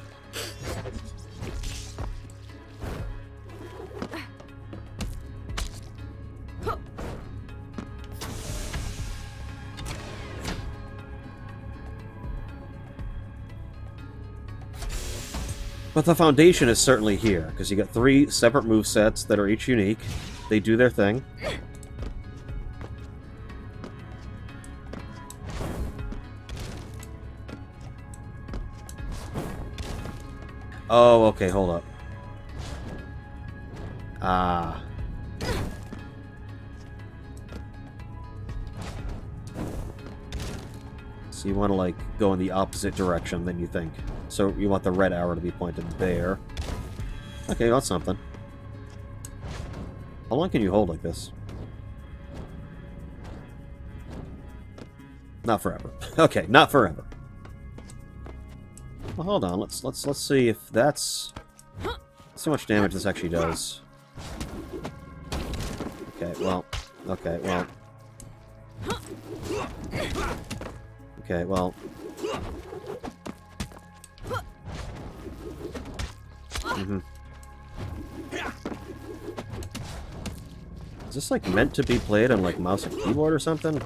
But the foundation is certainly here, because you got 3 separate movesets that are each unique. They do their thing. Oh, okay, hold up. Ah. So you want to, like, go in the opposite direction than you think. So you want the red arrow to be pointed there. Okay, that's something. How long can you hold like this? Not forever. Okay, not forever. Well, hold on. Let's see if that's... Let's see how much damage this actually does. Okay, well... Okay, well... Okay, well... Is this, like, meant to be played on, like, mouse and keyboard or something?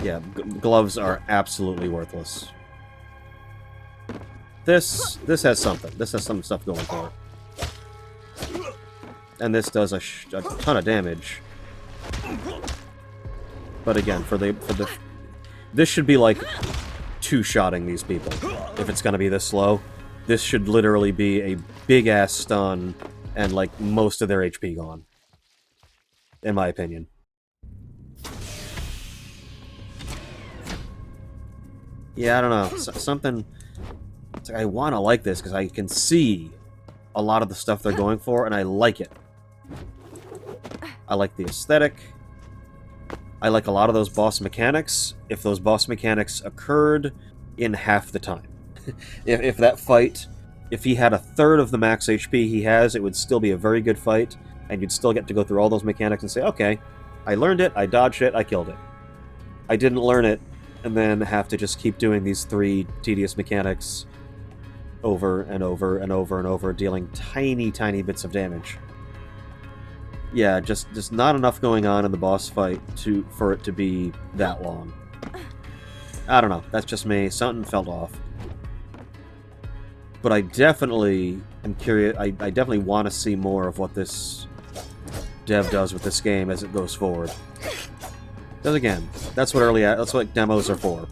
Yeah, gloves are absolutely worthless. This has something. This has some stuff going for it. And this does a ton of damage. But again, this should be like two-shotting these people. If it's gonna be this slow, this should literally be a big-ass stun and like most of their HP gone. In my opinion. Yeah, I don't know. Something... It's like I want to like this because I can see a lot of the stuff they're going for, and I like it. I like the aesthetic. I like a lot of those boss mechanics, if those boss mechanics occurred in half the time. If that fight, if he had a third of the max HP he has, it would still be a very good fight, and you'd still get to go through all those mechanics and say, okay, I learned it, I dodged it, I killed it. I didn't learn it, and then have to just keep doing these 3 tedious mechanics over and over and over and over, dealing tiny, tiny bits of damage. Yeah, just not enough going on in the boss fight for it to be that long. I don't know, that's just me. Something felt off. But I definitely am curious, I definitely want to see more of what this dev does with this game as it goes forward. Because again, that's what demos are for.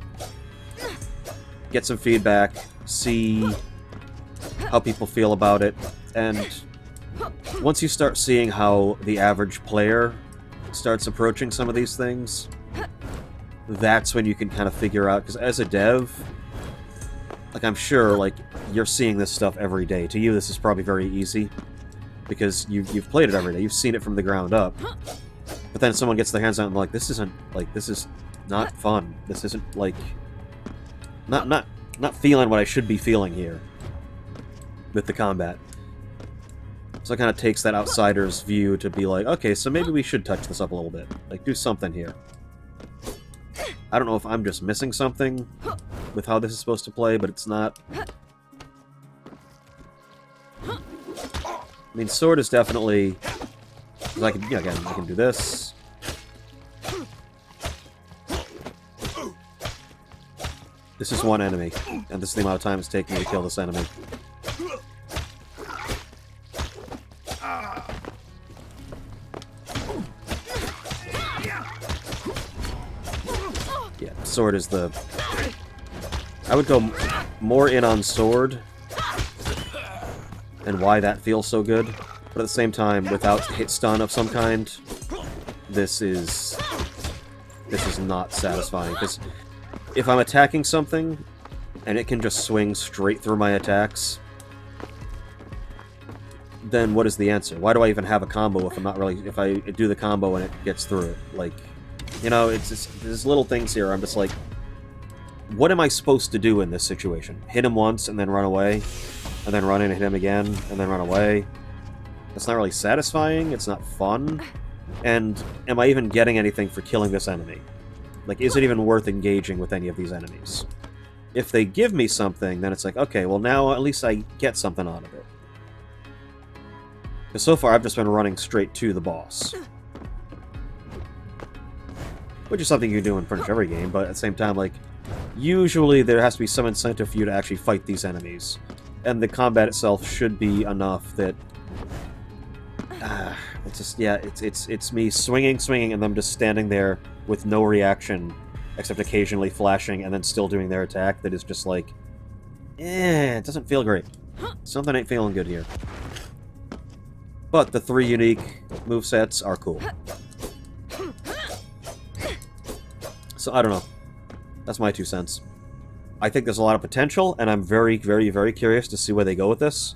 Get some feedback, see how people feel about it, and once you start seeing how the average player starts approaching some of these things, that's when you can kind of figure out, because as a dev, like I'm sure, like, you're seeing this stuff every day. To you, this is probably very easy, because you've played it every day, you've seen it from the ground up. But then someone gets their hands on it and like, this isn't, like, this is not fun. This isn't, like, not feeling what I should be feeling here with the combat. So it kind of takes that outsider's view to be like, okay, so maybe we should touch this up a little bit. Like, do something here. I don't know if I'm just missing something with how this is supposed to play, but it's not. I mean, sword is definitely... I can, again, I can do this. This is one enemy, and this is the amount of time it's taking me to kill this enemy. Yeah, sword is the... I would go more in on sword, and why that feels so good. But at the same time, without hit stun of some kind, this is not satisfying. Because if I'm attacking something, and it can just swing straight through my attacks, then what is the answer? Why do I even have a combo if I'm not really... If I do the combo and it gets through it? Like, you know, it's just... There's little things here, I'm just like... What am I supposed to do in this situation? Hit him once and then run away? And then run in and hit him again, and then run away? It's not really satisfying, it's not fun, and am I even getting anything for killing this enemy? Like, is it even worth engaging with any of these enemies? If they give me something, then it's like, okay, well now at least I get something out of it. Because so far I've just been running straight to the boss. Which is something you do in pretty much every game, but at the same time, like, usually there has to be some incentive for you to actually fight these enemies. And the combat itself should be enough that... it's just, yeah, it's me swinging, and them just standing there with no reaction, except occasionally flashing, and then still doing their attack. That is just like, it doesn't feel great. Something ain't feeling good here. But the 3 unique movesets are cool. So, I don't know. That's my 2 cents. I think there's a lot of potential, and I'm very, very, very curious to see where they go with this.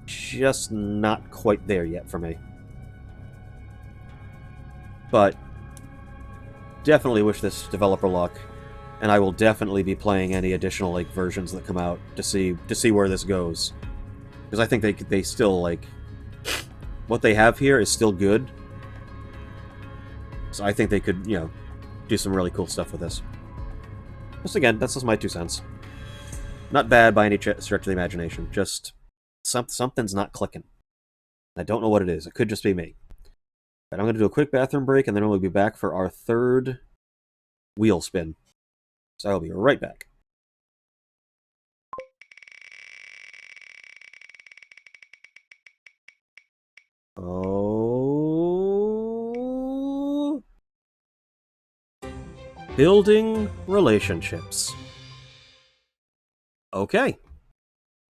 Just not quite there yet for me. But definitely wish this developer luck, and I will definitely be playing any additional like versions that come out to see where this goes. Because I think they still like what they have here is still good. So I think they could, you know, do some really cool stuff with this. Just again, that's just my 2 cents. Not bad by any stretch of the imagination. Just something's not clicking. I don't know what it is. It could just be me. But I'm going to do a quick bathroom break, and then we'll be back for our 3rd wheel spin. So I'll be right back. Oh. Building relationships. Okay.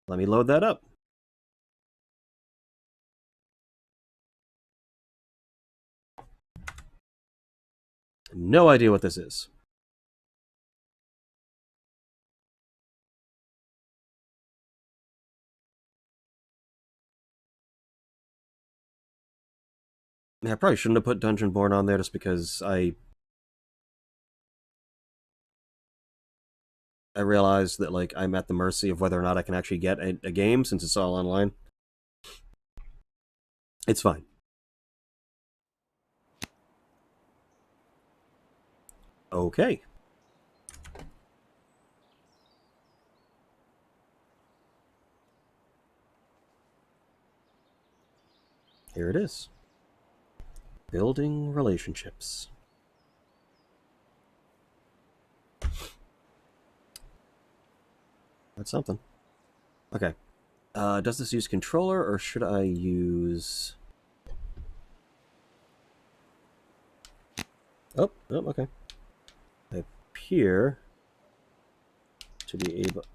Let me load that up. No idea what this is. Yeah, I probably shouldn't have put Dungeonborne on there just because I realized that like I'm at the mercy of whether or not I can actually get a game since it's all online. It's fine. Okay. Here it is. Building relationships. That's something. Okay. Does this use controller or should I use... Oh, okay. I appear to be able...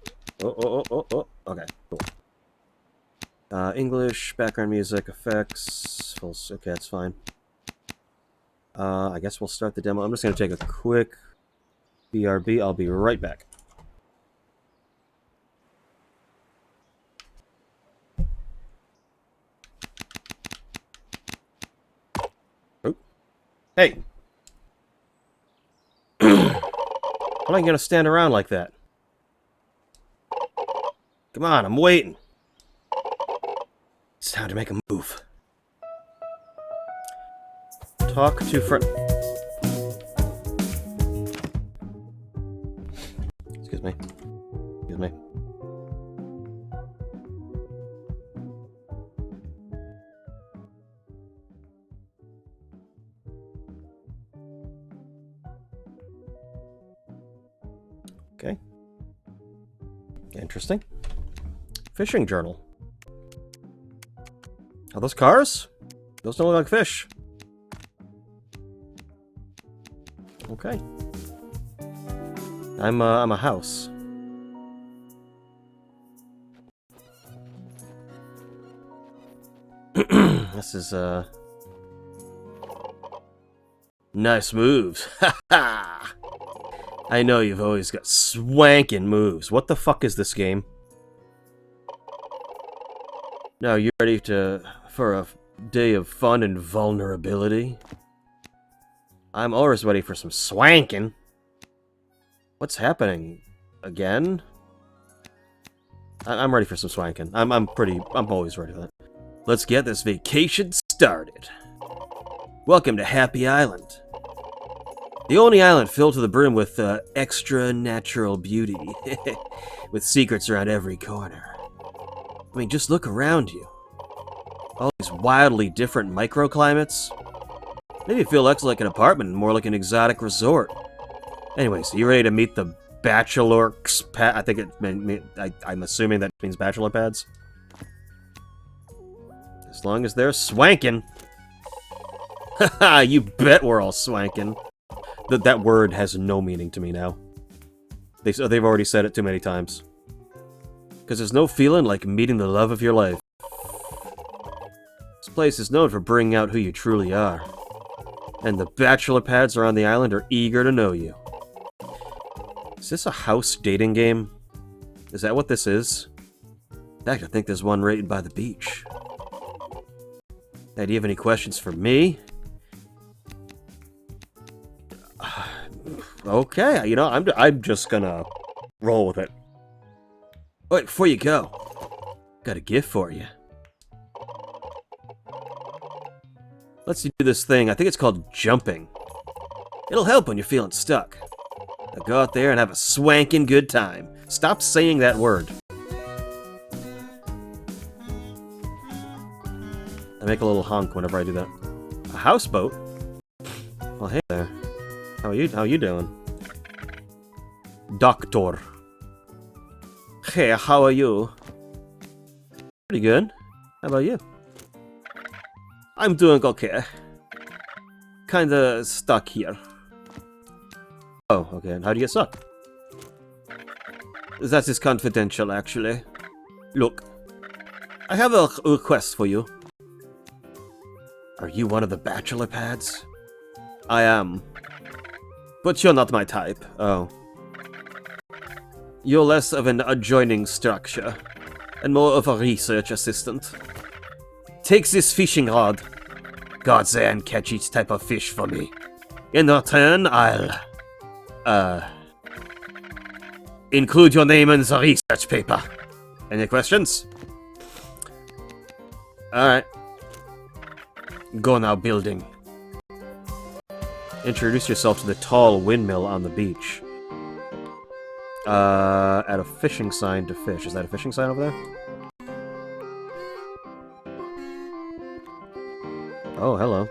Oh. Okay, cool. English, background music, effects... Okay, that's fine. I guess we'll start the demo. I'm just going to take a quick BRB. I'll be right back. Oh. Hey! I'm not going to stand around like that. Come on, I'm waiting. It's time to make a move. Talk to friend. Excuse me. Excuse me. Okay. Interesting. Fishing journal. Are those cars? Those don't look like fish. Okay. I'm a house. This is nice moves. Ha ha. I know you've always got swankin' moves. What the fuck is this game? Now you ready for a day of fun and vulnerability? I'm always ready for some swanking. What's happening? Again? I'm ready for some swanking. I'm always ready for that. Let's get this vacation started. Welcome to Happy Island. The only island filled to the brim with extra natural beauty. With secrets around every corner. I mean, just look around you. All these wildly different microclimates. Maybe it feels less like an apartment and more like an exotic resort. Anyways, you ready to meet the bachelor's pad? I think I'm assuming that means bachelor pads. As long as they're swanking. Haha, you bet we're all swanking. That word has no meaning to me now. They've already said it too many times. Because there's no feeling like meeting the love of your life. This place is known for bringing out who you truly are. And the bachelor pads around the island are eager to know you. Is this a house dating game? Is that what this is? In fact, I think there's one right by the beach. Hey, do you have any questions for me? Okay, you know, I'm just gonna roll with it. Wait, before you go, got a gift for you. Let's do this thing. I think it's called jumping. It'll help when you're feeling stuck. Now go out there and have a swanking good time. Stop saying that word. I make a little honk whenever I do that. A houseboat? Well, hey there. How you doing? Doctor. Hey, how are you? Pretty good. How about you? I'm doing okay. Kinda stuck here. Oh, okay. And how do you get stuck? That is confidential, actually. Look, I have a request for you. Are you one of the bachelor pads? I am. But you're not my type. Oh. You're less of an adjoining structure, and more of a research assistant. Take this fishing rod. Go out there and catch each type of fish for me. In return, I'll... include your name in the research paper. Any questions? Alright. Go now, building. Introduce yourself to the tall windmill on the beach. Add a fishing sign to fish. Is that a fishing sign over there? Oh, hello.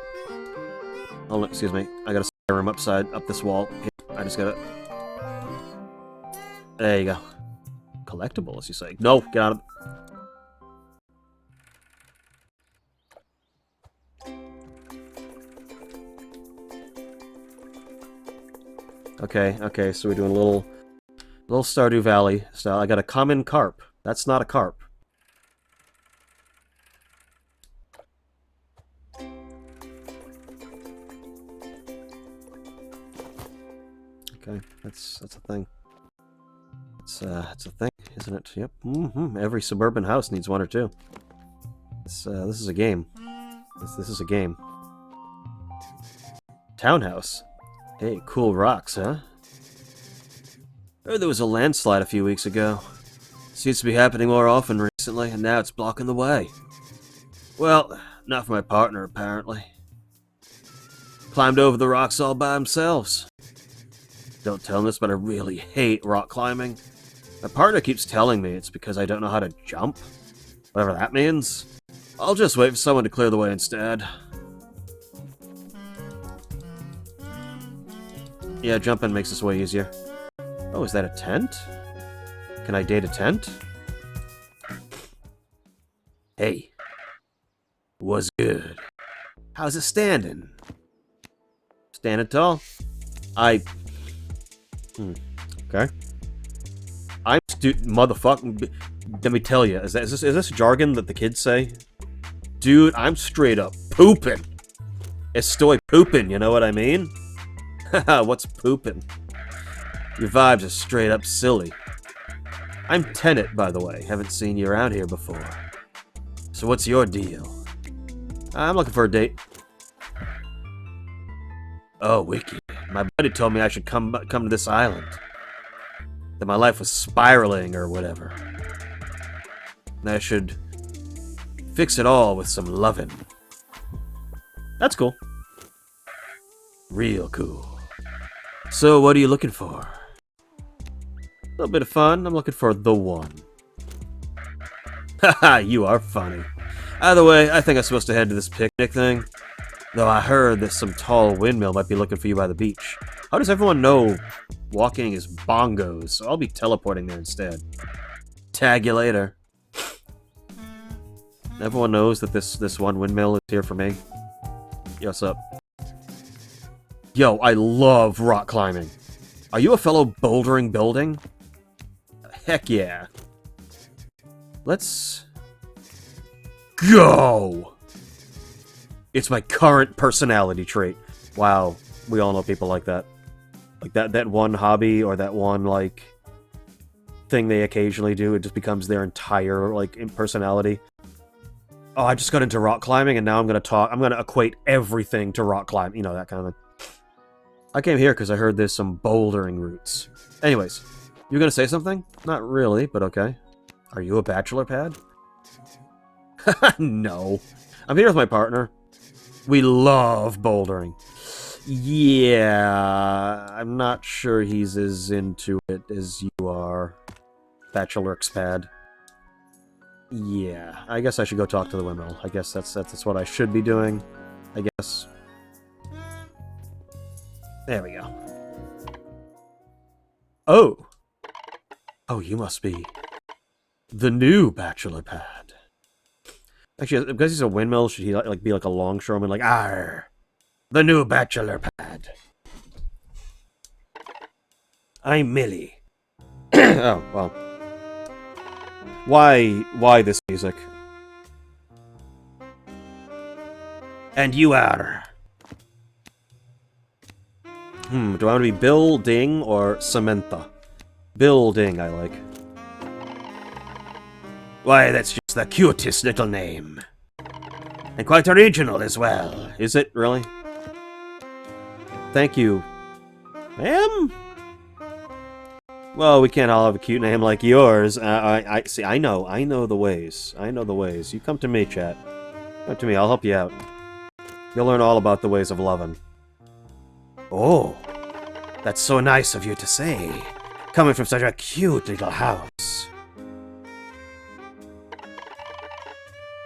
Oh, excuse me. I gotta scare him up this wall. Here, I just gotta... There you go. Collectible, as you say. No, get out of... Okay, so we're doing a little Stardew Valley style. I got a common carp. That's not a carp. Okay, that's a thing. It's a thing, isn't it? Yep. Every suburban house needs one or two. This is a game. This is a game. Townhouse. Hey, cool rocks, huh? Heard there was a landslide a few weeks ago. Seems to be happening more often recently, and now it's blocking the way. Well, not for my partner, apparently. Climbed over the rocks all by themselves. Don't tell him this, but I really hate rock climbing. My partner keeps telling me it's because I don't know how to jump. Whatever that means. I'll just wait for someone to clear the way instead. Yeah, jumping makes this way easier. Oh, is that a tent? Can I date a tent? Hey. What's good? How's it standing? Standing tall? Okay. Motherfucking... Let me tell you, is this jargon that the kids say? Dude, I'm straight up pooping. Estoy pooping, you know what I mean? Haha, what's pooping? Your vibes are straight up silly. I'm Tenet, by the way. Haven't seen you around here before. So what's your deal? I'm looking for a date. Oh, wiki. My buddy told me I should come to this island. That my life was spiraling or whatever. And I should fix it all with some lovin'. That's cool. Real cool. So, what are you looking for? A little bit of fun. I'm looking for the one. Haha, you are funny. Either way, I think I'm supposed to head to this picnic thing. Though I heard that some tall windmill might be looking for you by the beach. How does everyone know walking is bongos? So I'll be teleporting there instead. Tag you later. Everyone knows that this one windmill is here for me. Yo, what's up? Yo, I love rock climbing. Are you a fellow bouldering building? Heck yeah. Let's... go! It's my current personality trait. Wow, we all know people like that. Like that one hobby or that one, like, thing they occasionally do, it just becomes their entire, like, personality. Oh, I just got into rock climbing and now I'm gonna equate everything to rock climbing. You know, that kind of thing. I came here because I heard there's some bouldering routes. Anyways, you gonna say something? Not really, but okay. Are you a bachelor pad? No. I'm here with my partner. We love bouldering. Yeah, I'm not sure he's as into it as you are. Bachelor pad. Yeah, I guess I should go talk to the windmill. I guess that's what I should be doing. I guess. There we go. Oh! Oh, you must be the new bachelor pad. Actually, because he's a windmill, should he like be like a longshoreman? Like, arr! The new bachelor pad. I'm Millie. Oh, well. Why this music? And you are... do I want to be Bill Ding or Samantha? Bill Ding, I like. Why, that's just the cutest little name. And quite original as well. Is it, really? Thank you. Ma'am? Well, we can't all have a cute name like yours. I see, I know the ways. I know the ways. You come to me, chat. Come to me, I'll help you out. You'll learn all about the ways of loving. Oh, that's so nice of you to say. Coming from such a cute little house.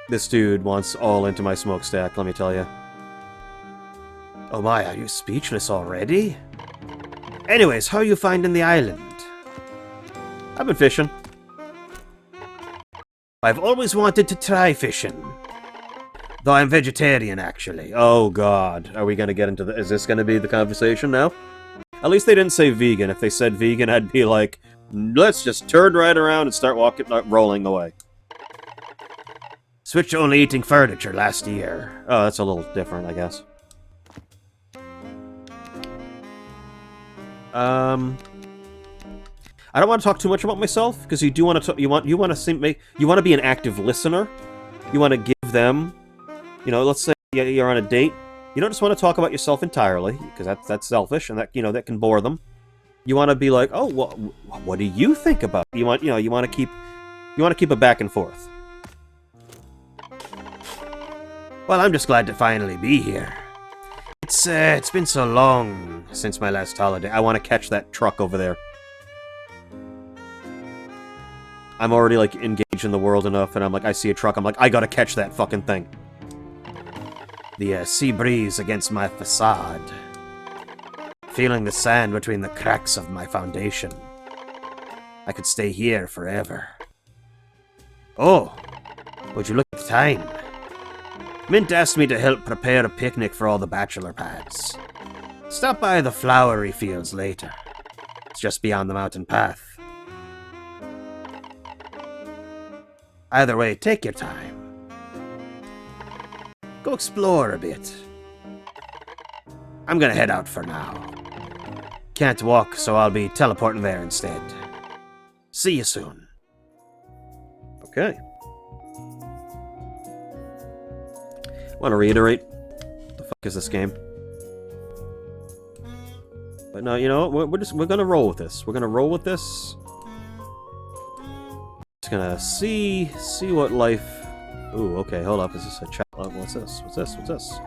This dude wants all into my smokestack, let me tell you. Oh my, are you speechless already? Anyways, how are you finding the island? I've been fishing. I've always wanted to try fishing. Though I'm vegetarian, actually. Oh god, are we gonna get into the... Is this gonna be the conversation now? At least they didn't say vegan. If they said vegan, I'd be like, let's just turn right around and start rolling away. Switched to only eating furniture last year. Oh, that's a little different, I guess. I don't want to talk too much about myself because you do want to. You want to be an active listener. You want to give them, let's say you're on a date. You don't just want to talk about yourself entirely because that's selfish and that can bore them. You want to be like, oh, what do you think about it? You want to keep a back and forth. Well, I'm just glad to finally be here. It's been so long since my last holiday. I want to catch that truck over there. I'm already, engaged in the world enough, and I'm like, I see a truck, I'm like, I gotta catch that fucking thing. The sea breeze against my facade. Feeling the sand between the cracks of my foundation. I could stay here forever. Oh, would you look at the time? Mint asked me to help prepare a picnic for all the bachelor pads. Stop by the flowery fields later. It's just beyond the mountain path. Either way, take your time. Go explore a bit. I'm gonna head out for now. Can't walk, so I'll be teleporting there instead. See you soon. Okay. Want to reiterate? What the fuck is this game? But no, you know what? We're gonna roll with this. We're gonna roll with this. Just gonna see what life. Ooh, okay, hold up. Is this a chat? What's this? What's this? What's this?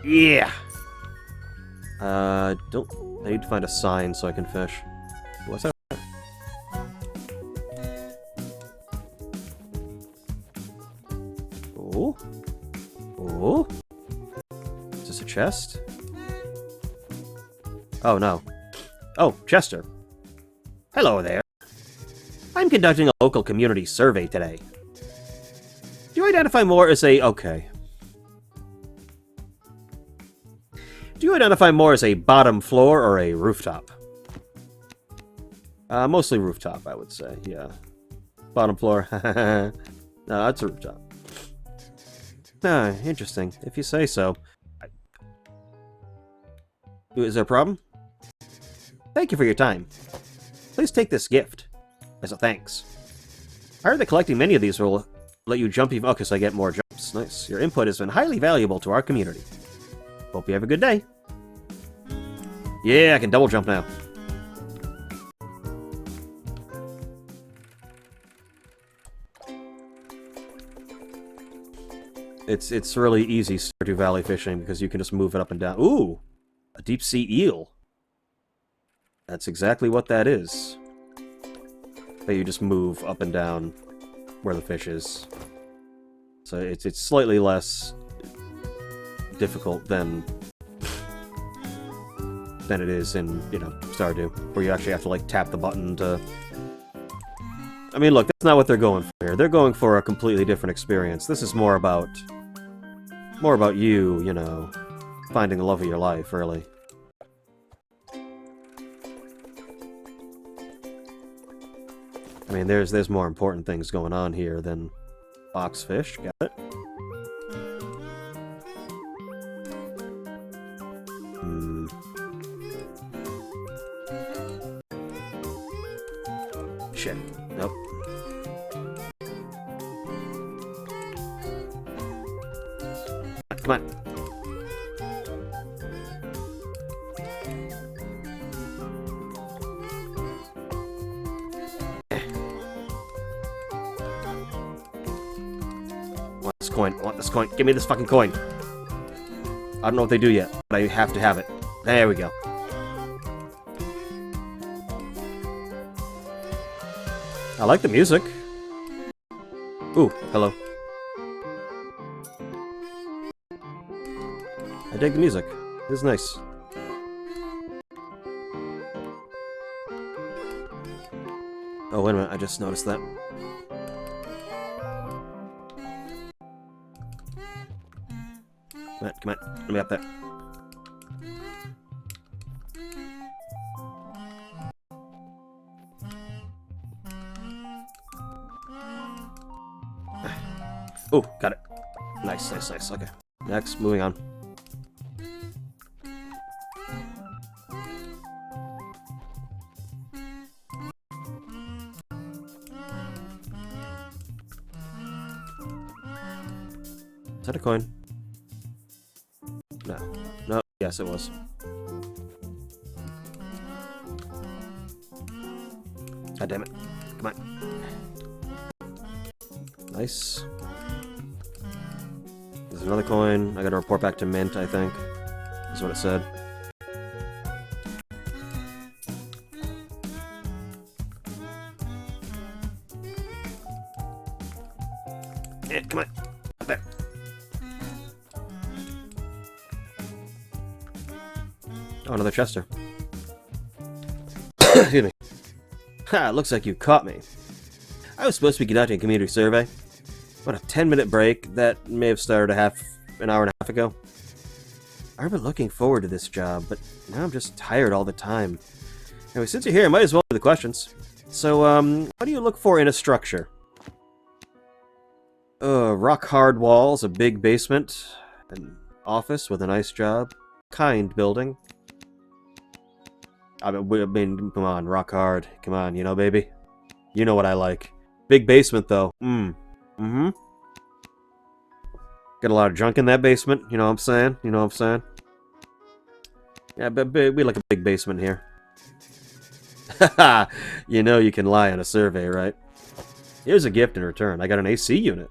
Yeah. I need to find a sign so I can fish. What's that? Oh. Oh. Is this a chest? Oh, no. Oh, Chester. Hello there. I'm conducting a local community survey today. Do you identify more as a... Okay. Do you identify more as a bottom floor or a rooftop? Mostly rooftop, I would say, yeah. Bottom floor. No, that's a rooftop. Ah, interesting. If you say so. Is there a problem? Thank you for your time. Please take this gift. As a thanks. I heard that collecting many of these will let you jump even... Okay, so I get more jumps. Nice, nice. Your input has been highly valuable to our community. Hope you have a good day. Yeah, I can double jump now. It's really easy Stardew Valley fishing because you can just move it up and down. Ooh! A deep sea eel. That's exactly what that is. That you just move up and down where the fish is. So it's slightly less difficult than it is in, you know, Stardew, where you actually have to like tap the button to... I mean, look, that's not what they're going for here. They're going for a completely different experience. This is more about you, you know, finding the love of your life, really. I mean, there's more important things going on here than boxfish. Got it? Shit. Nope. Come on. Want this coin. I want this coin. Give me this fucking coin. I don't know what they do yet, but I have to have it. There we go. I like the music. Ooh, hello. I dig the music. It's nice. Oh, wait a minute. I just noticed that. Come on. Let me up there. Oh, got it. Nice, nice, nice. Okay. Next, moving on. Is that a coin? No. No. Yes, it was. God damn it. Come on. Nice. There's another coin. I gotta report back to Mint, I think. Is what it said. Come on. Up there. Oh, another Chester. Excuse me. Ha, looks like you caught me. I was supposed to be conducting a community survey. What, a 10-minute break? That may have started an hour and a half ago. I remember looking forward to this job, but now I'm just tired all the time. Anyway, since you're here, I might as well do the questions. So, what do you look for in a structure? Rock-hard walls, a big basement, an office with a nice job, kind building. I mean, come on, rock hard. Come on, you know, baby. You know what I like. Big basement, though. Mm-hmm. Got a lot of junk in that basement, you know what I'm saying? You know what I'm saying? Yeah, but we like a big basement here. Haha! You know you can lie on a survey, right? Here's a gift in return. I got an AC unit.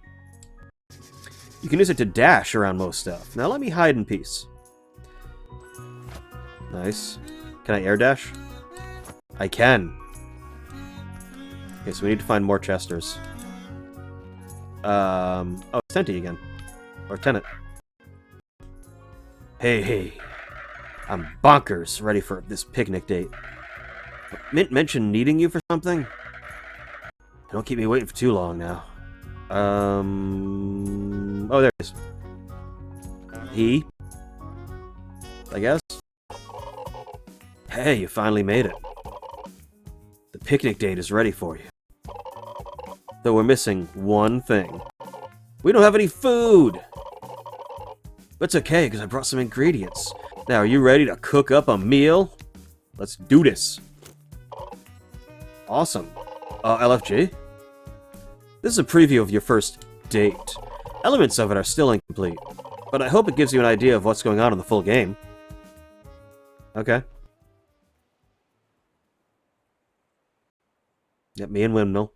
You can use it to dash around most stuff. Now let me hide in peace. Nice. Can I air dash? I can. Okay, so we need to find more Chesters. Oh, it's Tenty again. Or Tenant. Hey. I'm bonkers ready for this picnic date. Mint mentioned needing you for something? Don't keep me waiting for too long now. Oh, there it is. He? I guess? Hey, you finally made it. The picnic date is ready for you. Though we're missing one thing. We don't have any food! But it's okay, because I brought some ingredients. Now, are you ready to cook up a meal? Let's do this. Awesome. LFG? This is a preview of your first date. Elements of it are still incomplete, but I hope it gives you an idea of what's going on in the full game. Okay. Yep, me and Windmill.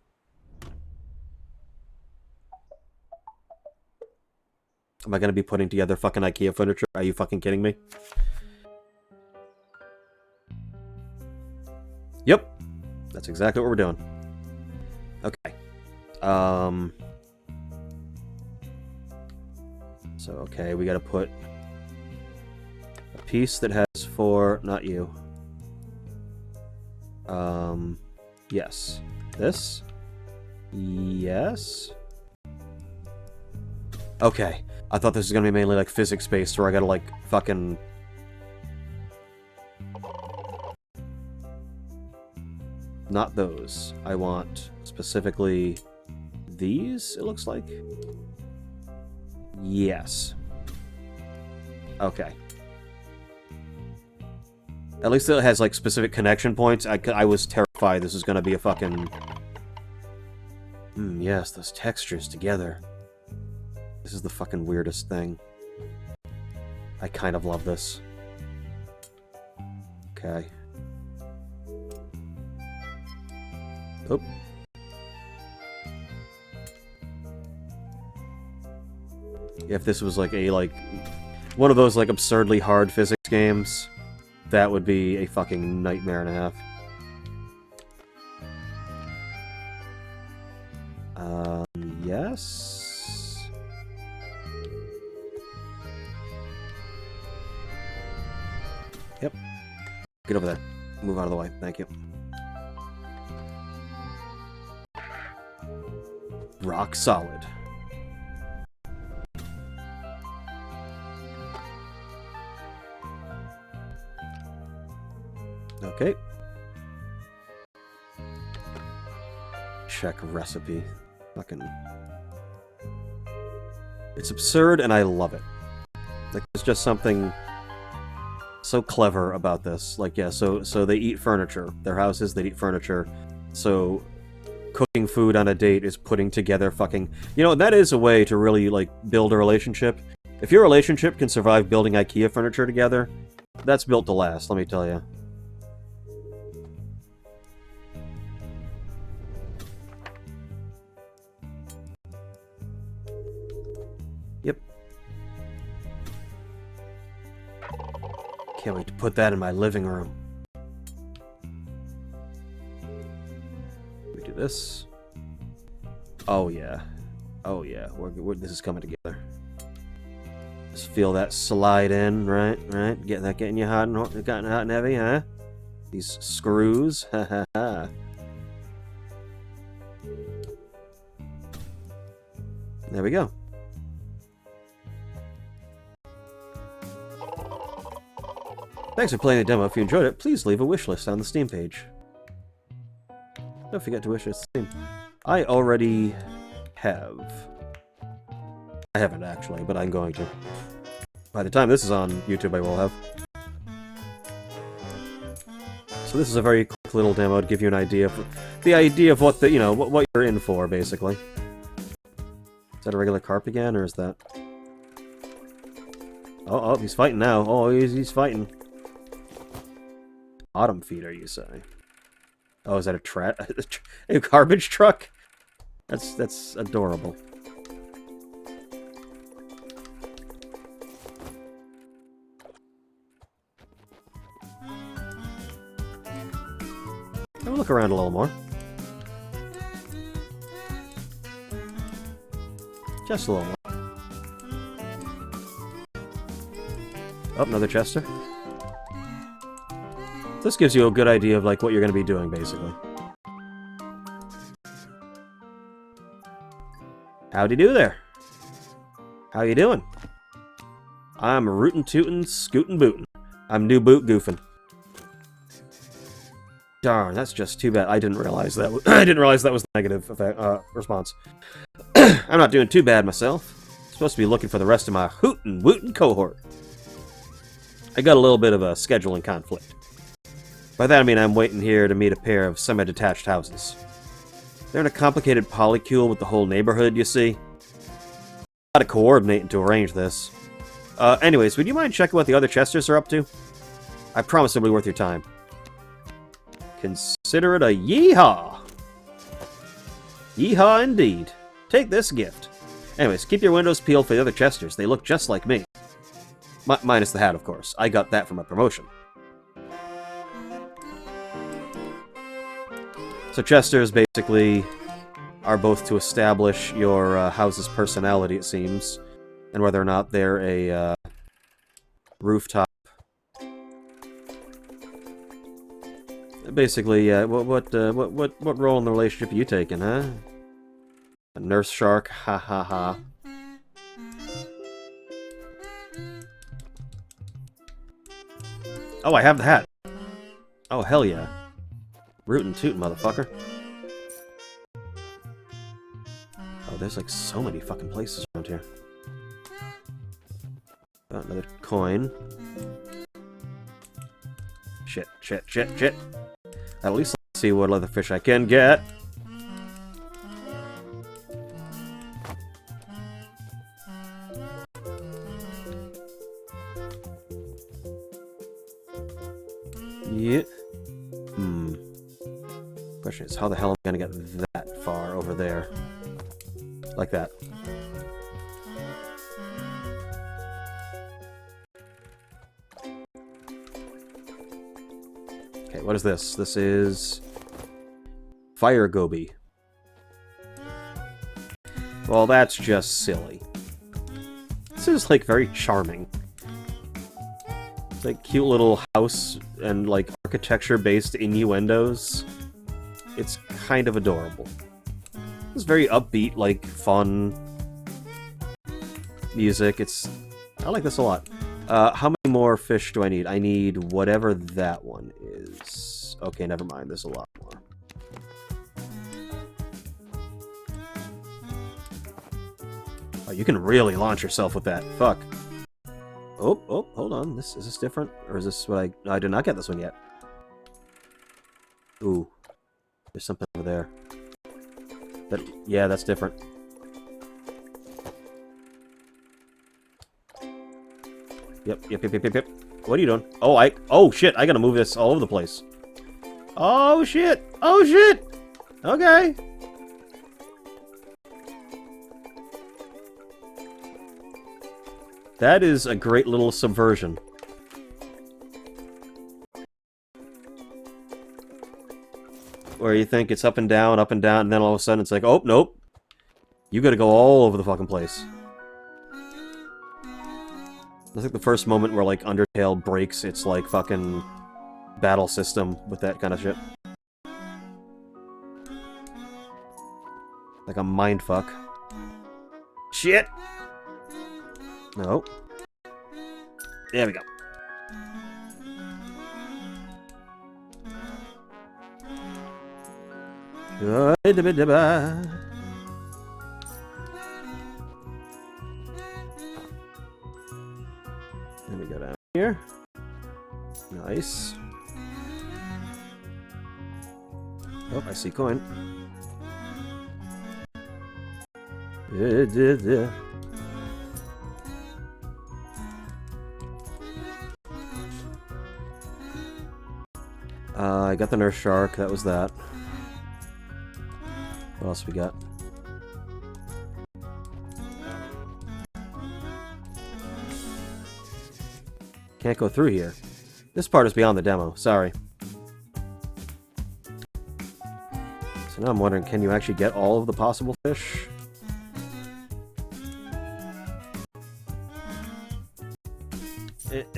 Am I gonna be putting together fucking IKEA furniture? Are you fucking kidding me? Yep. That's exactly what we're doing. Okay. So, okay, we gotta put a piece that has four... Not you. Yes. This? Yes? Okay. I thought this was gonna be mainly, like, physics-based, where I gotta, like, fucking... Not those. I want, specifically, these, it looks like? Yes. Okay. At least it has, like, specific connection points. I was terrified this was gonna be a fucking... yes, those textures together. This is the fucking weirdest thing. I kind of love this. Okay. Oh. If this was like one of those like absurdly hard physics games, that would be a fucking nightmare and a half. Yes. Yep. Get over there. Move out of the way. Thank you. Rock solid. Okay. Check recipe. Fucking... It's absurd and I love it. Like, there's just something so clever about this. Like, yeah, so they eat furniture. Their houses, they eat furniture. So cooking food on a date is putting together fucking... You know, that is a way to really, like, build a relationship. If your relationship can survive building IKEA furniture together, that's built to last, let me tell you. Yep. Can't wait to put that in my living room. We do this. Oh yeah. Oh yeah. This is coming together. Just feel that slide in, right? Right? Getting you hot and heavy, huh? These screws. Ha ha ha. There we go. Thanks for playing the demo. If you enjoyed it, please leave a wish list on the Steam page. Don't forget to wish list Steam. I already have. I haven't actually, but I'm going to. By the time this is on YouTube, I will have. So this is a very quick little demo to give you an idea of what the what you're in for, basically. Is that a regular carp again, or is that? Oh, he's fighting now. Oh, he's fighting. Autumn feeder, you say? Oh, is that a garbage truck? That's adorable. Have a look around a little more. Just a little more. Oh, another Chester. This gives you a good idea of like what you're going to be doing, basically. Howdy do there. How you doing? I'm rootin' tootin', scootin' bootin'. I'm new boot goofin'. Darn, that's just too bad. I didn't realize that. I didn't realize that was the negative response. I'm not doing too bad myself. I'm supposed to be looking for the rest of my hootin' wootin' cohort. I got a little bit of a scheduling conflict. By that I mean I'm waiting here to meet a pair of semi-detached houses. They're in a complicated polycule with the whole neighborhood, you see. of coordinating to arrange this. Anyways, would you mind checking what the other Chesters are up to? I promise it'll be worth your time. Consider it a yeehaw! Yeehaw indeed. Take this gift. Anyways, keep your windows peeled for the other Chesters. They look just like me. Minus the hat, of course. I got that from a promotion. So Chesters basically are both to establish your house's personality, it seems, and whether or not they're a rooftop. Basically, what role in the relationship are you taking, huh? A nurse shark, ha ha ha. Oh, I have the hat. Oh, hell yeah. Rootin' tootin', motherfucker. Oh, there's like so many fucking places around here. Got another coin. Shit. At least let's see what other fish I can get. Yeah. Question is, how the hell am I gonna get that far over there? Like that. Okay, what is this? This is Fire Goby. Well, that's just silly. This is, like, very charming. It's like cute little house and, like, architecture-based innuendos. It's kind of adorable. It's very upbeat, like, fun music. I like this a lot. How many more fish do I need? I need whatever that one is. Okay, never mind. There's a lot more. Oh, you can really launch yourself with that. Fuck. Oh, hold on. Is this different? Or is this what I did not get this one yet. Ooh. There's something over there. Yeah, that's different. Yep. What are you doing? Oh shit, I gotta move this all over the place. Oh shit! Okay. That is a great little subversion. Where you think it's up and down, and then all of a sudden it's like, oh, nope. You gotta go all over the fucking place. That's like the first moment where, like, Undertale breaks its, like, fucking battle system with that kind of shit. Like a mindfuck. Shit! No. There we go. Let me go down here. Nice. Oh, I see coin. I got the nurse shark. That was that. What else we got? Can't go through here. This part is beyond the demo. Sorry. So now I'm wondering, can you actually get all of the possible fish? Okay.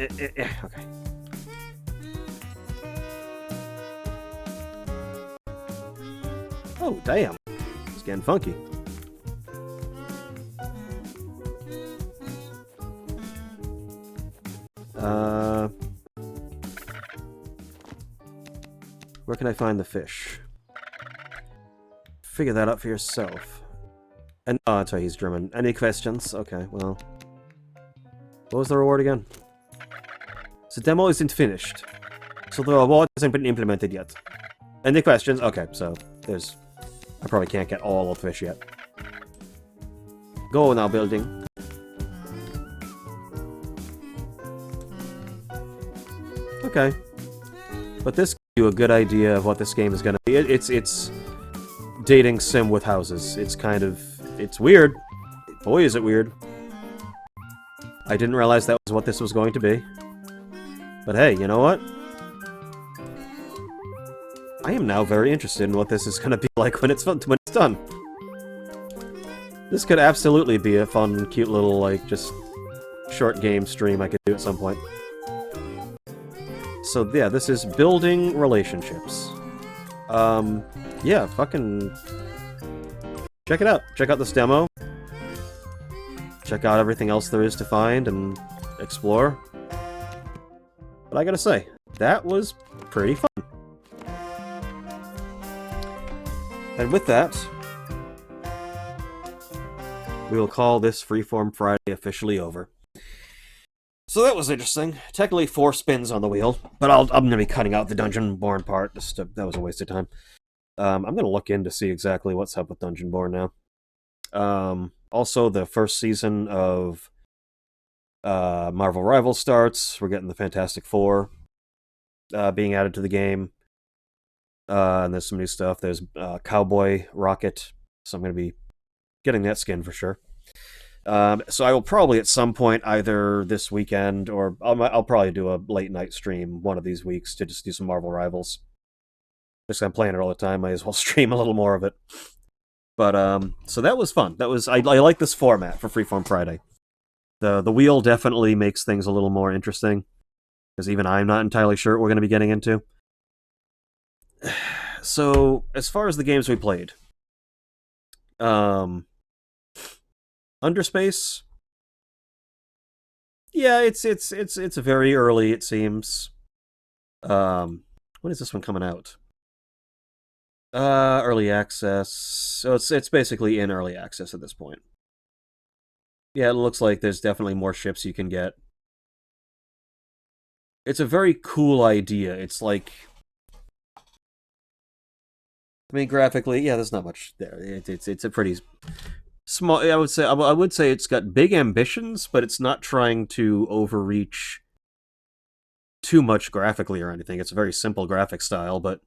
Oh, damn. It's getting funky. Where can I find the fish? Figure that out for yourself. And oh, sorry, he's German. Any questions? Okay, well. What was the reward again? The demo isn't finished, so the reward hasn't been implemented yet. Any questions? Okay, so there's... I probably can't get all of the fish yet. Go now, building. Okay. But this gives you a good idea of what this game is going to be. It's dating sim with houses. It's kind of... It's weird. Boy, is it weird. I didn't realize that was what this was going to be. But hey, you know what? I am now very interested in what this is going to be like when it's done. This could absolutely be a fun, cute little, like, just short game stream I could do at some point. So yeah, this is building relationships. Yeah, fucking... check it out. Check out this demo. Check out everything else there is to find and explore. But I gotta say, that was pretty fun. And with that, we will call this Freeform Friday officially over. So that was interesting. Technically 4 spins on the wheel, but I'm going to be cutting out the Dungeonborne part. That was a waste of time. I'm going to look in to see exactly what's up with Dungeonborne now. Also, the first season of Marvel Rivals starts. We're getting the Fantastic Four being added to the game. And there's some new stuff. There's Cowboy Rocket, so I'm going to be getting that skin for sure. So I will probably at some point, either this weekend or I'll probably do a late night stream one of these weeks to just do some Marvel Rivals. Because I'm playing it all the time, might as well stream a little more of it. But so that was fun. I like this format for Freeform Friday. The wheel definitely makes things a little more interesting, because even I'm not entirely sure what we're going to be getting into. So as far as the games we played, Underspace, yeah, it's very early, it seems. When is this one coming out? Early access. So it's basically in early access at this point. Yeah, it looks like there's definitely more ships you can get. It's a very cool idea. It's like, I mean, graphically, yeah, there's not much there. It's a pretty small. I would say it's got big ambitions, but it's not trying to overreach too much graphically or anything. It's a very simple graphic style, but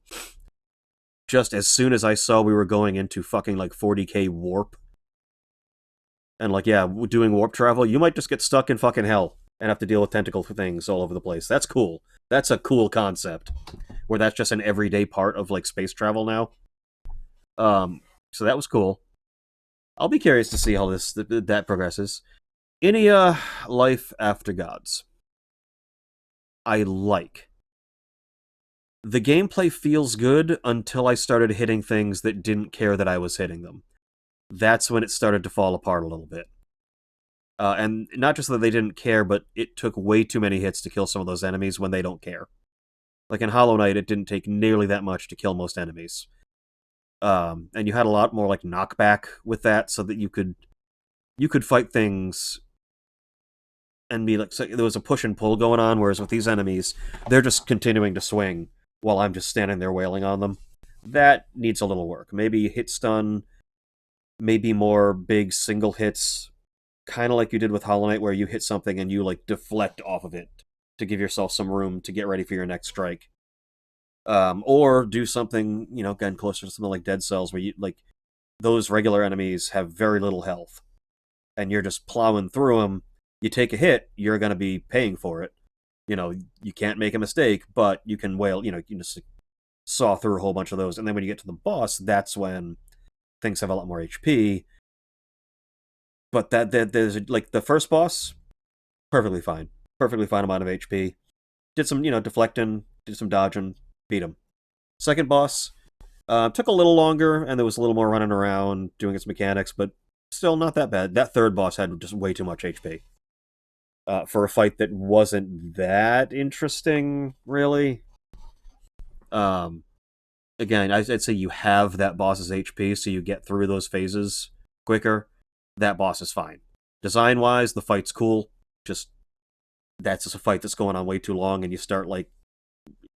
just as soon as I saw we were going into fucking like 40k warp, and like, yeah, doing warp travel, you might just get stuck in fucking hell and have to deal with tentacle things all over the place. That's cool. That's a cool concept, where that's just an everyday part of like space travel now. So that was cool. I'll be curious to see how that progresses. Inayah, Life After Gods. I like. The gameplay feels good until I started hitting things that didn't care that I was hitting them. That's when it started to fall apart a little bit. And not just that they didn't care, but it took way too many hits to kill some of those enemies when they don't care. Like in Hollow Knight, it didn't take nearly that much to kill most enemies. And you had a lot more like knockback with that, so that you could fight things and be like, so there was a push and pull going on, whereas with these enemies, they're just continuing to swing while I'm just standing there wailing on them. That needs a little work. Maybe hit stun, maybe more big single hits, kind of like you did with Hollow Knight, where you hit something and you like deflect off of it to give yourself some room to get ready for your next strike. Or do something, again, closer to something like Dead Cells, where you like those regular enemies have very little health, and you're just plowing through them. You take a hit, you're going to be paying for it. You can't make a mistake, but you can wail. You can just saw through a whole bunch of those, and then when you get to the boss, that's when things have a lot more HP. But there's like the first boss, perfectly fine amount of HP. Did some deflecting, did some dodging. Beat him. Second boss took a little longer, and there was a little more running around doing its mechanics, but still not that bad. That third boss had just way too much HP for a fight that wasn't that interesting, really. Again, I'd say you have that boss's HP, so you get through those phases quicker. That boss is fine. Design-wise, the fight's cool. That's just a fight that's going on way too long, and you start like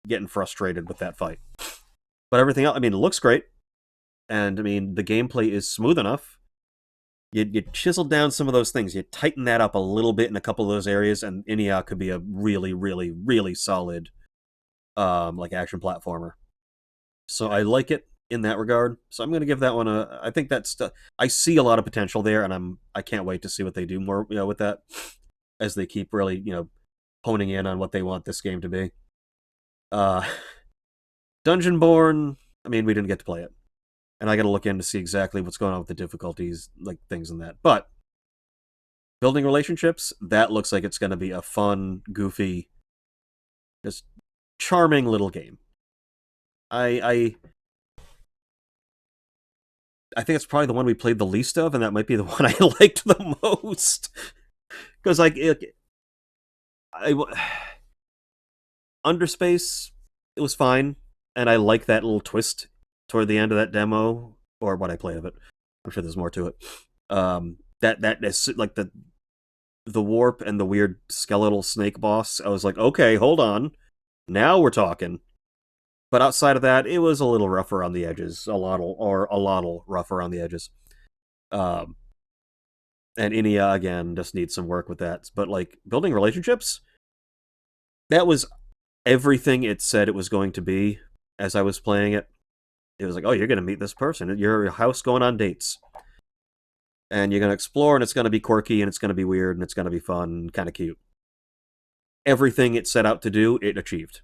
getting frustrated with that fight. But everything else, it looks great. And, the gameplay is smooth enough You chisel down some of those things. You tighten that up a little bit in a couple of those areas, and Inayah could be a really, really, really solid like action platformer. So I like it in that regard. So I'm going to give that one a. I think that's. I see a lot of potential there, and I can't wait to see what they do more with that as they keep really honing in on what they want this game to be. Uh, Dungeonborne. I mean, we didn't get to play it, and I got to look in to see exactly what's going on with the difficulties, like things in that. But building relationships, that looks like it's going to be a fun, goofy, just charming little game. I think it's probably the one we played the least of, and that might be the one I liked the most. Because Underspace, it was fine, and I like that little twist toward the end of that demo, or what I played of it. I'm sure there's more to it. That is like the warp and the weird skeletal snake boss. I was like, okay, hold on, now we're talking. But outside of that, it was a little rougher on the edges, a lot rougher on the edges. And Inayah again just needs some work with that. But like building relationships, that was everything it said it was going to be as I was playing it. It was like, oh, you're going to meet this person. Your house going on dates. And you're going to explore, and it's going to be quirky, and it's going to be weird, and it's going to be fun, kind of cute. Everything it set out to do, it achieved.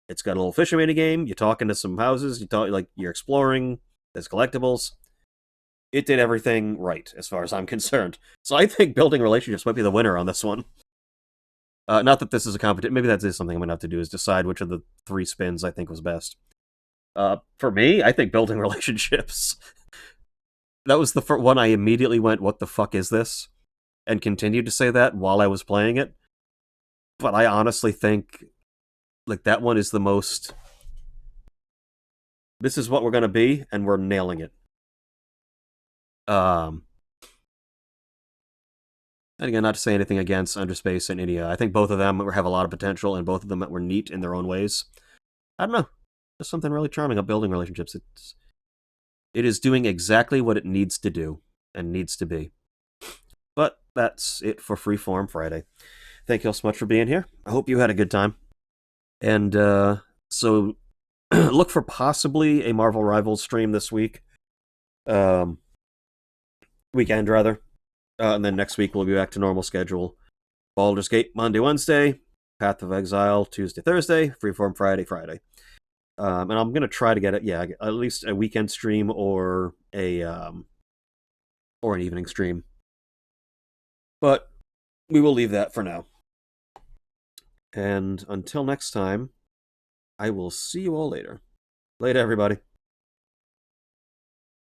It's got a little fishing mini game. You're talking to some houses. You're exploring. There's collectibles. It did everything right, as far as I'm concerned. So I think building relationships might be the winner on this one. Not that this is a competition. Maybe that is something I'm going to have to do, is decide which of the 3 spins I think was best. For me, I think building relationships. That was the first one I immediately went, what the fuck is this? And continued to say that while I was playing it. But I honestly think like that one is the most. This is what we're gonna be, and we're nailing it. And again, not to say anything against Underspace and Inayah. I think both of them have a lot of potential, and both of them were neat in their own ways. I don't know. There's something really charming about building relationships. It is doing exactly what it needs to do and needs to be. But that's it for Freeform Friday. Thank you all so much for being here. I hope you had a good time. And so look for possibly a Marvel Rivals stream this week. Weekend, rather. And then next week we'll be back to normal schedule. Baldur's Gate, Monday, Wednesday. Path of Exile, Tuesday, Thursday. Freeform Friday. And I'm going to try to get it, at least a weekend stream or an evening stream. But we will leave that for now. And until next time, I will see you all later. Later, everybody.